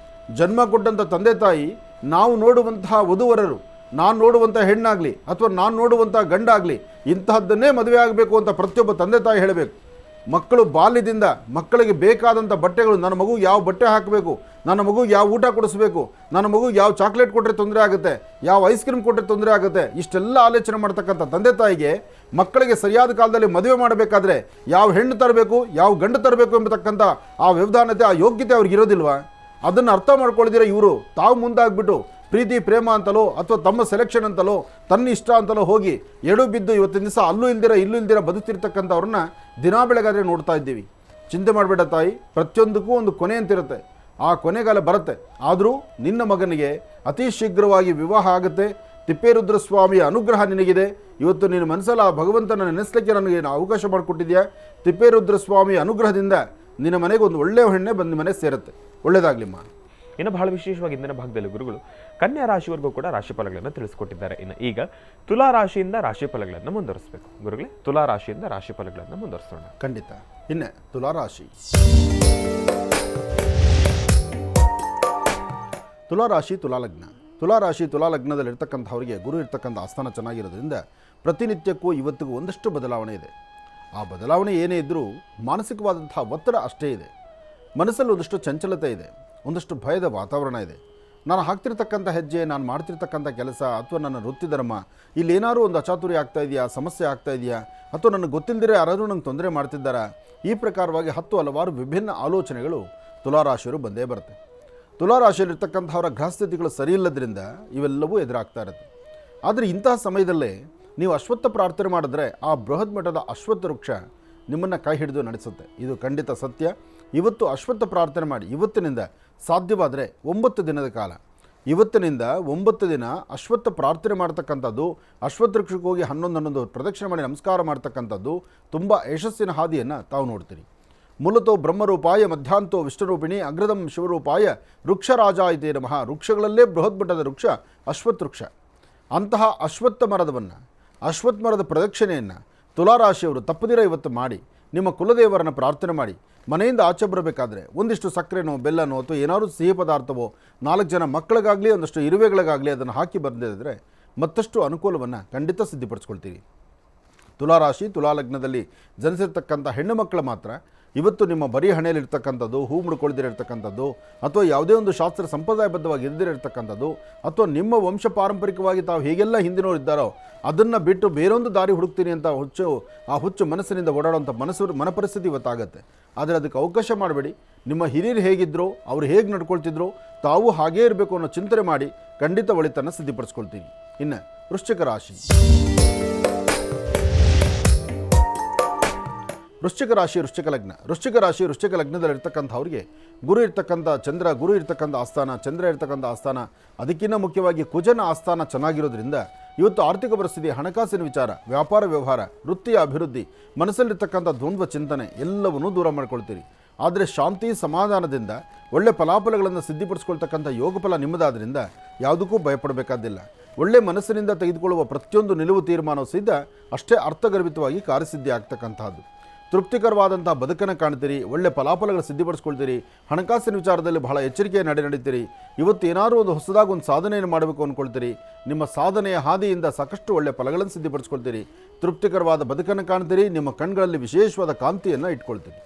ಜನ್ಮ ಕೊಟ್ಟಂಥ ತಂದೆ ತಾಯಿ, ನಾವು ನೋಡುವಂತಹ ವಧುವರರು, ನಾನು ನೋಡುವಂಥ ಹೆಣ್ಣಾಗಲಿ ಅಥವಾ ನಾನು ನೋಡುವಂಥ ಗಂಡಾಗಲಿ ಇಂತಹದ್ದನ್ನೇ ಮದುವೆ ಆಗಬೇಕು ಅಂತ ಪ್ರತಿಯೊಬ್ಬ ತಂದೆ ತಾಯಿ ಹೇಳಬೇಕು. ಮಕ್ಕಳು ಬಾಲ್ಯದಿಂದ ಮಕ್ಕಳಿಗೆ ಬೇಕಾದಂಥ ಬಟ್ಟೆಗಳು, ನನ್ನ ಮಗು ಯಾವ ಬಟ್ಟೆ ಹಾಕಬೇಕು, ನನ್ನ ಮಗು ಯಾವ ಊಟ ಕೊಡಿಸ್ಬೇಕು, ನನ್ನ ಮಗು ಯಾವ ಚಾಕ್ಲೇಟ್ ಕೊಟ್ಟರೆ ತೊಂದರೆ ಆಗುತ್ತೆ, ಯಾವ ಐಸ್ ಕ್ರೀಮ್ ಕೊಟ್ಟರೆ ತೊಂದರೆ ಆಗುತ್ತೆ, ಇಷ್ಟೆಲ್ಲ ಆಲೋಚನೆ ಮಾಡ್ತಕ್ಕಂಥ ತಂದೆ ತಾಯಿಗೆ ಮಕ್ಕಳಿಗೆ ಸರಿಯಾದ ಕಾಲದಲ್ಲಿ ಮದುವೆ ಮಾಡಬೇಕಾದ್ರೆ ಯಾವ ಹೆಣ್ಣು ತರಬೇಕು, ಯಾವ ಗಂಡು ತರಬೇಕು ಎಂಬತಕ್ಕಂಥ ಆ ವ್ಯವಧಾನತೆ, ಆ ಯೋಗ್ಯತೆ ಅವ್ರಿಗೆ ಇರೋದಿಲ್ವಾ? ಅದನ್ನು ಅರ್ಥ ಮಾಡ್ಕೊಳ್ಳದಿರ ಇವರು ತಾವು ಮುಂದಾಗ್ಬಿಟ್ಟು ಪ್ರೀತಿ ಪ್ರೇಮ ಅಂತಲೋ ಅಥವಾ ತಮ್ಮ ಸೆಲೆಕ್ಷನ್ ಅಂತಲೋ ತನ್ನ ಇಷ್ಟ ಅಂತಲೋ ಹೋಗಿ ಎಡು ಬಿದ್ದು ಇವತ್ತಿನ ದಿವಸ ಅಲ್ಲೂ ಇಲ್ದಿರ ಇಲ್ಲೂ ಇಲ್ದಿರ ಬದುಕ್ತಿರ್ತಕ್ಕಂಥವ್ರನ್ನ ದಿನ ಬೆಳಗಾದರೆ ನೋಡ್ತಾ ಇದ್ದೀವಿ. ಚಿಂತೆ ಮಾಡಬೇಡ ತಾಯಿ, ಪ್ರತಿಯೊಂದಕ್ಕೂ ಒಂದು ಕೊನೆ ಅಂತಿರುತ್ತೆ. ಆ ಕೊನೆಗಾಲ ಬರುತ್ತೆ. ಆದರೂ ನಿನ್ನ ಮಗನಿಗೆ ಅತಿ ಶೀಘ್ರವಾಗಿ ವಿವಾಹ ಆಗುತ್ತೆ. ತಿಪ್ಪೇರುದ್ರಸ್ವಾಮಿಯ ಅನುಗ್ರಹ ನಿನಗಿದೆ. ಇವತ್ತು ನಿನ್ನ ಮನಸ್ಸಲ್ಲಿ ಆ ಭಗವಂತನ ನೆನೆಸಲಿಕ್ಕೆ ನನಗೆ ಅವಕಾಶ ಮಾಡಿಕೊಟ್ಟಿದ್ಯಾ. ತಿಪ್ಪೇರುದ್ರಸ್ವಾಮಿಯ ಅನುಗ್ರಹದಿಂದ ನಿನ್ನ ಮನೆಗೆ ಒಂದು ಒಳ್ಳೆಯ ಹೆಣ್ಣೆ ಬಂದು ಮನೆ ಸೇರುತ್ತೆ. ಒಳ್ಳೆಯದಾಗಲಿಮ್ಮ. ಇನ್ನು ಬಹಳ ವಿಶೇಷವಾಗಿ ಇಂದಿನ ಭಾಗದಲ್ಲಿ ಗುರುಗಳು ಕನ್ಯಾ ರಾಶಿವರೆಗೂ ಕೂಡ ರಾಶಿಫಲಗಳನ್ನು ತಿಳಿಸಿಕೊಟ್ಟಿದ್ದಾರೆ. ಇನ್ನು ಈಗ ತುಲಾ ರಾಶಿಯಿಂದ ರಾಶಿಫಲಗಳನ್ನು ಮುಂದುವರಿಸಬೇಕು. ಗುರುಗಳೇ, ತುಲಾ ರಾಶಿಯಿಂದ ರಾಶಿಫಲಗಳನ್ನು ಮುಂದುವರಿಸೋಣ. ಖಂಡಿತ. ಇನ್ನು ತುಲಾರಾಶಿ. ತುಲಾರಾಶಿ ತುಲಾಲಗ್ನ. ತುಲಾರಾಶಿ ತುಲಾಲಗ್ನದಲ್ಲಿರ್ತಕ್ಕಂಥವರಿಗೆ ಗುರು ಇರ್ತಕ್ಕಂಥ ಆಸ್ಥಾನ ಚೆನ್ನಾಗಿರೋದ್ರಿಂದ ಪ್ರತಿನಿತ್ಯಕ್ಕೂ ಇವತ್ತಿಗೂ ಒಂದಷ್ಟು ಬದಲಾವಣೆ ಇದೆ. ಆ ಬದಲಾವಣೆ ಏನೇ ಇದ್ದರೂ ಮಾನಸಿಕವಾದಂಥ ಒತ್ತಡ ಅಷ್ಟೇ ಇದೆ. ಮನಸ್ಸಲ್ಲಿ ಒಂದಷ್ಟು ಚಂಚಲತೆ ಇದೆ, ಒಂದಷ್ಟು ಭಯದ ವಾತಾವರಣ ಇದೆ. ನಾನು ಹಾಕ್ತಿರ್ತಕ್ಕಂಥ ಹೆಜ್ಜೆ, ನಾನು ಮಾಡ್ತಿರ್ತಕ್ಕಂಥ ಕೆಲಸ ಅಥವಾ ನನ್ನ ವೃತ್ತಿಧರ್ಮ ಇಲ್ಲೇನಾದರೂ ಒಂದು ಅಚಾತುರ್ಯ ಆಗ್ತಾ ಇದೆಯಾ, ಸಮಸ್ಯೆ ಆಗ್ತಾ ಇದೆಯಾ, ಅಥವಾ ನನಗೆ ಗೊತ್ತಿಲ್ಲದಿರೋ ಯಾರಾದರೂ ನಂಗೆ ತೊಂದರೆ ಮಾಡ್ತಿದ್ದಾರಾ, ಈ ಪ್ರಕಾರವಾಗಿ ಹಲವಾರು ವಿಭಿನ್ನ ಆಲೋಚನೆಗಳು ತುಲಾರಾಶಿಯವರು ಬಂದೇ ಬರುತ್ತೆ. ತುಲಾರಾಶಿಯಲ್ಲಿರ್ತಕ್ಕಂಥವರ ಗ್ರಹಸ್ಥಿತಿಗಳು ಸರಿ ಇಲ್ಲದ್ರಿಂದ ಇವೆಲ್ಲವೂ ಎದುರಾಗ್ತಾ ಇರುತ್ತೆ. ಆದರೆ ಇಂತಹ ಸಮಯದಲ್ಲೇ ನೀವು ಅಶ್ವತ್ಥ ಪ್ರಾರ್ಥನೆ ಮಾಡಿದ್ರೆ ಆ ಬೃಹತ್ ಮಟ್ಟದ ಅಶ್ವತ್ಥ ವೃಕ್ಷ ನಿಮ್ಮನ್ನು ಕೈ ಹಿಡಿದು ನಡೆಸುತ್ತೆ. ಇದು ಖಂಡಿತ ಸತ್ಯ. ಇವತ್ತು ಅಶ್ವತ್ಥ ಪ್ರಾರ್ಥನೆ ಮಾಡಿ. ಇವತ್ತಿನಿಂದ ಸಾಧ್ಯವಾದರೆ 9 ದಿನದ ಕಾಲ, ಇವತ್ತಿನಿಂದ 9 ದಿನ ಅಶ್ವತ್ಥ ಪ್ರಾರ್ಥನೆ ಮಾಡ್ತಕ್ಕಂಥದ್ದು, ಅಶ್ವತ್ಥ ವೃಕ್ಷಕ್ಕೆ ಹೋಗಿ 11 ಪ್ರದಕ್ಷಿಣೆ ಮಾಡಿ ನಮಸ್ಕಾರ ಮಾಡ್ತಕ್ಕಂಥದ್ದು ತುಂಬ ಯಶಸ್ಸಿನ ಹಾದಿಯನ್ನು ತಾವು ನೋಡ್ತೀರಿ. ಮೂಲತೋ ಬ್ರಹ್ಮರೂಪಾಯ ಮಧ್ಯಾಂತೋ ವಿಷ್ಣುರೂಪಿಣಿ ಅಗ್ರದಂ ಶಿವರೂಪಾಯ ವೃಕ್ಷರಾಜ ಇತೇ ನಮಃ. ವೃಕ್ಷಗಳಲ್ಲೇ ಬೃಹತ್ ಮಟ್ಟದ ವೃಕ್ಷ ಅಶ್ವತ್ಥ ವೃಕ್ಷ. ಅಂತಹ ಅಶ್ವತ್ಥ ಮರದ ಪ್ರದಕ್ಷಿಣೆಯನ್ನು ತುಲಾರಾಶಿಯವರು ತಪ್ಪದಿರ ಇವತ್ತು ಮಾಡಿ ನಿಮ್ಮ ಕುಲದೇವರನ್ನು ಪ್ರಾರ್ಥನೆ ಮಾಡಿ ಮನೆಯಿಂದ ಆಚೆ ಬರಬೇಕಾದ್ರೆ ಒಂದಿಷ್ಟು ಸಕ್ಕರೆನೋ ಬೆಲ್ಲನೋ ಅಥವಾ ಏನಾದರೂ ಸಿಹಿ ಪದಾರ್ಥವೋ 4 ಜನ ಮಕ್ಕಳಿಗಾಗಲಿ ಒಂದಷ್ಟು ಇರುವೆಗಳಿಗಾಗಲಿ ಅದನ್ನು ಹಾಕಿ ಬಂದಿದ್ದರೆ ಮತ್ತಷ್ಟು ಅನುಕೂಲವನ್ನು ಖಂಡಿತ ಸಿದ್ಧಪಡಿಸ್ಕೊಳ್ತೀರಿ. ತುಲಾರಾಶಿ ತುಲಾಲಗ್ನದಲ್ಲಿ ಜನಿಸಿರ್ತಕ್ಕಂಥ ಹೆಣ್ಣು ಮಕ್ಕಳು ಮಾತ್ರ ಇವತ್ತು ನಿಮ್ಮ ಬರೀ ಹಣೆಯಲ್ಲಿರ್ತಕ್ಕಂಥದ್ದು, ಹೂ ಮುಡ್ಕೊಳ್ದಿರತಕ್ಕಂಥದ್ದು, ಅಥವಾ ಯಾವುದೇ ಒಂದು ಶಾಸ್ತ್ರ ಸಂಪ್ರದಾಯಬದ್ಧವಾಗಿ ಇದ್ದಿರತಕ್ಕಂಥದ್ದು, ಅಥವಾ ನಿಮ್ಮ ವಂಶ ಪಾರಂಪರಿಕವಾಗಿ ತಾವು ಹೇಗೆಲ್ಲ ಹಿಂದಿನವರು ಇದ್ದಾರೋ ಅದನ್ನು ಬಿಟ್ಟು ಬೇರೊಂದು ದಾರಿ ಹುಡುಕ್ತೀನಿ ಅಂತ ಹುಚ್ಚು ಮನಸ್ಸಿನಿಂದ ಓಡಾಡುವಂಥ ಮನಪರಿಸ್ಥಿತಿ ಇವತ್ತಾಗತ್ತೆ. ಆದರೆ ಅದಕ್ಕೆ ಅವಕಾಶ ಮಾಡಬೇಡಿ. ನಿಮ್ಮ ಹಿರಿಯರು ಹೇಗಿದ್ರೋ, ಅವರು ಹೇಗೆ ನಡ್ಕೊಳ್ತಿದ್ರು, ತಾವು ಹಾಗೇ ಇರಬೇಕು ಅನ್ನೋ ಚಿಂತನೆ ಮಾಡಿ ಖಂಡಿತ ಒಳಿತನ್ನು ಸಿದ್ಧಪಡಿಸ್ಕೊಳ್ತೀನಿ. ಇನ್ನು ವೃಶ್ಚಿಕ ರಾಶಿ. ವೃಶ್ಚಿಕ ಲಗ್ನದಲ್ಲಿರ್ತಕ್ಕಂಥವ್ರಿಗೆ ಗುರು ಇರ್ತಕ್ಕಂಥ ಚಂದ್ರ ಇರ್ತಕ್ಕಂಥ ಆಸ್ಥಾನ, ಅದಕ್ಕಿಂತ ಮುಖ್ಯವಾಗಿ ಕುಜನ ಆಸ್ಥಾನ ಚೆನ್ನಾಗಿರೋದ್ರಿಂದ ಇವತ್ತು ಆರ್ಥಿಕ ಪರಿಸ್ಥಿತಿ, ಹಣಕಾಸಿನ ವಿಚಾರ, ವ್ಯಾಪಾರ ವ್ಯವಹಾರ, ವೃತ್ತಿಯ ಅಭಿವೃದ್ಧಿ, ಮನಸ್ಸಲ್ಲಿರ್ತಕ್ಕಂಥ ದ್ವಂದ್ವ ಚಿಂತನೆ ಎಲ್ಲವನ್ನೂ ದೂರ ಮಾಡ್ಕೊಳ್ತೀರಿ. ಆದರೆ ಶಾಂತಿ ಸಮಾಧಾನದಿಂದ ಒಳ್ಳೆ ಫಲಾಫಲಗಳನ್ನು ಸಿದ್ಧಿಪಡಿಸ್ಕೊಳ್ತಕ್ಕಂಥ ಯೋಗಫಲ ನಿಮ್ಮದಾದ್ರಿಂದ ಯಾವುದಕ್ಕೂ ಭಯಪಡಬೇಕಾದಿಲ್ಲ. ಒಳ್ಳೆ ಮನಸ್ಸಿನಿಂದ ತೆಗೆದುಕೊಳ್ಳುವ ಪ್ರತಿಯೊಂದು ನಿಲುವು ತೀರ್ಮಾನವೂ ಸಿದ್ಧ ಅಷ್ಟೇ ಅರ್ಥಗರ್ಭಿತವಾಗಿ ಕಾರ್ಯಸಿದ್ಧಿ ಆಗ್ತಕ್ಕಂಥದ್ದು. ತೃಪ್ತಿಕರವಾದಂಥ ಬದುಕನ್ನು ಕಾಣ್ತೀರಿ, ಒಳ್ಳೆ ಫಲಾಫಲಗಳು ಸಿದ್ಧಪಡಿಸ್ಕೊಳ್ತೀರಿ. ಹಣಕಾಸಿನ ವಿಚಾರದಲ್ಲಿ ಬಹಳ ಎಚ್ಚರಿಕೆಯ ನಡೀತೀರಿ. ಇವತ್ತು ಏನಾದರೂ ಒಂದು ಹೊಸದಾಗಿ ಒಂದು ಸಾಧನೆಯನ್ನು ಮಾಡಬೇಕು ಅಂದ್ಕೊಳ್ತೀರಿ. ನಿಮ್ಮ ಸಾಧನೆಯ ಹಾದಿಯಿಂದ ಸಾಕಷ್ಟು ಒಳ್ಳೆ ಫಲಗಳನ್ನು ಸಿದ್ಧಪಡಿಸ್ಕೊಳ್ತೀರಿ. ತೃಪ್ತಿಕರವಾದ ಬದುಕನ್ನು ಕಾಣ್ತೀರಿ. ನಿಮ್ಮ ಕಣ್ಗಳಲ್ಲಿ ವಿಶೇಷವಾದ ಕಾಂತಿಯನ್ನು ಇಟ್ಕೊಳ್ತೀರಿ.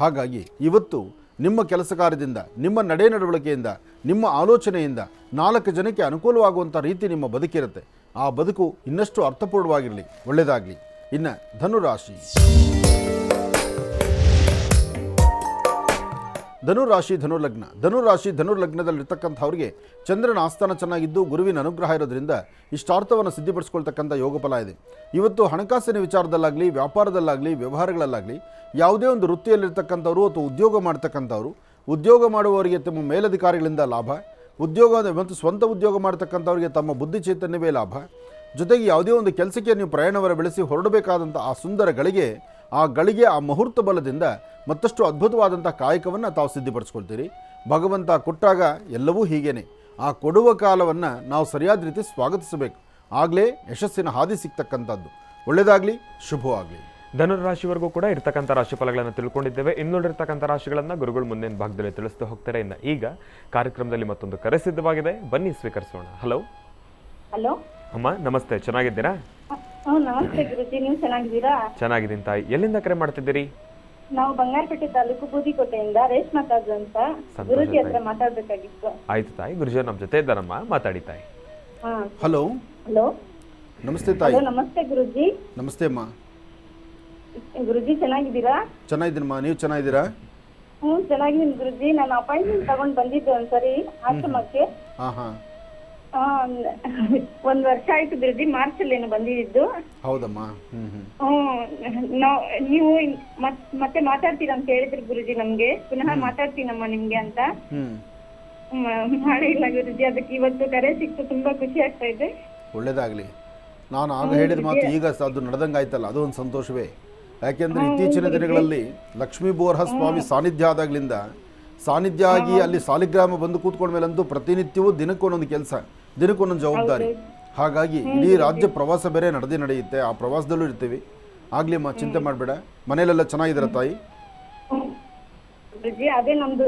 ಹಾಗಾಗಿ ಇವತ್ತು ನಿಮ್ಮ ಕೆಲಸ ಕಾರ್ಯದಿಂದ, ನಿಮ್ಮ ನಡವಳಿಕೆಯಿಂದ, ನಿಮ್ಮ ಆಲೋಚನೆಯಿಂದ 4 ಜನಕ್ಕೆ ಅನುಕೂಲವಾಗುವಂಥ ರೀತಿ ನಿಮ್ಮ ಬದುಕಿರುತ್ತೆ. ಆ ಬದುಕು ಇನ್ನಷ್ಟು ಅರ್ಥಪೂರ್ಣವಾಗಿರಲಿ, ಒಳ್ಳೆಯದಾಗಲಿ. ಇನ್ನು ಧನುರಾಶಿ. ಧನುರ್ಲಗ್ನದಲ್ಲಿರ್ತಕ್ಕಂಥವ್ರಿಗೆ ಚಂದ್ರನ ಆಸ್ಥಾನ ಚೆನ್ನಾಗಿದ್ದು ಗುರುವಿನ ಅನುಗ್ರಹ ಇರೋದ್ರಿಂದ ಇಷ್ಟಾರ್ಥವನ್ನು ಸಿದ್ಧಪಡಿಸ್ಕೊಳ್ತಕ್ಕಂಥ ಯೋಗಫಲ ಇದೆ. ಇವತ್ತು ಹಣಕಾಸಿನ ವಿಚಾರದಲ್ಲಾಗಲಿ, ವ್ಯಾಪಾರದಲ್ಲಾಗಲಿ, ವ್ಯವಹಾರಗಳಲ್ಲಾಗಲಿ, ಯಾವುದೇ ಒಂದು ವೃತ್ತಿಯಲ್ಲಿರ್ತಕ್ಕಂಥವ್ರು ಅಥವಾ ಉದ್ಯೋಗ ಮಾಡ್ತಕ್ಕಂಥವ್ರು, ಉದ್ಯೋಗ ಮಾಡುವವರಿಗೆ ತಮ್ಮ ಮೇಲಧಿಕಾರಿಗಳಿಂದ ಲಾಭ, ಮತ್ತು ಸ್ವಂತ ಉದ್ಯೋಗ ಮಾಡ್ತಕ್ಕಂಥವ್ರಿಗೆ ತಮ್ಮ ಬುದ್ಧಿ ಚೈತನ್ಯವೇ ಲಾಭ. ಜೊತೆಗೆ ಯಾವುದೇ ಒಂದು ಕೆಲಸಕ್ಕೆ ನೀವು ಪ್ರಯಾಣವನ್ನು ಬೆಳೆಸಿ ಹೊರಡಬೇಕಾದಂಥ ಆ ಸುಂದರ ಗಳಿಗೆ, ಆ ಮುಹೂರ್ತ ಬಲದಿಂದ ಮತ್ತಷ್ಟು ಅದ್ಭುತವಾದಂಥ ಕಾಯಕವನ್ನು ತಾವು ಸಿದ್ಧಪಡಿಸ್ಕೊಳ್ತೀರಿ. ಭಗವಂತ ಕೊಟ್ಟಾಗ ಎಲ್ಲವೂ ಹೀಗೇನೆ. ಆ ಕೊಡುವ ಕಾಲವನ್ನು ನಾವು ಸರಿಯಾದ ರೀತಿ ಸ್ವಾಗತಿಸಬೇಕು. ಆಗಲೇ ಯಶಸ್ಸಿನ ಹಾದಿ ಸಿಗ್ತಕ್ಕಂಥದ್ದು. ಒಳ್ಳೆಯದಾಗಲಿ, ಶುಭವಾಗಲಿ. ಧನುರಾಶಿವರೆಗೂ ಕೂಡ ಇರ್ತಕ್ಕಂಥ ರಾಶಿಫಲಗಳನ್ನು ತಿಳ್ಕೊಂಡಿದ್ದೇವೆ. ಇನ್ನುಳಿರ್ತಕ್ಕಂಥ ರಾಶಿಗಳನ್ನು ಗುರುಗಳು ಮುಂದಿನ ಭಾಗದಲ್ಲಿ ತಿಳಿಸ್ತಾ ಹೋಗ್ತಾರೆ. ಇನ್ನು ಈಗ ಕಾರ್ಯಕ್ರಮದಲ್ಲಿ ಮತ್ತೊಂದು ಕರೆ ಸಿದ್ಧವಾಗಿದೆ, ಬನ್ನಿ ಸ್ವೀಕರಿಸೋಣ. ಹಲೋ ಅಮ್ಮ, ನಮಸ್ತೆ. ಚೆನ್ನಾಗಿದ್ದೀರಾ? ನಮಸ್ತೆ ಗುರುಜಿ, ನೀವು ಚೆನ್ನಾಗಿದ್ದೀರಾ? ಚೆನ್ನಾಗಿದ್ದೀನಿ ತಾಯಿ. ಎಲ್ಲಿಂದ ಕರೆ ಮಾಡ್ತಿದ್ದೀರಿ? ನಾವು ಬಂಗಾರಪೇಟೆ ತಾಲೂಕು ಬೂದಿಕೋಟೆಯಿಂದ ರೇಷ್ಮಾ ತಾಜು ಅಂತ. ಗುರುಜಿ ಹತ್ರ ಮಾತಾಡ್ಬೇಕಾಗಿತ್ತು. ಆಯ್ತು ತಾಯಿ, ಗುರುಜಿ ನಮ್ಮ ಜೊತೆ ಇದ್ದಾರಮ್ಮ, ಮಾತಾಡಿ ತಾಯಿ. ಹಲೋ. ನಮಸ್ತೆ ತಾಯಿ. ನಮಸ್ತೆ ಗುರುಜಿ. ನಮಸ್ತೆ ಅಮ್ಮ. ಗುರುಜಿ ಚೆನ್ನಾಗಿದ್ದೀರಾ? ಚೆನ್ನಾಗಿದ್ದೀನಮ್ಮ, ನೀವು ಚೆನ್ನಾಗಿದ್ದೀರಾ? ಚೆನ್ನಾಗಿದ್ದೀನಿ ಗುರುಜಿ. ನಾನು ಅಪಾಯಿಂಟ್ಮೆಂಟ್ ತಗೊಂಡ್ ಬಂದಿದ್ದೆ ಒಂದ್ಸರಿ ಆಶ್ರಮಕ್ಕೆ. 1 ವರ್ಷ ಆಯ್ತು ಗುರುಜಿ. ಮಾರ್ಚ್ ಅಲ್ಲಿ ಏನೋ ಬಂದಿದ್ದು. ಹೌದಮ್ಮ. ನೀವು ಮತ್ತೆ ಮಾತಾಡ್ತೀರಾ ಅಂತ ಹೇಳಿದ್ರಿ ಗುರುಜಿ ನಮ್ಗೆ. ಪುನಃ ಮಾತಾಡ್ತೀನಮ್ಮ ನಿಮ್ಗೆ ಅಂತ. ಮಾಡೇ ಇಲ್ಲ ಗುರುಜಿ. ಅದಕ್ಕೆ ಇವತ್ತು ಕರೆ ಸಿಕ್ತು, ತುಂಬಾ ಖುಷಿ ಆಗ್ತಾ ಇದೆ. ಒಳ್ಳೇದಾಗ್ಲಿ. ನಾನು ಆಗ ಹೇಳಿದ ಮಾತು ಈಗ ಅದು ನಡೆದಂಗಾಯ್ತಲ್ಲ, ಅದು ಒಂದು ಸಂತೋಷವೇ. ಯಾಕೆಂದ್ರೆ ಇತ್ತೀಚಿನ ದಿನಗಳಲ್ಲಿ ಲಕ್ಷ್ಮೀ ಬೋರ್ಹ ಸ್ವಾಮಿ ಸಾನ್ನಿಧ್ಯ ಆದಾಗ್ಲಿಂದ ಸಾನ್ನಿಧ್ಯ ಆಗಿ ಅಲ್ಲಿ ಸಾಲಿಗ್ರಾಮ ಬಂದು ಕೂತ್ಕೊಂಡ ಮೇಲಂತೂ ಪ್ರತಿನಿತ್ಯವೂ ದಿನಕ್ಕೊಂದೊಂದು ಕೆಲಸ, ದಿನಕ್ಕೊಂದೊಂದು ಜವಾಬ್ದಾರಿ. ಹಾಗಾಗಿ ಇಡೀ ರಾಜ್ಯ ಪ್ರವಾಸ ಬೇರೆ ನಡೆಯುತ್ತೆ. ಆ ಪ್ರವಾಸದಲ್ಲೂ ಇರ್ತೀವಿ. ಆಗ್ಲಿ ಅಮ್ಮ, ಚಿಂತೆ ಮಾಡಬೇಡ. ಮನೇಲೆಲ್ಲ ಚೆನ್ನಾಗಿದ್ದಾರೆ ತಾಯಿ? ಅದೇ ನಮ್ದು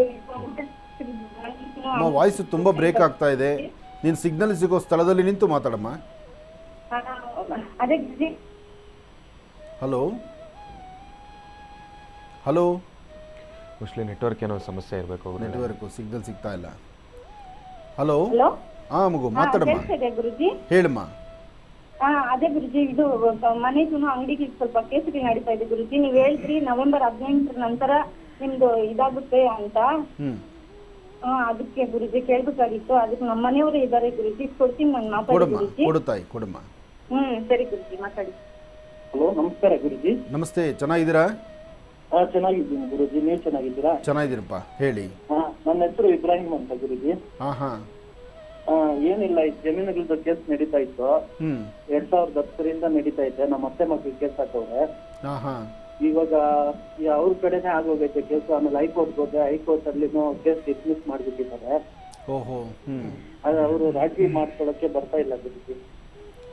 ಅಮ್ಮ ವಾಯ್ಸ್ ತುಂಬ ಬ್ರೇಕ್ ಆಗ್ತಾ ಇದೆ. ನೀನು ಸಿಗ್ನಲ್ ಸಿಗೋ ಸ್ಥಳದಲ್ಲಿ ನಿಂತು ಮಾತಾಡಮ್ಮ. ಅದೇ ಹಲೋ ಹಲೋ, ಮೋಸ್ಟ್ಲಿ ನೆಟ್ವರ್ಕ್ ಏನೋ ಸಮಸ್ಯೆ ಇರಬೇಕು. ನೆಟ್ವರ್ಕು ಸಿಗ್ನಲ್ ಸಿಗ್ತಾ ಇಲ್ಲ. ಹಲೋ ಹಲೋ, ಹಾಂ ಮಗು ಮಾತಾಡಮ್ಮ. ಗುರುಜಿ. ಹೇಳಮ್ಮ. ಅದೇ ಗುರುಜಿ, ಇದು ಮನೆಗೂ ಅಂಗಡಿಗೆ ಸ್ವಲ್ಪ ಕೇಸರಿ ನಡೀತಾ ಇದೆ ಗುರುಜಿ. ನೀವ್ ಹೇಳ್ರಿ ನವೆಂಬರ್ 18 ನಂತರ ನಿಮ್ದು ಇದಾಗುತ್ತೆ ಅಂತ. ಅದಕ್ಕೆ ಗುರುಜಿ ಕೇಳ್ಬೇಕಾಗಿತ್ತು. ಅದಕ್ಕೆ ನಮ್ಮ ಮನೆಯವರು ಇದ್ದಾರೆ ಗುರುಜಿ. ಕೊಡ್ತೀನಿ ನಾನು ಮಾತಾಡಿ ಗುರುಜಿ. ಕೊಡುತ್ತಾಯಿ ಕೊಡಮ್ಮ. ಸರಿ ಗುರುಜಿ, ಮಾತಾಡಿ. ಹಲೋ, ನಮಸ್ಕಾರ ಗುರುಜಿ. ನಮಸ್ತೆ, ಚೆನ್ನಾಗಿದ್ದೀರಾ? ಚೆನ್ನಾಗಿದ್ದೀನಿ ಗುರುಜಿ, ನೀವು ಚೆನ್ನಾಗಿದ್ದೀರಾ? ಚೆನ್ನಾಗಿದ್ದೀರಪ್ಪ, ಹೇಳಿ. ನನ್ನ ಹೆಸರು ಇಬ್ರಾಹಿಂ ಅಂತ ಗುರುಜಿ. ಏನಿಲ್ಲ, ಈ ಜಮೀನುಗಳದ್ದು ಕೇಸ್ ನಡೀತಾ ಇತ್ತು. 2010ರಿಂದ ನಡೀತಾ ಇದೆ. ನಮ್ಮ ಅತ್ತೆ ಮಕ್ಕಳು ಕೇಸ್ ಹಾಕವ್ರೆ. ಇವಾಗ ಅವ್ರ ಕಡೆನೆ ಆಗೋಗೈತೆ ಕೇಸ್. ಆಮೇಲೆ ಹೈಕೋರ್ಟ್ ಹೋದೆ. ಹೈಕೋರ್ಟ್ ಅಲ್ಲಿನೂ ಕೇಸ್ ಡಿಸ್ಮಿಸ್ ಮಾಡ್ಬಿಟ್ಟಿದ್ದಾರೆ. ಅವರು ರಾಜಿ ಮಾಡ್ಕೊಳಕ್ಕೆ ಬರ್ತಾ ಇಲ್ಲ ಗುರುಜಿ.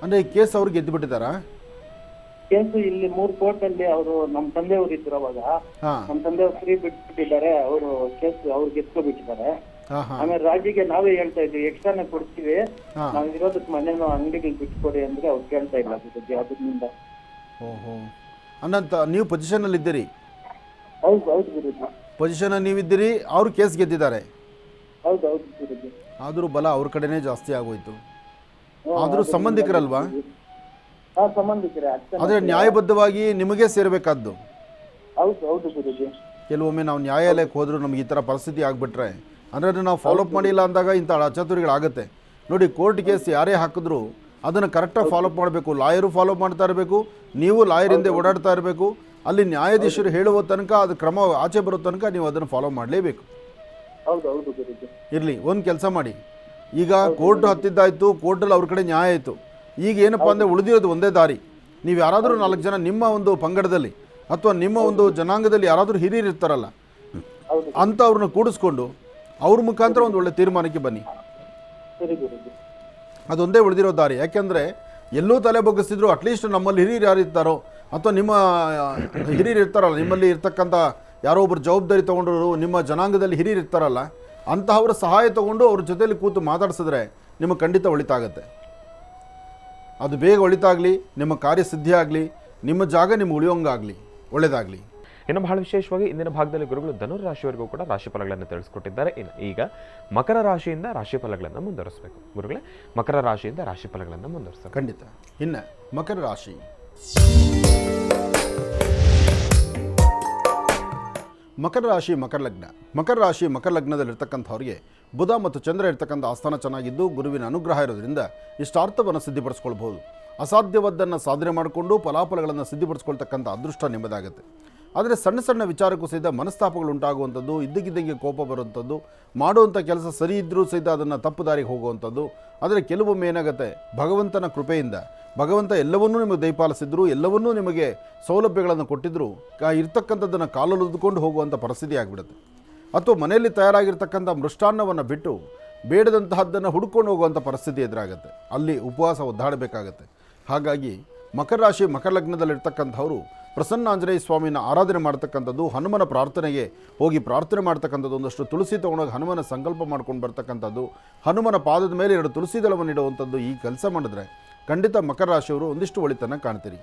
ಅಂದ್ರೆ ಈ ಕೇಸ್ ಅವ್ರು ಗೆದ್ದು ಬಿಟ್ಟಿದಾರಾ? ಕೇಸು ಇಲ್ಲಿ 3 ಕೋರ್ಟ್ ಅಲ್ಲಿ ಅವರು ನಮ್ಮ ತಂದೆಯವರು ಇದ್ರು. ಅವಾಗ ನಮ್ಮ ತಂದೆಯವರು ಫ್ರೀ ಬಿಟ್ಬಿಟ್ಟಿದ್ದಾರೆ. ಅವರು ಕೇಸ್ ಅವ್ರಿಗೆ ಎತ್ಕೊಬಿಟ್ಟಿದ್ದಾರೆ. ಆಮೇಲೆ ರಾಜಿಗೆ ನಾವೇ ಹೇಳ್ತಾ ಇದ್ವಿ, ಎಕ್ಸ್ಟ್ರಾನೇ ಕೊಡ್ತೀವಿ, ನಾವ್ ಇರೋದಕ್ಕೆ ಮನೇನು ಅಂಗಡಿಗೆ ಬಿಟ್ಕೊಡಿ ಅಂದ್ರೆ ಅವ್ರು ಕೇಳ್ತಾ ಇಲ್ಲ ಗುರುಜಿ. ಅದರಿಂದ ಅನ್ನಂತ ನೀವು ಪೊಸಿಷನ್ ಅಲ್ಲಿ ಇದ್ದೀರಿ? ಹೌದು ಹೌದು ಗುರುಜಿ, ಪೊಸಿಷನ್ ನೀವಿದ್ದೀರಿ. ಅವ್ರು ಕೇಸ್ ಗೆದ್ದಿದ್ದಾರೆ. ಹೌದು ಹೌದು ಗುರುಜಿ. ಆದ್ರೂ ಬಲ ಅವ್ರ ಕಡೆನೇ ಜಾಸ್ತಿ ಆಗೋಯ್ತು. ಆದ್ರೂ ಸಂಬಂಧಿಕರಲ್ವಾ? ಸಂಬಂಧಿಕರೇ. ಆದ್ರೆ ನ್ಯಾಯಬದ್ಧವಾಗಿ ನಿಮಗೆ ಸೇರ್ಬೇಕಾದ್ದು. ಹೌದು ಹೌದು ಗುರುಜಿ. ಕೆಲವೊಮ್ಮೆ ನಾವು ನ್ಯಾಯಾಲಯಕ್ಕೆ ಹೋದ್ರು ನಮ್ಗೆ ಈ ತರ ಪರಿಸ್ಥಿತಿ ಆಗ್ಬಿಟ್ರೆ, ಅಂದ್ರೆ ನಾವು ಫಾಲೋಅಪ್ ಮಾಡಿಲ್ಲ ಅಂದಾಗ ಇಂಥ ಅಚಾತುರ್ಯಗಳಾಗುತ್ತೆ ನೋಡಿ. ಕೋರ್ಟ್ ಕೇಸ್ ಯಾರೇ ಹಾಕಿದ್ರು ಅದನ್ನು ಕರೆಕ್ಟಾಗಿ ಫಾಲೋಅಪ್ ಮಾಡಬೇಕು. ಲಾಯರು ಫಾಲೋಅಪ್ ಮಾಡ್ತಾ ಇರಬೇಕು, ನೀವು ಲಾಯರ್ ಹಿಂದೆ ಓಡಾಡ್ತಾ ಇರಬೇಕು. ಅಲ್ಲಿ ನ್ಯಾಯಾಧೀಶರು ಹೇಳುವ ತನಕ ಅದು ಕ್ರಮ ಆಚೆ ಬರೋ ತನಕ ನೀವು ಅದನ್ನು ಫಾಲೋ ಮಾಡಲೇಬೇಕು. ಇರಲಿ, ಒಂದು ಕೆಲಸ ಮಾಡಿ. ಈಗ ಕೋರ್ಟ್ ಹತ್ತಿದ್ದಾಯ್ತು, ಕೋರ್ಟಲ್ಲಿ ಅವ್ರ ಕಡೆ ನ್ಯಾಯ ಆಯಿತು. ಈಗ ಏನಪ್ಪ ಅಂದರೆ ಉಳಿದಿರೋದು ಒಂದೇ ದಾರಿ. ನೀವು ಯಾರಾದರೂ 4 ಜನ ನಿಮ್ಮ ಒಂದು ಪಂಗಡದಲ್ಲಿ ಅಥವಾ ನಿಮ್ಮ ಒಂದು ಜನಾಂಗದಲ್ಲಿ ಯಾರಾದರೂ ಹಿರಿಯರು ಇರ್ತಾರಲ್ಲ ಅಂಥವ್ರನ್ನ ಕೂಡಿಸ್ಕೊಂಡು ಅವ್ರ ಮುಖಾಂತರ ಒಂದು ಒಳ್ಳೆ ತೀರ್ಮಾನಕ್ಕೆ ಬನ್ನಿ. ಅದೊಂದೇ ಉಳಿದಿರೋ ದಾರಿ. ಯಾಕೆಂದರೆ ಎಲ್ಲೂ ತಲೆ ಬಗ್ಗಿಸಿದ್ರು ಅಟ್ಲೀಸ್ಟ್ ನಮ್ಮಲ್ಲಿ ಹಿರಿಯರು ಯಾರು ಇರ್ತಾರೋ ಅಥವಾ ನಿಮ್ಮ ಹಿರಿಯರು ಇರ್ತಾರಲ್ಲ, ನಿಮ್ಮಲ್ಲಿ ಇರ್ತಕ್ಕಂಥ ಯಾರೋ ಒಬ್ಬರು ಜವಾಬ್ದಾರಿ ತೊಗೊಂಡ್ರು ನಿಮ್ಮ ಜನಾಂಗದಲ್ಲಿ ಹಿರಿಯರು ಇರ್ತಾರಲ್ಲ, ಅಂತಹವರ ಸಹಾಯ ತೊಗೊಂಡು ಅವ್ರ ಜೊತೆಯಲ್ಲಿ ಕೂತು ಮಾತಾಡಿಸಿದ್ರೆ ನಿಮಗೆ ಖಂಡಿತ ಒಳಿತಾಗತ್ತೆ. ಅದು ಬೇಗ ಒಳಿತಾಗಲಿ, ನಿಮ್ಮ ಕಾರ್ಯಸಿದ್ಧಿ ಆಗಲಿ, ನಿಮ್ಮ ಜಾಗ ನಿಮ್ಮ ಉಳಿಯೋಂಗಾಗಲಿ, ಒಳ್ಳೆಯದಾಗಲಿ. ಇನ್ನು ಬಹಳ ವಿಶೇಷವಾಗಿ ಇಂದಿನ ಭಾಗದಲ್ಲಿ ಗುರುಗಳು ಧನುರ್ ರಾಶಿಯವರೆಗೂ ಕೂಡ ರಾಶಿಫಲಗಳನ್ನು ತಿಳಿಸ್ಕೊಟ್ಟಿದ್ದಾರೆ. ಇನ್ನು ಈಗ ಮಕರ ರಾಶಿಯಿಂದ ರಾಶಿಫಲಗಳನ್ನು ಮುಂದುವರಿಸಬೇಕು. ಗುರುಗಳೇ, ಮಕರ ರಾಶಿಯಿಂದ ರಾಶಿಫಲಗಳನ್ನು ಮುಂದುವರಿಸಬೇಕು. ಖಂಡಿತ. ಇನ್ನು ಮಕರ ರಾಶಿ. ಮಕರ ರಾಶಿ ಮಕರ ಲಗ್ನ. ಮಕರ ರಾಶಿ ಮಕರ ಲಗ್ನದಲ್ಲಿರ್ತಕ್ಕಂಥವ್ರಿಗೆ ಬುಧ ಮತ್ತು ಚಂದ್ರ ಇರ್ತಕ್ಕಂಥ ಆಸ್ಥಾನ ಚೆನ್ನಾಗಿದ್ದು ಗುರುವಿನ ಅನುಗ್ರಹ ಇರೋದ್ರಿಂದ ಇಷ್ಟಾರ್ಥವನ್ನು ಸಿದ್ಧಿಪಡಿಸ್ಕೊಳ್ಬೋದು. ಅಸಾಧ್ಯವಾದ್ದನ್ನು ಸಾಧನೆ ಮಾಡಿಕೊಂಡು ಫಲಾಫಲಗಳನ್ನು ಸಿದ್ಧಿಪಡಿಸ್ಕೊಳ್ತಕ್ಕಂಥ ಅದೃಷ್ಟ ನಿಮ್ಮದಾಗುತ್ತೆ. ಆದರೆ ಸಣ್ಣ ಸಣ್ಣ ವಿಚಾರಕ್ಕೂ ಸಹಿತ ಮನಸ್ತಾಪಗಳು ಉಂಟಾಗುವಂಥದ್ದು, ಇದ್ದಕ್ಕಿದ್ದಂಗೆ ಕೋಪ ಬರುವಂಥದ್ದು, ಮಾಡುವಂಥ ಕೆಲಸ ಸರಿ ಇದ್ದರೂ ಸಹಿತ ಅದನ್ನು ತಪ್ಪು ದಾರಿಗೆ ಹೋಗುವಂಥದ್ದು. ಆದರೆ ಕೆಲವೊಮ್ಮೆ ಏನಾಗುತ್ತೆ, ಭಗವಂತನ ಕೃಪೆಯಿಂದ ಭಗವಂತ ಎಲ್ಲವನ್ನೂ ನಿಮಗೆ ದಯಪಾಲಿಸಿದ್ರು, ಎಲ್ಲವನ್ನೂ ನಿಮಗೆ ಸೌಲಭ್ಯಗಳನ್ನು ಕೊಟ್ಟಿದ್ದರೂ ಇರ್ತಕ್ಕಂಥದ್ದನ್ನು ಕಾಲುದುಕೊಂಡು ಹೋಗುವಂಥ ಪರಿಸ್ಥಿತಿ ಆಗಿಬಿಡುತ್ತೆ. ಅಥವಾ ಮನೆಯಲ್ಲಿ ತಯಾರಾಗಿರ್ತಕ್ಕಂಥ ಮೃಷ್ಟಾನ್ನವನ್ನು ಬಿಟ್ಟು ಬೇಡದಂತಹದ್ದನ್ನು ಹುಡ್ಕೊಂಡು ಹೋಗುವಂಥ ಪರಿಸ್ಥಿತಿ ಎದುರಾಗುತ್ತೆ. ಅಲ್ಲಿ ಉಪವಾಸ ಒದ್ದಾಡಬೇಕಾಗತ್ತೆ. ಹಾಗಾಗಿ ಮಕರ ರಾಶಿ ಮಕರ ಲಗ್ನದಲ್ಲಿರ್ತಕ್ಕಂಥವರು ಪ್ರಸನ್ನಾಂಜನೇಯ ಸ್ವಾಮಿನ ಆರಾಧನೆ ಮಾಡ್ತಕ್ಕಂಥದ್ದು, ಹನುಮನ ಪ್ರಾರ್ಥನೆಗೆ ಹೋಗಿ ಪ್ರಾರ್ಥನೆ ಮಾಡ್ತಕ್ಕಂಥದ್ದು, ಒಂದಷ್ಟು ತುಳಸಿ ತೊಗೊಂಡೋಗಿ ಹನುಮನ ಸಂಕಲ್ಪ ಮಾಡ್ಕೊಂಡು ಬರ್ತಕ್ಕಂಥದ್ದು, ಹನುಮನ ಪಾದದ ಮೇಲೆ 2 ತುಳಸಿ ದಳವನ್ನು ಇಡುವಂಥದ್ದು, ಈ ಕೆಲಸ ಮಾಡಿದ್ರೆ ಖಂಡಿತ ಮಕರ ರಾಶಿಯವರು ಒಂದಿಷ್ಟು ಒಳಿತನ್ನು ಕಾಣ್ತೀರಿ.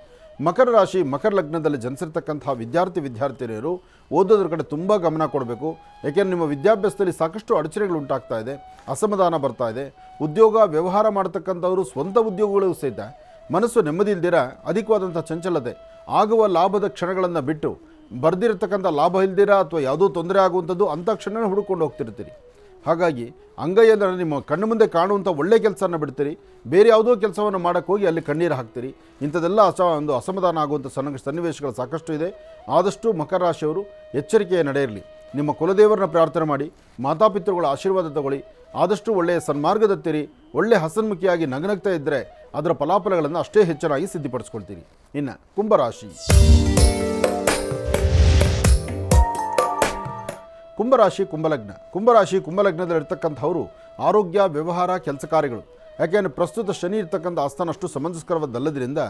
ಮಕರ ರಾಶಿ ಮಕರ ಲಗ್ನದಲ್ಲಿ ಜನಿಸಿರ್ತಕ್ಕಂಥ ವಿದ್ಯಾರ್ಥಿನಿಯರು ಓದೋದ್ರ ಕಡೆ ತುಂಬ ಗಮನ ಕೊಡಬೇಕು. ಯಾಕೆಂದರೆ ನಿಮ್ಮ ವಿದ್ಯಾಭ್ಯಾಸದಲ್ಲಿ ಸಾಕಷ್ಟು ಅಡಚಣೆಗಳು ಉಂಟಾಗ್ತಾ ಇದೆ, ಅಸಮಾಧಾನ ಬರ್ತಾ ಇದೆ. ಉದ್ಯೋಗ ವ್ಯವಹಾರ ಮಾಡ್ತಕ್ಕಂಥವರು ಸ್ವಂತ ಉದ್ಯೋಗಗಳು ಸಹಿತ ಮನಸ್ಸು ನೆಮ್ಮದಿ ಇಲ್ದಿರ ಅಧಿಕವಾದಂಥ ಚಂಚಲತೆ, ಆಗುವ ಲಾಭದ ಕ್ಷಣಗಳನ್ನು ಬಿಟ್ಟು ಬರ್ದಿರತಕ್ಕಂಥ ಲಾಭ ಇಲ್ದಿರ ಅಥವಾ ಯಾವುದೋ ತೊಂದರೆ ಆಗುವಂಥದ್ದು ಅಂಥ ಕ್ಷಣನ ಹುಡುಕೊಂಡು ಹೋಗ್ತಿರ್ತೀರಿ. ಹಾಗಾಗಿ ಅಂಗೈಯೆಲ್ಲ ನಿಮ್ಮ ಕಣ್ಣು ಮುಂದೆ ಕಾಣುವಂಥ ಒಳ್ಳೆ ಕೆಲಸನ ಬಿಡ್ತೀರಿ, ಬೇರೆ ಯಾವುದೋ ಕೆಲಸವನ್ನು ಮಾಡೋಕ್ಕೆ ಹೋಗಿ ಅಲ್ಲಿ ಕಣ್ಣೀರು ಹಾಕ್ತೀರಿ. ಇಂಥದ್ದೆಲ್ಲ ಒಂದು ಅಸಮಾಧಾನ ಆಗುವಂಥ ಸನ್ನಿವೇಶಗಳು ಸಾಕಷ್ಟು ಇದೆ. ಆದಷ್ಟು ಮಕರ ರಾಶಿಯವರು ಎಚ್ಚರಿಕೆಯ ನಡೆಯಿರಲಿ. ನಿಮ್ಮ ಕುಲದೇವರನ್ನ ಪ್ರಾರ್ಥನೆ ಮಾಡಿ, ಮಾತಾಪಿತೃಗಳ ಆಶೀರ್ವಾದ ತಗೊಳ್ಳಿ. ಆದಷ್ಟು ಒಳ್ಳೆಯ ಸನ್ಮಾರ್ಗದತ್ತಿರಿ. ಒಳ್ಳೆ ಹಸನ್ಮುಖಿಯಾಗಿ ನಗನಗ್ತಾ ಇದ್ದರೆ ಅದರ ಫಲಾಫಲಗಳನ್ನು ಅಷ್ಟೇ ಹೆಚ್ಚಾಗಿ ಸಿದ್ಧಿಪಡಿಸ್ಕೊಳ್ತೀರಿ. ಇನ್ನು ಕುಂಭರಾಶಿ. ಕುಂಭರಾಶಿ ಕುಂಭಲಗ್ನ. ಕುಂಭರಾಶಿ ಕುಂಭಲಗ್ನದಲ್ಲಿರ್ತಕ್ಕಂಥವರು ಆರೋಗ್ಯ, ವ್ಯವಹಾರ, ಕೆಲಸ ಕಾರ್ಯಗಳು. ಯಾಕೆಂದರೆ ಪ್ರಸ್ತುತ ಶನಿ ಇರ್ತಕ್ಕಂಥ ಆಸ್ಥಾನ ಅಷ್ಟು ಸಮಂಜಸ್ಕರವಾದಲ್ಲದ್ರಿಂದ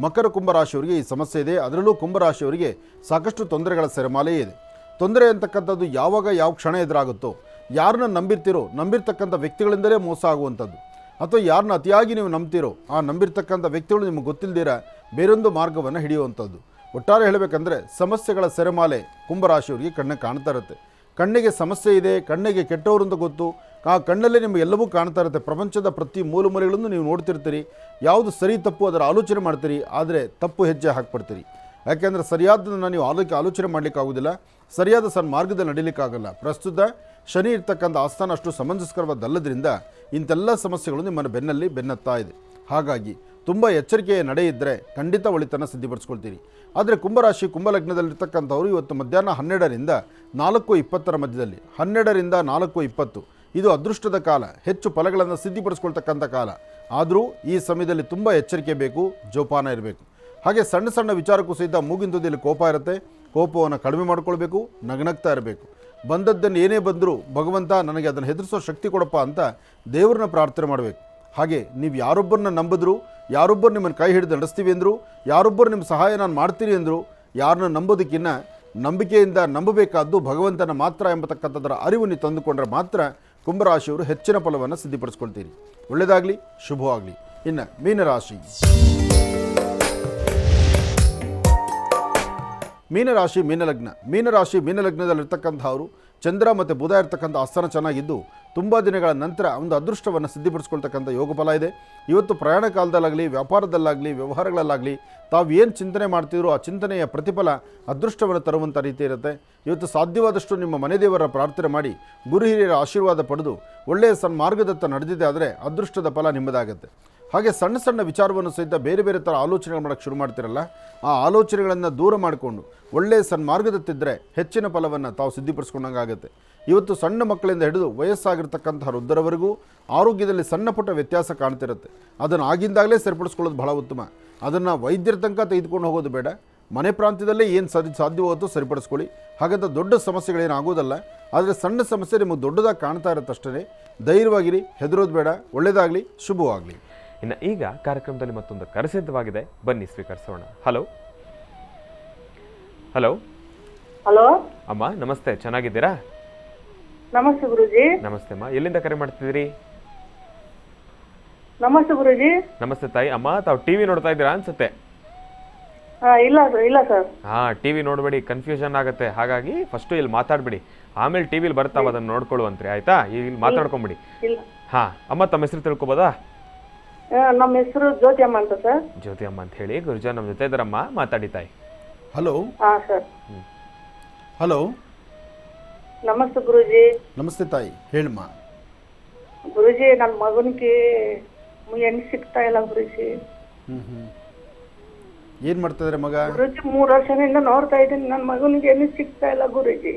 ಮಕರ ಕುಂಭರಾಶಿಯವರಿಗೆ ಈ ಸಮಸ್ಯೆ ಇದೆ. ಅದರಲ್ಲೂ ಕುಂಭರಾಶಿಯವರಿಗೆ ಸಾಕಷ್ಟು ತೊಂದರೆಗಳ ಸೆರೆಮಾಲೆ ಇದೆ. ತೊಂದರೆ ಅಂತಕ್ಕಂಥದ್ದು ಯಾವಾಗ ಯಾವ ಕ್ಷಣ ಎದುರಾಗುತ್ತೋ, ಯಾರನ್ನ ನಂಬಿರ್ತೀರೋ ನಂಬಿರ್ತಕ್ಕಂಥ ವ್ಯಕ್ತಿಗಳಿಂದಲೇ ಮೋಸ ಆಗುವಂಥದ್ದು, ಅಥವಾ ಯಾರನ್ನ ಅತಿಯಾಗಿ ನೀವು ನಂಬ್ತೀರೋ ಆ ನಂಬಿರ್ತಕ್ಕಂಥ ವ್ಯಕ್ತಿಗಳು ನಿಮಗೆ ಗೊತ್ತಿಲ್ಲದಿರ ಬೇರೊಂದು ಮಾರ್ಗವನ್ನು ಹಿಡಿಯುವಂಥದ್ದು. ಒಟ್ಟಾರೆ ಹೇಳಬೇಕಂದ್ರೆ ಸಮಸ್ಯೆಗಳ ಸೆರೆಮಾಲೆ ಕುಂಭರಾಶಿಯವರಿಗೆ ಕಣ್ಣಿಗೆ ಕಾಣ್ತಾ ಇರುತ್ತೆ. ಕಣ್ಣಿಗೆ ಸಮಸ್ಯೆ ಇದೆ, ಕಣ್ಣಿಗೆ ಕೆಟ್ಟವರು ಅಂತ ಗೊತ್ತು, ಆ ಕಣ್ಣಲ್ಲೇ ನಿಮಗೆ ಎಲ್ಲವೂ ಕಾಣ್ತಾ ಇರುತ್ತೆ. ಪ್ರಪಂಚದ ಪ್ರತಿ ಮೂಲೆಗಳನ್ನು ನೀವು ನೋಡ್ತಿರ್ತೀರಿ. ಯಾವುದು ಸರಿ ತಪ್ಪು ಅದರ ಆಲೋಚನೆ ಮಾಡ್ತೀರಿ, ಆದರೆ ತಪ್ಪು ಹೆಜ್ಜೆ ಹಾಕ್ಬಿಡ್ತೀರಿ. ಯಾಕೆಂದರೆ ಸರಿಯಾದದನ್ನು ನೀವು ಆಲೋಚನೆ ಮಾಡಲಿಕ್ಕಾಗೋದಿಲ್ಲ, ಸರಿಯಾದ ಮಾರ್ಗದಲ್ಲಿ ನಡೀಲಿಕ್ಕಾಗಲ್ಲ. ಪ್ರಸ್ತುತ ಶನಿ ಇರ್ತಕ್ಕಂಥ ಆಸ್ಥಾನ ಅಷ್ಟು ಸಮಂಜಸ್ಕರವಾದಲ್ಲದ್ರಿಂದ ಇಂಥೆಲ್ಲ ಸಮಸ್ಯೆಗಳು ನಿಮ್ಮನ್ನು ಬೆನ್ನತ್ತಾ ಇದೆ. ಹಾಗಾಗಿ ತುಂಬ ಎಚ್ಚರಿಕೆಯ ನಡೆ ಇದ್ದರೆ ಖಂಡಿತ ಒಳಿತನ್ನು ಸಿದ್ಧಿಪಡಿಸ್ಕೊಳ್ತೀರಿ. ಆದರೆ ಕುಂಭರಾಶಿ ಕುಂಭಲಗ್ನದಲ್ಲಿರ್ತಕ್ಕಂಥವ್ರು ಇವತ್ತು ಮಧ್ಯಾಹ್ನ 12ರಿಂದ 4:20 ಮಧ್ಯದಲ್ಲಿ, 12ರಿಂದ 4:20 ಇದು ಅದೃಷ್ಟದ ಕಾಲ, ಹೆಚ್ಚು ಫಲಗಳನ್ನು ಸಿದ್ಧಿಪಡಿಸ್ಕೊಳ್ತಕ್ಕಂಥ ಕಾಲ. ಆದರೂ ಈ ಸಮಯದಲ್ಲಿ ತುಂಬ ಎಚ್ಚರಿಕೆ ಬೇಕು, ಜೋಪಾನ ಇರಬೇಕು. ಹಾಗೆ ಸಣ್ಣ ಸಣ್ಣ ವಿಚಾರಕ್ಕೂ ಸಹಿತ ಮೂಗಿನ ತುದಿಯಲ್ಲಿ ಕೋಪ ಇರುತ್ತೆ. ಕೋಪವನ್ನು ಕಡಿಮೆ ಮಾಡ್ಕೊಳ್ಬೇಕು, ನಗನಗ್ತಾ ಇರಬೇಕು. ಬಂದದ್ದನ್ನು ಏನೇ ಬಂದರೂ ಭಗವಂತ ನನಗೆ ಅದನ್ನು ಹೆದರಿಸೋ ಶಕ್ತಿ ಕೊಡಪ್ಪ ಅಂತ ದೇವ್ರನ್ನ ಪ್ರಾರ್ಥನೆ ಮಾಡಬೇಕು. ಹಾಗೆ ನೀವು ಯಾರೊಬ್ಬರನ್ನ ನಂಬಿದ್ರು, ಯಾರೊಬ್ಬರು ನಿಮ್ಮನ್ನು ಕೈ ಹಿಡಿದು ನಡೆಸ್ತೀವಿ ಅಂದರು, ಯಾರೊಬ್ಬರು ನಿಮ್ಮ ಸಹಾಯ ನಾನು ಮಾಡ್ತೀನಿ ಅಂದರು, ಯಾರನ್ನ ನಂಬೋದಕ್ಕಿಂತ ನಂಬಿಕೆಯಿಂದ ನಂಬಬೇಕಾದ್ದು ಭಗವಂತನ ಮಾತ್ರ ಎಂಬತಕ್ಕಂಥದ್ದರ ಅರಿವು ನೀವು ತಂದುಕೊಂಡ್ರೆ ಮಾತ್ರ ಕುಂಭರಾಶಿಯವರು ಹೆಚ್ಚಿನ ಫಲವನ್ನು ಸಿದ್ಧಿಪಡಿಸ್ಕೊಳ್ತೀರಿ. ಒಳ್ಳೆಯದಾಗಲಿ, ಶುಭವಾಗಲಿ. ಇನ್ನು ಮೀನರಾಶಿ. ಮೀನರಾಶಿ ಮೀನಲಗ್ನದಲ್ಲಿರ್ತಕ್ಕಂಥವರು ಚಂದ್ರ ಮತ್ತು ಬುಧ ಇರ್ತಕ್ಕಂಥ ಆಸ್ಥಾನ ಚೆನ್ನಾಗಿದ್ದು ತುಂಬ ದಿನಗಳ ನಂತರ ಒಂದು ಅದೃಷ್ಟವನ್ನು ಸಿದ್ಧಿಪಡಿಸ್ಕೊಳ್ತಕ್ಕಂಥ ಯೋಗ ಫಲ ಇದೆ. ಇವತ್ತು ಪ್ರಯಾಣ ಕಾಲದಲ್ಲಾಗಲಿ, ವ್ಯಾಪಾರದಲ್ಲಾಗಲಿ, ವ್ಯವಹಾರಗಳಲ್ಲಾಗಲಿ ತಾವು ಏನು ಚಿಂತನೆ ಮಾಡ್ತಿದ್ರು ಆ ಚಿಂತನೆಯ ಪ್ರತಿಫಲ ಅದೃಷ್ಟವನ್ನು ತರುವಂಥ ರೀತಿ ಇರುತ್ತೆ. ಇವತ್ತು ಸಾಧ್ಯವಾದಷ್ಟು ನಿಮ್ಮ ಮನೆ ದೇವರ ಪ್ರಾರ್ಥನೆ ಮಾಡಿ ಗುರು ಹಿರಿಯರ ಆಶೀರ್ವಾದ ಪಡೆದು ಒಳ್ಳೆಯ ಸನ್ಮಾರ್ಗದತ್ತ ನಡೆದಿದೆ ಆದರೆ ಅದೃಷ್ಟದ ಫಲ ನಿಮ್ಮದಾಗುತ್ತೆ. ಹಾಗೆ ಸಣ್ಣ ಸಣ್ಣ ವಿಚಾರವನ್ನು ಸಹಿತ ಬೇರೆ ಬೇರೆ ಥರ ಆಲೋಚನೆಗಳು ಮಾಡೋಕ್ಕೆ ಶುರು ಮಾಡ್ತಿರಲ್ಲ, ಆ ಆಲೋಚನೆಗಳನ್ನು ದೂರ ಮಾಡಿಕೊಂಡು ಒಳ್ಳೆಯ ಸನ್ಮಾರ್ಗದತ್ತಿದ್ದರೆ ಹೆಚ್ಚಿನ ಫಲವನ್ನು ತಾವು ಸಿದ್ಧಿಪಡಿಸ್ಕೊಂಡಂಗೆ ಆಗುತ್ತೆ. ಇವತ್ತು ಸಣ್ಣ ಮಕ್ಕಳಿಂದ ಹಿಡಿದು ವಯಸ್ಸಾಗಿರ್ತಕ್ಕಂಥ ವೃದ್ಧರವರೆಗೂ ಆರೋಗ್ಯದಲ್ಲಿ ಸಣ್ಣ ಪುಟ್ಟ ವ್ಯತ್ಯಾಸ ಕಾಣ್ತಿರುತ್ತೆ. ಅದನ್ನು ಆಗಿಂದಾಗಲೇ ಸರಿಪಡಿಸ್ಕೊಳ್ಳೋದು ಬಹಳ ಉತ್ತಮ. ಅದನ್ನು ವೈದ್ಯರ ತನಕ ತೆಗೆದುಕೊಂಡು ಹೋಗೋದು ಬೇಡ. ಮನೆ ಪ್ರಾಂತ್ಯದಲ್ಲೇ ಏನು ಸಾಧ್ಯವಾಗುತ್ತೋ ಸರಿಪಡಿಸ್ಕೊಳ್ಳಿ. ಹಾಗಂತ ದೊಡ್ಡ ಸಮಸ್ಯೆಗಳೇನು ಆಗೋದಲ್ಲ, ಆದರೆ ಸಣ್ಣ ಸಮಸ್ಯೆ ನಿಮಗೆ ದೊಡ್ಡದಾಗಿ ಕಾಣ್ತಾ ಇರುತ್ತಷ್ಟೇ. ಧೈರ್ಯವಾಗಿರಿ, ಹೆದರೋದು ಬೇಡ. ಒಳ್ಳೆಯದಾಗಲಿ, ಶುಭವಾಗಲಿ. ಇನ್ನು ಈಗ ಕಾರ್ಯಕ್ರಮದಲ್ಲಿ ಮತ್ತೊಂದು ಕರೆಸಿದ್ಧವಾಗಿದೆ, ಬನ್ನಿ ಸ್ವೀಕರಿಸೋಣ. ಹಲೋ ಹಲೋ ಹಲೋ ಅಮ್ಮ, ನಮಸ್ತೆ, ಚೆನ್ನಾಗಿದ್ದೀರಾ? ನಮಸ್ತೆ ಗುರುಜಿ. ನಮಸ್ತೆ ಅಮ್ಮ, ಎಲ್ಲಿಂದ ಕರೆ ಮಾಡ್ತಿದ್ದೀರಿ? ನಮಸ್ತೆ ಗುರುಜಿ. ನಮಸ್ತೆ ತಾಯಿ. ಅಮ್ಮ, ತಾವು ಟಿವಿ ನೋಡ್ತಾ ಇದ್ದೀರಾ ಅನ್ಸುತ್ತೆ? ಇಲ್ಲ ಸರ್. ಟಿವಿ ನೋಡಬೇಡಿ, ಕನ್ಫ್ಯೂಷನ್ ಆಗುತ್ತೆ. ಹಾಗಾಗಿ ಫಸ್ಟ್ ಇಲ್ಲಿ ಮಾತಾಡ್ಬಿಡಿ, ಆಮೇಲೆ ಟಿವಿಲಿ ಬರ್ತಾವ ಅದನ್ನ ನೋಡ್ಕೊಳ್ಳುವಂತ್ರಿ, ಆಯ್ತಾ? ಇಲ್ಲಿ ಮಾತಾಡ್ಕೊಂಬಿಡಿ. ಹಾ ಅಮ್ಮ, ತಮ್ಮ ಹೆಸರು ತಿಳ್ಕೊಬೋದಾ? ನಮ್ಮ ಹೆಸರು ಜ್ಯೋತಿ ಅಮ್ಮ ಅಂತ ಸರ್. ಜ್ಯೋತಿ ಅಮ್ಮ ಅಂತ ಹೇಳಿ. ಗುರುಜಾ ನಮ್ಮ ಜೊತೆ ಇದ್ದಾರಮ್ಮ, ಮಾತಾಡಿ ತಾಯಿ. ಹಲೋ. ಸರ್. ಹಲೋ. ನಮಸ್ತೆ ಗುರುಜಿ. ನಮಸ್ತೆ ತಾಯಿ, ಹೇಳಮ್ಮ. ಗುರುಜಿ, ನನ್ನ ಮಗನಿಗೆ ಹೆಣ್ಣು ಸಿಗ್ತಾ ಇಲ್ಲ ಗುರುಜಿ. ಏನು ಮಾಡ್ತಿದ್ದಾರೆ ಮಗ? ಗುರುಜಿ 3 ವರ್ಷದಿಂದ ನೋಡ್ತಾ ಇದ್ದೀನಿ, ನನ್ನ ಮಗನಿಗೆ ಹೆಣ್ಣು ಸಿಗ್ತಾ ಇಲ್ಲ ಗುರುಜಿ.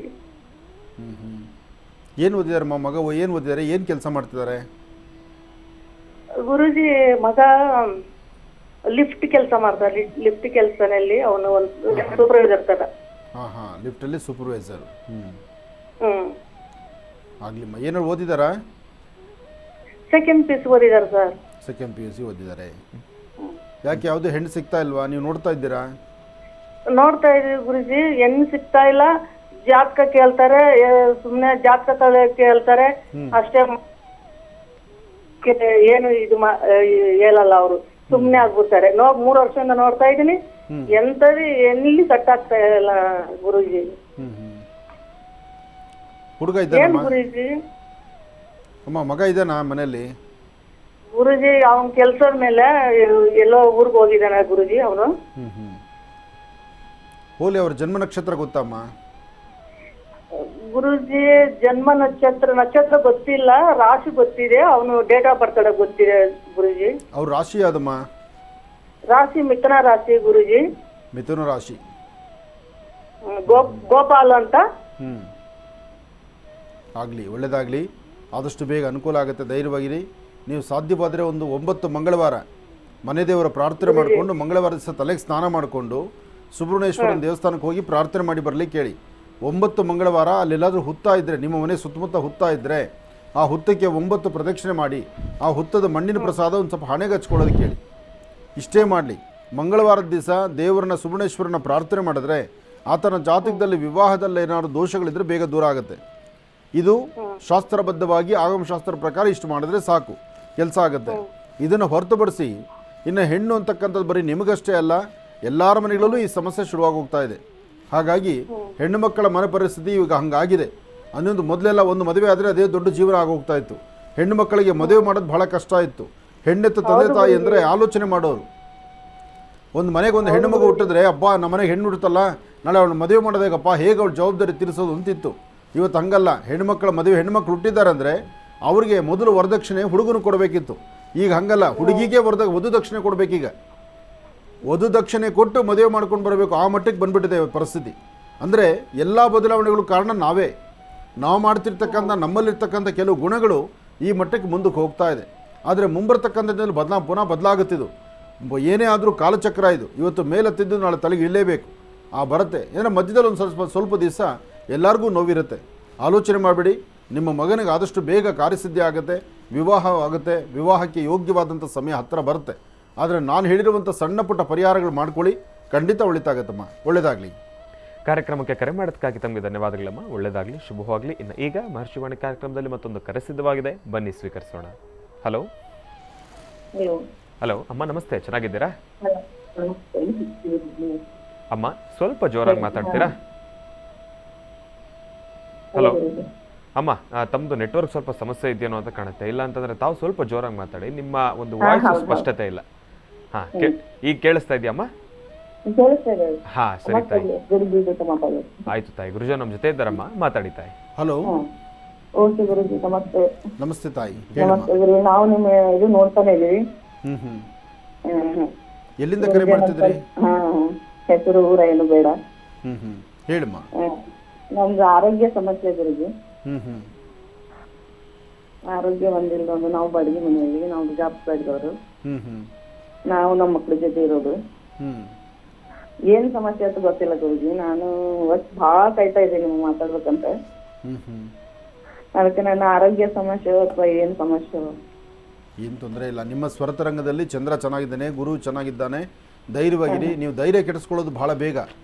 ಏನು ಓದಿದಾರಮ್ಮ ಮಗ? ಏನು ಓದಿದ್ದಾರೆ? ಏನು ಕೆಲಸ ಮಾಡ್ತಿದ್ದಾರೆ? ಗುರುಜಿ, ಮಗ ಲಿಫ್ಟ್ ಕೆಲಸ ಮಾಡ್ತಾರೆ. ಲಿಫ್ಟ್ ಕೆಲಸನಲ್ಲಿ ಅವನು ಒಂದು ಸೂಪರ್ವೈಸರ್ ತರ. ಲಿಫ್ಟಲ್ಲಿ ಸೂಪರ್ವೈಸರ್. ಆಗ್ಲಿಮ್ಮ. ಏನು ಓದಿದಾರಾ? ಸೆಕೆಂಡ್ PUC ಓದಿದ್ದಾರೆ ಸರ್. ಸೆಕೆಂಡ್ PUC ಓದಿದ್ದಾರೆ. ಯಾಕೆ ಯಾವುದು ಹೆಣ್ಣು ಸಿಗ್ತಾ ಇಲ್ವಾ? ನೀವು ನೋಡ್ತಾ ಇದ್ದೀರಾ? ನೋಡ್ತಾ ಇದೀವಿ ಗುರುಜಿ, ಹೆಣ್ಣು ಸಿಗ್ತಾ ಇಲ್ಲ. ಜಾತಕ ಕೇಳ್ತಾರೆ, ಸುಮ್ನೆ ಜಾತಕ ಕೇಳ್ತಾರೆ ಅಷ್ಟೇ. ಏನು ಇದು ಹೇಳಲ್ಲ ಅವರು, ಸುಮ್ನೆ ಆಗ್ಬಿಡ್ತಾರೆ. 3 ವರ್ಷದಿಂದ ನೋಡ್ತಾ ಇದೀನಿ, ಎಂತದಿ ಎಲ್ಲಿ ಸೆಟ್ ಆಗ್ತಾ ಇಲ್ಲ ಗುರುಜಿ. ಹುಡುಗ ಇದ್ದಾನ ಗುರುಜಿ? ಅಮ್ಮ, ಮಗ ಇದ್ದಾನ ಮನೆಯಲ್ಲಿ? ಗುರುಜಿ, ಅವನ್ ಕೆಲ್ಸದ ಮೇಲೆ ಎಲ್ಲೋ ಊರಿಗೆ ಹೋಗಿದ್ದಾನೆ ಗುರುಜಿ ಅವನು. ಹೋಲಿ. ಅವ್ರ ಜನ್ಮ ನಕ್ಷತ್ರ ಗೊತ್ತಮ್ಮ? ಗುರುಜಿ, ಜನ್ಮ ನಕ್ಷತ್ರ ಗೊತ್ತಿಲ್ಲ, ರಾಶಿ ಗೊತ್ತಿದೆ. ಅವನು ಡೇಟ್ ಆಫ್ ಬರ್ತ್ ಗೊತ್ತಿದೆ ಗುರುಜಿ. ಅವ್ರ ರಾಶಿ ಯಾವ್ದಮ್ಮ? ರಾಶಿ ಮಿಥುನ ರಾಶಿ ಗುರುಜಿ. ಮಿಥುನ ರಾಶಿ. ಗೋಪಾಲ್ ಅಂತ. ಆಗಲಿ, ಒಳ್ಳೆಯದಾಗಲಿ. ಆದಷ್ಟು ಬೇಗ ಅನುಕೂಲ ಆಗುತ್ತೆ. ಧೈರ್ಯವಾಗಿರಿ. ನೀವು ಸಾಧ್ಯವಾದರೆ ಒಂದು 9 ಮಂಗಳವಾರ ಮನೆ ದೇವರ ಪ್ರಾರ್ಥನೆ ಮಾಡಿಕೊಂಡು ಮಂಗಳವಾರ ದಿವಸ ತಲೆಗೆ ಸ್ನಾನ ಮಾಡಿಕೊಂಡು ಸುಬ್ರಹ್ಮಣ್ಯೇಶ್ವರನ ದೇವಸ್ಥಾನಕ್ಕೆ ಹೋಗಿ ಪ್ರಾರ್ಥನೆ ಮಾಡಿ ಬರಲಿಕ್ಕೆ ಹೇಳಿ. 9 ಮಂಗಳವಾರ ಅಲ್ಲೆಲ್ಲಾದರೂ ಹುತ್ತಾ ಇದ್ದರೆ, ನಿಮ್ಮ ಮನೆ ಸುತ್ತಮುತ್ತ ಹುತ್ತಾ ಇದ್ದರೆ ಆ ಹುತ್ತಕ್ಕೆ 9 ಪ್ರದಕ್ಷಿಣೆ ಮಾಡಿ ಆ ಹುತ್ತದ ಮಣ್ಣಿನ ಪ್ರಸಾದ ಒಂದು ಸ್ವಲ್ಪ ಹಣೆಗೆ ಹಚ್ಕೊಳ್ಳೋದಕ್ಕೆ ಹೇಳಿ. ಇಷ್ಟೇ ಮಾಡಲಿ. ಮಂಗಳವಾರದ ದಿವಸ ದೇವರನ್ನ ಸುಬ್ರಹ್ಮಣ್ಯೇಶ್ವರನ ಪ್ರಾರ್ಥನೆ ಮಾಡಿದ್ರೆ ಆತನ ಜಾತಕದಲ್ಲಿ ವಿವಾಹದಲ್ಲಿ ಏನಾದರೂ ದೋಷಗಳಿದ್ದರೆ ಬೇಗ ದೂರ ಆಗುತ್ತೆ. ಇದು ಶಾಸ್ತ್ರಬದ್ಧವಾಗಿ ಆಗಮಶಾಸ್ತ್ರ ಪ್ರಕಾರ ಇಷ್ಟು ಮಾಡಿದ್ರೆ ಸಾಕು, ಕೆಲಸ ಆಗುತ್ತೆ. ಇದನ್ನು ಹೊರತುಪಡಿಸಿ ಇನ್ನು ಹೆಣ್ಣು ಅಂತಕ್ಕಂಥದ್ದು ಬರೀ ನಿಮಗಷ್ಟೇ ಅಲ್ಲ, ಎಲ್ಲರ ಮನೆಗಳಲ್ಲೂ ಈ ಸಮಸ್ಯೆ ಶುರುವಾಗಿ ಹೋಗ್ತಾ ಇದೆ. ಹಾಗಾಗಿ ಹೆಣ್ಣು ಮಕ್ಕಳ ಮನೆ ಪರಿಸ್ಥಿತಿ ಈಗ ಹಂಗಾಗಿದೆ. ಅನ್ನೊಂದು ಮೊದಲೆಲ್ಲ ಒಂದು ಮದುವೆ ಆದರೆ ಅದೇ ದೊಡ್ಡ ಜೀವನ ಆಗೋಗ್ತಾ ಇತ್ತು. ಹೆಣ್ಣು ಮಕ್ಕಳಿಗೆ ಮದುವೆ ಮಾಡೋದು ಬಹಳ ಕಷ್ಟ ಇತ್ತು. ಹೆಣ್ಣೆತ್ತ ತಂದೆ ತಾಯಿ ಅಂದರೆ ಆಲೋಚನೆ ಮಾಡೋರು. ಒಂದು ಮನೆಗೆ ಒಂದು ಹೆಣ್ಣು ಮಗು ಹುಟ್ಟಿದ್ರೆ, ಅಪ್ಪ ನಮ್ಮ ಮನೆಗೆ ಹೆಣ್ಣು ಹುಟ್ಟುತ್ತಲ್ಲ, ನಾಳೆ ಅವಳು ಮದುವೆ ಮಾಡೋದೇಗಪ್ಪ, ಹೇಗೆ ಅವಳು ಜವಾಬ್ದಾರಿ ತೀರಿಸೋದು ಅಂತಿತ್ತು. ಇವತ್ತು ಹಂಗಲ್ಲ. ಹೆಣ್ಣುಮಕ್ಕಳ ಮದುವೆ ಹೆಣ್ಣುಮಕ್ಳು ಹುಟ್ಟಿದ್ದಾರೆ ಅಂದರೆ ಅವ್ರಿಗೆ ಮೊದಲು ವರದಕ್ಷಿಣೆ ಹುಡುಗನು ಕೊಡಬೇಕಿತ್ತು. ಈಗ ಹಂಗಲ್ಲ, ಹುಡುಗಿಗೆ ವಧು ದಕ್ಷಿಣೆ ಕೊಡಬೇಕೀಗ. ವಧು ದಕ್ಷಿಣೆ ಕೊಟ್ಟು ಮದುವೆ ಮಾಡ್ಕೊಂಡು ಬರಬೇಕು, ಆ ಮಟ್ಟಕ್ಕೆ ಬಂದುಬಿಟ್ಟಿದೆ ಪರಿಸ್ಥಿತಿ. ಅಂದರೆ ಎಲ್ಲ ಬದಲಾವಣೆಗಳು ಕಾರಣ ನಾವು ಮಾಡ್ತಿರ್ತಕ್ಕಂಥ ನಮ್ಮಲ್ಲಿರ್ತಕ್ಕಂಥ ಕೆಲವು ಗುಣಗಳು ಈ ಮಟ್ಟಕ್ಕೆ ಮುಂದಕ್ಕೆ ಹೋಗ್ತಾ ಇದೆ. ಆದರೆ ಮುಂಬರ್ತಕ್ಕಂಥದ್ದಲ್ಲಿ ಪುನಃ ಬದಲಾಗುತ್ತಿದ್ದು. ಏನೇ ಆದರೂ ಕಾಲಚಕ್ರ ಇದು. ಇವತ್ತು ಮೇಲೆತ್ತಿದ್ದು ನಾಳೆ ತಲೆಗೆ ಇಳಲೇಬೇಕು. ಬರುತ್ತೆ. ಏನೋ ಮಧ್ಯದಲ್ಲಿ ಒಂದು ಸ್ವಲ್ಪ ದಿವಸ ಎಲ್ಲರಿಗೂ ನೋವಿರುತ್ತೆ. ಆಲೋಚನೆ ಮಾಡಬೇಡಿ. ನಿಮ್ಮ ಮಗನಿಗೆ ಆದಷ್ಟು ಬೇಗ ಕಾರ್ಯಸಿದ್ಧಿ ಆಗುತ್ತೆ, ವಿವಾಹ ಆಗುತ್ತೆ. ವಿವಾಹಕ್ಕೆ ಯೋಗ್ಯವಾದಂಥ ಸಮಯ ಹತ್ತಿರ ಬರುತ್ತೆ. ಆದರೆ ನಾನು ಹೇಳಿರುವಂಥ ಸಣ್ಣ ಪುಟ್ಟ ಪರಿಹಾರಗಳು ಮಾಡ್ಕೊಳ್ಳಿ, ಖಂಡಿತ ಒಳಿತಾಗತ್ತಮ್ಮ. ಒಳ್ಳೆಯದಾಗಲಿ. ಕಾರ್ಯಕ್ರಮಕ್ಕೆ ಕರೆ ಮಾಡೋದಕ್ಕಾಗಿ ತಮಗೆ ಧನ್ಯವಾದಗಳಮ್ಮ. ಒಳ್ಳೆಯದಾಗಲಿ, ಶುಭವಾಗಲಿ. ಇನ್ನು ಈಗ ಮಹರ್ಷಿವಾಣಿ ಕಾರ್ಯಕ್ರಮದಲ್ಲಿ ಮತ್ತೊಂದು ಕರೆ ಸಿದ್ಧವಾಗಿದೆ, ಬನ್ನಿ ಸ್ವೀಕರಿಸೋಣ. ಹಲೋ ಹಲೋ ಅಮ್ಮ, ನಮಸ್ತೆ. ಚೆನ್ನಾಗಿದ್ದೀರಾ ಅಮ್ಮ? ಸ್ವಲ್ಪ ಜೋರಾಗಿ ಮಾತಾಡ್ತೀರಾ? ಹಲೋ ಅಮ್ಮ, ತಮ್ಮದು ನೆಟ್ವರ್ಕ್ ಸ್ವಲ್ಪ ಸಮಸ್ಯೆ ಇದೆಯೇನೋ ಅಂತ ಕಾಣುತ್ತೆ. ಇಲ್ಲ ಅಂತಂದ್ರೆ ತಾವು ಸ್ವಲ್ಪ ಜೋರಾಗಿ ಮಾತಾಡಿ, ನಿಮ್ಮ ಒಂದು ವಾಯ್ಸ್ ಸ್ಪಷ್ಟತೆ ಇಲ್ಲ. ಈಗ ಕೇಳಿಸ್ತಾ ಇದೆಯಮ್ಮ? ಸರಿ ತಾಯಿ, ಆಯ್ತು ತಾಯಿ. ಗುರುಜ ನಮ್ಮ ಜೊತೆ ಇದ್ದಾರಮ್ಮ, ಮಾತಾಡಿ ತಾಯಿ. ಹಲೋ. ಓಕೆ ಗುರುಜಿ, ನಮಸ್ತೆ. ನಮಸ್ತೆ ತಾಯಿ. ನಮಸ್ತೆ ಗುರು. ನಾವು ನಿಮ್ಮ ಇದು ನೋಡ್ತಾನೆ ಇದೀವಿ. ಎಲ್ಲಿಂದ ಕರೆ ಮಾಡ್ತಿದ್ರಿ? ಹೆಸರು ಊರ ಏನು ಬೇಡ. ಹೇಳಮ್ಮ. ನಮ್ದು ಆರೋಗ್ಯ ಸಮಸ್ಯೆ ಗುರುಜಿ. ಆರೋಗ್ಯ ಒಂದಿಲ್ಲ. ನಾವು ಬಾಡಿಗೆ ಮನೆಯಲ್ಲಿ, ನಾವು ಬಿಜಾಪುರದವರು. ನಾವು ನಮ್ಮ ಮಕ್ಳ ಜೊತೆ ಇರೋದು. ಏನ್ ಸಮಸ್ಯೆ ಅಂತ ಗೊತ್ತಿಲ್ಲ ಗುರುಜಿ. ನಾನು ಬಹಳ ಕಾಯ್ತಾ ಇದ್ದೀನಿ ನಿಮ್ಗೆ ಮಾತಾಡ್ಬೇಕಂತ. ಅದಕ್ಕೆ ನನ್ನ ಆರೋಗ್ಯ ಸಮಸ್ಯೆ ಅಥವಾ ಏನ್ ಸಮಸ್ಯೆ? ಏನು ತೊಂದರೆ ಇಲ್ಲ. ನಿಮ್ಮ ಸ್ವರತರಂಗದಲ್ಲಿ ಚಂದ್ರ ಚೆನ್ನಾಗಿದ್ದಾನೆ, ಗುರು ಚೆನ್ನಾಗಿದ್ದಾನೆ. ಧೈರ್ಯವಾಗಿರಿ. ನೀವು ಧೈರ್ಯ ಕೆಡಿಸ್ಕೊಳ್ಳೋದು ಬಹಳ ಬೇಗ.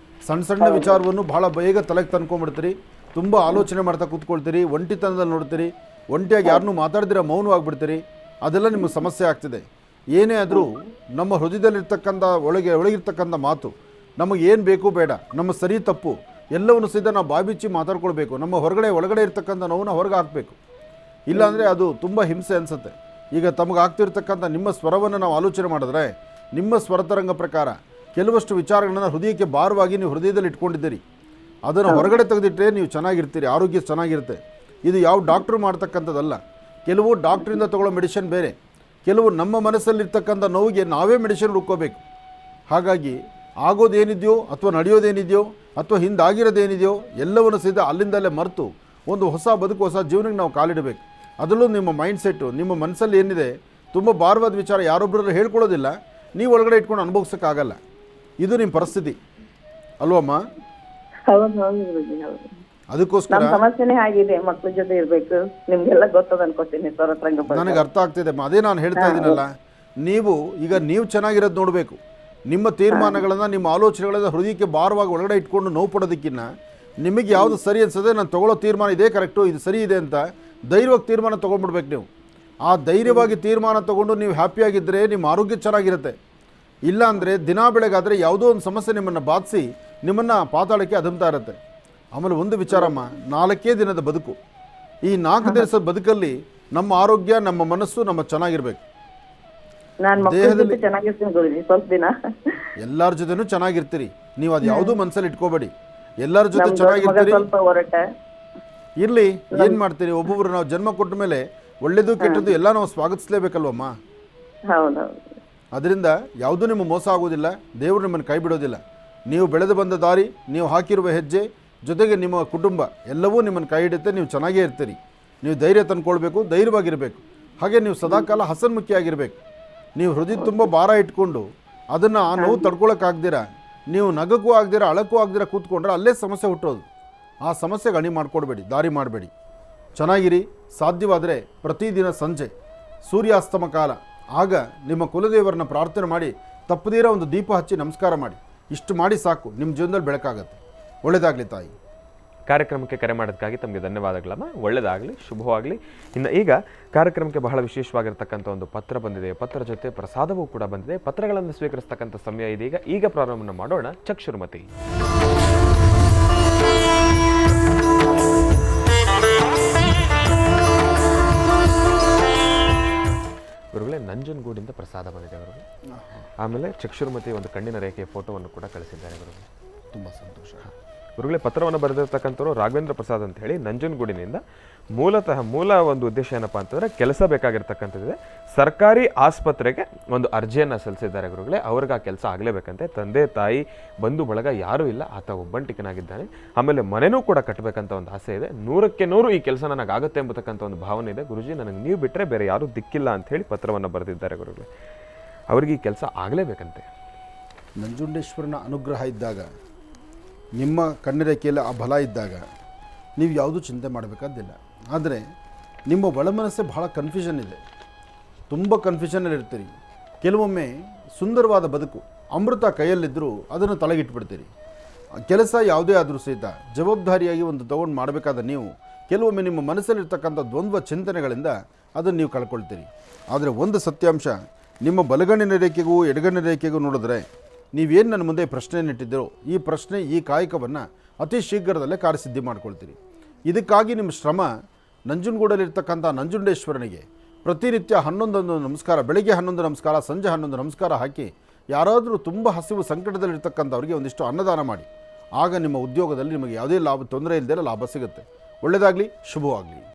ಸಣ್ಣ ವಿಚಾರವನ್ನು ಬಹಳ ಬೇಗ ತಲೆಗೆ ತಂದ್ಕೊಂಡ್ಬಿಡ್ತೀರಿ. ತುಂಬ ಆಲೋಚನೆ ಮಾಡ್ತಾ ಕೂತ್ಕೊಳ್ತೀರಿ. ಒಂಟಿತನದಲ್ಲಿ ನೋಡ್ತೀರಿ. ಒಂಟಿಯಾಗಿ ಯಾರನ್ನೂ ಮಾತಾಡ್ದಿರ ಮೌನವಾಗಿಬಿಡ್ತೀರಿ. ಅದೆಲ್ಲ ನಿಮಗೆ ಸಮಸ್ಯೆ ಆಗ್ತಿದೆ. ಏನೇ ಆದರೂ ನಮ್ಮ ಹೃದಯದಲ್ಲಿರ್ತಕ್ಕಂಥ ಒಳಗಿರ್ತಕ್ಕಂಥ ಮಾತು ನಮಗೆ ಏನು ಬೇಕು ಬೇಡ, ನಮ್ಮ ಸರಿ ತಪ್ಪು ಎಲ್ಲವನ್ನು ಸಹಿತ ನಾವು ಬಾಬಿಚ್ಚಿ ಮಾತಾಡ್ಕೊಳ್ಬೇಕು. ನಮ್ಮ ಒಳಗಡೆ ಇರ್ತಕ್ಕಂಥ ನೋವನ್ನ ಹೊರಗೆ ಹಾಕಬೇಕು. ಇಲ್ಲಾಂದರೆ ಅದು ತುಂಬ ಹಿಂಸೆ ಅನಿಸುತ್ತೆ. ಈಗ ತಮಗೆ ಆಗ್ತಿರ್ತಕ್ಕಂಥ ನಿಮ್ಮ ಸ್ವರವನ್ನು ನಾವು ಆಲೋಚನೆ ಮಾಡಿದ್ರೆ, ನಿಮ್ಮ ಸ್ವರತರಂಗ ಪ್ರಕಾರ ಕೆಲವಷ್ಟು ವಿಚಾರಗಳನ್ನು ಹೃದಯಕ್ಕೆ ಭಾರವಾಗಿ ನೀವು ಹೃದಯದಲ್ಲಿ ಇಟ್ಕೊಂಡಿದ್ದೀರಿ. ಅದನ್ನು ಹೊರಗಡೆ ತೆಗೆದಿಟ್ಟರೆ ನೀವು ಚೆನ್ನಾಗಿರ್ತೀರಿ, ಆರೋಗ್ಯ ಚೆನ್ನಾಗಿರುತ್ತೆ. ಇದು ಯಾವ ಡಾಕ್ಟ್ರು ಮಾಡ್ತಕ್ಕಂಥದ್ದಲ್ಲ. ಕೆಲವು ಡಾಕ್ಟ್ರಿಂದ ತೊಗೊಳ್ಳೋ ಮೆಡಿಸಿನ್ ಬೇರೆ, ಕೆಲವು ನಮ್ಮ ಮನಸ್ಸಲ್ಲಿರ್ತಕ್ಕಂಥ ನೋವಿಗೆ ನಾವೇ ಮೆಡಿಸಿನ್ ಹುಡ್ಕೋಬೇಕು. ಹಾಗಾಗಿ ಆಗೋದೇನಿದೆಯೋ ಅಥವಾ ನಡೆಯೋದೇನಿದೆಯೋ ಅಥವಾ ಹಿಂದಾಗಿರೋದೇನಿದೆಯೋ ಎಲ್ಲವನ್ನು ಸಹಿತ ಅಲ್ಲಿಂದಲೇ ಮರೆತು ಒಂದು ಹೊಸ ಬದುಕು, ಹೊಸ ಜೀವನಕ್ಕೆ ನಾವು ಕಾಲಿಡಬೇಕು. ಅದರಲ್ಲೂ ನಿಮ್ಮ ಮೈಂಡ್ಸೆಟ್ಟು, ನಿಮ್ಮ ಮನಸ್ಸಲ್ಲಿ ಏನಿದೆ ತುಂಬ ಭಾರವಾದ ವಿಚಾರ ಯಾರೊಬ್ಬರಲ್ಲೂ ಹೇಳ್ಕೊಳ್ಳೋದಿಲ್ಲ. ನೀವು ಒಳಗಡೆ ಇಟ್ಕೊಂಡು ಅನುಭವಿಸೋಕ್ಕಾಗಲ್ಲ. ಇದು ನಿಮ್ಮ ಪರಿಸ್ಥಿತಿ ಅಲ್ವಮ್ಮ? ಅದಕ್ಕೋಸ್ಕರ ಸಮಸ್ಯೆನೇ ಆಗಿದೆ. ಮಕ್ಕಳ ಜೊತೆ ಇರಬೇಕು. ನಿಮ್ಗೆಲ್ಲ ಗೊತ್ತದ ಅನ್ಕೋತೀನಿ. ನನಗೆ ಅರ್ಥ ಆಗ್ತಿದೆ. ಅದೇ ನಾನು ಹೇಳ್ತಾ ಇದ್ದೀನಲ್ಲ, ನೀವು ಚೆನ್ನಾಗಿರೋದು ನೋಡಬೇಕು. ನಿಮ್ಮ ತೀರ್ಮಾನಗಳನ್ನು, ನಿಮ್ಮ ಆಲೋಚನೆಗಳನ್ನು ಹೃದಯಕ್ಕೆ ಭಾರವಾಗಿ ಒಳಗಡೆ ಇಟ್ಕೊಂಡು ನೋವು ಪಡೋದಕ್ಕಿಂತ ನಿಮಗೆ ಯಾವುದು ಸರಿ ಅನ್ಸದೆ, ನಾನು ತೊಗೊಳ್ಳೋ ತೀರ್ಮಾನ ಇದೇ ಕರೆಕ್ಟು, ಇದು ಸರಿ ಇದೆ ಅಂತ ಧೈರ್ಯವಾಗಿ ತೀರ್ಮಾನ ತೊಗೊಂಡ್ಬಿಡ್ಬೇಕು ನೀವು. ಆ ಧೈರ್ಯವಾಗಿ ತೀರ್ಮಾನ ತೊಗೊಂಡು ನೀವು ಹ್ಯಾಪಿಯಾಗಿದ್ದರೆ ನಿಮ್ಮ ಆರೋಗ್ಯ ಚೆನ್ನಾಗಿರುತ್ತೆ. ಇಲ್ಲ ಅಂದರೆ ದಿನ ಬೆಳಗಾದರೆ ಯಾವುದೋ ಒಂದು ಸಮಸ್ಯೆ ನಿಮ್ಮನ್ನು ಬಾಧಿಸಿ ನಿಮ್ಮನ್ನು ಪಾತಾಳಕ್ಕೆ ಅದುಮ್ತಾ ಇರುತ್ತೆ. ಆಮೇಲೆ ಒಂದು ವಿಚಾರಮ್ಮ, 4 ದಿನದ ಬದುಕು. ಈ 4 ದಿವಸದ ಬದುಕಲ್ಲಿ ನಮ್ಮ ಆರೋಗ್ಯ, ನಮ್ಮ ಮನಸ್ಸು ನಮ್ಮ ಚೆನ್ನಾಗಿರ್ಬೇಕು. ದೇಹದಲ್ಲಿ ಎಲ್ಲರ ಜೊತೆನೂ ಚೆನ್ನಾಗಿರ್ತೀರಿ. ನೀವು ಅದು ಯಾವುದೂ ಮನಸ್ಸಲ್ಲಿ ಇಟ್ಕೋಬೇಡಿ. ಎಲ್ಲರ ಜೊತೆ ಚೆನ್ನಾಗಿರ್ತೀರಿ. ಇರಲಿ, ಏನು ಮಾಡ್ತೀರಿ? ಒಬ್ಬೊಬ್ರು ನಾವು ಜನ್ಮ ಕೊಟ್ಟ ಮೇಲೆ ಒಳ್ಳೇದು ಕೆಟ್ಟದ್ದು ಎಲ್ಲ ನಾವು ಸ್ವಾಗತಿಸಲೇಬೇಕಲ್ವಮ್ಮ. ಅದರಿಂದ ಯಾವುದೂ ನಿಮ್ಮ ಮೋಸ ಆಗೋದಿಲ್ಲ. ದೇವರು ನಿಮ್ಮನ್ನು ಕೈ ಬಿಡೋದಿಲ್ಲ. ನೀವು ಬೆಳೆದು ಬಂದ ದಾರಿ, ನೀವು ಹಾಕಿರುವ ಹೆಜ್ಜೆ, ಜೊತೆಗೆ ನಿಮ್ಮ ಕುಟುಂಬ ಎಲ್ಲವೂ ನಿಮ್ಮನ್ನು ಕೈ ಹಿಡಿಯುತ್ತೆ. ನೀವು ಚೆನ್ನಾಗೇ ಇರ್ತೀರಿ. ನೀವು ಧೈರ್ಯ ತಂದ್ಕೊಳ್ಬೇಕು, ಧೈರ್ಯವಾಗಿರಬೇಕು. ಹಾಗೆ ನೀವು ಸದಾಕಾಲ ಹಸನ್ಮುಖಿಯಾಗಿರಬೇಕು. ನೀವು ಹೃದಯ ತುಂಬ ಭಾರ ಇಟ್ಕೊಂಡು ಅದನ್ನು ಆ ನೋವು ತಡ್ಕೊಳಕ್ಕಾಗ್ದಿರ, ನೀವು ನಗಕ್ಕೂ ಆಗ್ದಿರ, ಅಳಕ್ಕೂ ಆಗ್ದಿರ ಕೂತ್ಕೊಂಡ್ರೆ ಅಲ್ಲೇ ಸಮಸ್ಯೆ ಹುಟ್ಟೋದು. ಆ ಸಮಸ್ಯೆಗೆ ಅಣಿ ಮಾಡಿಕೊಡ್ಬೇಡಿ, ದಾರಿ ಮಾಡಬೇಡಿ. ಚೆನ್ನಾಗಿರಿ. ಸಾಧ್ಯವಾದರೆ ಪ್ರತಿದಿನ ಸಂಜೆ ಸೂರ್ಯಾಸ್ತಮ ಕಾಲ ಆಗ ನಿಮ್ಮ ಕುಲದೇವರನ್ನ ಪ್ರಾರ್ಥನೆ ಮಾಡಿ ತಪ್ಪದಿರೋ ಒಂದು ದೀಪ ಹಚ್ಚಿ ನಮಸ್ಕಾರ ಮಾಡಿ. ಇಷ್ಟು ಮಾಡಿ ಸಾಕು, ನಿಮ್ಮ ಜೀವನದಲ್ಲಿ ಬೆಳಕಾಗತ್ತೆ. ಒಳ್ಳೆಯದಾಗಲಿ ತಾಯಿ. ಕಾರ್ಯಕ್ರಮಕ್ಕೆ ಕರೆ ಮಾಡೋದಕ್ಕಾಗಿ ತಮಗೆ ಧನ್ಯವಾದಗಳಮ್ಮ. ಒಳ್ಳೆಯದಾಗಲಿ, ಶುಭವಾಗಲಿ. ಇನ್ನು ಈಗ ಕಾರ್ಯಕ್ರಮಕ್ಕೆ ಬಹಳ ವಿಶೇಷವಾಗಿರ್ತಕ್ಕಂಥ ಒಂದು ಪತ್ರ ಬಂದಿದೆ. ಪತ್ರ ಜೊತೆ ಪ್ರಸಾದವೂ ಕೂಡ ಬಂದಿದೆ. ಪತ್ರಗಳನ್ನು ಸ್ವೀಕರಿಸ್ತಕ್ಕಂಥ ಸಮಯ ಇದೀಗ. ಈಗ ಪ್ರಾರಂಭವನ್ನು ಮಾಡೋಣ. ಚಕ್ಷುರ್ಮತಿ. ಗುರುಗಳೇ, ನಂಜನಗೂಡಿಂದ ಪ್ರಸಾದ ಬಂದಿದೆ ಅವರು. ಆಮೇಲೆ ಚಕ್ಷುರ್ಮತಿ ಒಂದು ಕಣ್ಣಿನ ರೇಖೆಯ ಫೋಟೋವನ್ನು ಕೂಡ ಕಳಿಸಿದ್ದಾರೆ ಗುರುಗಳೇ. ತುಂಬ ಸಂತೋಷ. ಗುರುಗಳೇ, ಪತ್ರವನ್ನು ಬರೆದಿರ್ತಕ್ಕಂಥವ್ರು ರಾಘವೇಂದ್ರ ಪ್ರಸಾದ್ ಅಂತ ಹೇಳಿ ನಂಜನಗೂಡಿನಿಂದ. ಮೂಲ ಒಂದು ಉದ್ದೇಶ ಏನಪ್ಪ ಅಂತಂದರೆ, ಕೆಲಸ ಬೇಕಾಗಿರ್ತಕ್ಕಂಥದ್ದಿದೆ. ಸರ್ಕಾರಿ ಆಸ್ಪತ್ರೆಗೆ ಒಂದು ಅರ್ಜಿಯನ್ನು ಸಲ್ಲಿಸಿದ್ದಾರೆ ಗುರುಗಳೇ. ಅವ್ರಿಗೆ ಆ ಕೆಲಸ ಆಗಲೇಬೇಕಂತೆ. ತಂದೆ ತಾಯಿ ಬಂಧು ಬಳಗ ಯಾರೂ ಇಲ್ಲ, ಆತ ಒಬ್ಬಂಟಿಕನಾಗಿದ್ದಾನೆ. ಆಮೇಲೆ ಮನೆಯೂ ಕೂಡ ಕಟ್ಟಬೇಕಂತ ಒಂದು ಆಸೆ ಇದೆ. 100ಕ್ಕೆ 100 ಈ ಕೆಲಸ ನನಗಾಗುತ್ತೆ ಎಂಬತಕ್ಕಂಥ ಒಂದು ಭಾವನೆ ಇದೆ. ಗುರುಜಿ, ನನಗೆ ನೀವು ಬಿಟ್ಟರೆ ಬೇರೆ ಯಾರೂ ದಿಕ್ಕಿಲ್ಲ ಅಂಥೇಳಿ ಪತ್ರವನ್ನು ಬರೆದಿದ್ದಾರೆ ಗುರುಗಳೇ. ಅವ್ರಿಗೆ ಈ ಕೆಲಸ ಆಗಲೇಬೇಕಂತೆ. ನಂಜುಂಡೇಶ್ವರನ ಅನುಗ್ರಹ ಇದ್ದಾಗ, ನಿಮ್ಮ ಕಣ್ಣರೇಖೆಯಲ್ಲಿ ಆ ಬಲ ಇದ್ದಾಗ ನೀವು ಯಾವುದೂ ಚಿಂತೆ ಮಾಡಬೇಕಾದ್ದಿಲ್ಲ. ಆದರೆ ನಿಮ್ಮ ಒಳಮನಸ್ಸೇ ಬಹಳ ಕನ್ಫ್ಯೂಷನ್ ಇದೆ. ತುಂಬ ಕನ್ಫ್ಯೂಷನಲ್ಲಿ ಇರ್ತೀರಿ. ಕೆಲವೊಮ್ಮೆ ಸುಂದರವಾದ ಬದುಕು ಅಮೃತ ಕೈಯಲ್ಲಿದ್ದರೂ ಅದನ್ನು ತಲೆಗಿಟ್ಬಿಡ್ತೀರಿ. ಕೆಲಸ ಯಾವುದೇ ಆದರೂ ಸಹಿತ ಜವಾಬ್ದಾರಿಯಾಗಿ ಒಂದು ತೊಗೊಂಡು ಮಾಡಬೇಕಾದ ನೀವು ಕೆಲವೊಮ್ಮೆ ನಿಮ್ಮ ಮನಸ್ಸಲ್ಲಿರ್ತಕ್ಕಂಥ ದ್ವಂದ್ವ ಚಿಂತನೆಗಳಿಂದ ಅದನ್ನು ನೀವು ಕಳ್ಕೊಳ್ತೀರಿ. ಆದರೆ ಒಂದು ಸತ್ಯಾಂಶ, ನಿಮ್ಮ ಬಲಗಣ್ಣಿನ ರೇಖೆಗೂ ಎಡಗಣ್ಣಿನ ರೇಖೆಗೂ ನೋಡಿದ್ರೆ ನೀವೇನು ನನ್ನ ಮುಂದೆ ಪ್ರಶ್ನೆಯನ್ನಿಟ್ಟಿದ್ದೀರೋ ಈ ಪ್ರಶ್ನೆ, ಈ ಕಾಯಕವನ್ನು ಅತಿ ಶೀಘ್ರದಲ್ಲೇ ಕಾರ್ಯಸಿದ್ಧಿ ಮಾಡ್ಕೊಳ್ತೀರಿ. ಇದಕ್ಕಾಗಿ ನಿಮ್ಮ ಶ್ರಮ ನಂಜನಗೂಡಲ್ಲಿರ್ತಕ್ಕಂಥ ನಂಜುಂಡೇಶ್ವರನಿಗೆ ಪ್ರತಿನಿತ್ಯ 11 ನಮಸ್ಕಾರ, ಬೆಳಗ್ಗೆ 11 ನಮಸ್ಕಾರ, ಸಂಜೆ 11 ನಮಸ್ಕಾರ ಹಾಕಿ, ಯಾರಾದರೂ ತುಂಬ ಹಸಿವು ಸಂಕಟದಲ್ಲಿರ್ತಕ್ಕಂಥವ್ರಿಗೆ ಒಂದಿಷ್ಟು ಅನ್ನದಾನ ಮಾಡಿ. ಆಗ ನಿಮ್ಮ ಉದ್ಯೋಗದಲ್ಲಿ ನಿಮಗೆ ಯಾವುದೇ ತೊಂದರೆ ಇಲ್ಲದೆ ಲಾಭ ಸಿಗುತ್ತೆ. ಒಳ್ಳೆಯದಾಗಲಿ, ಶುಭವಾಗಲಿ.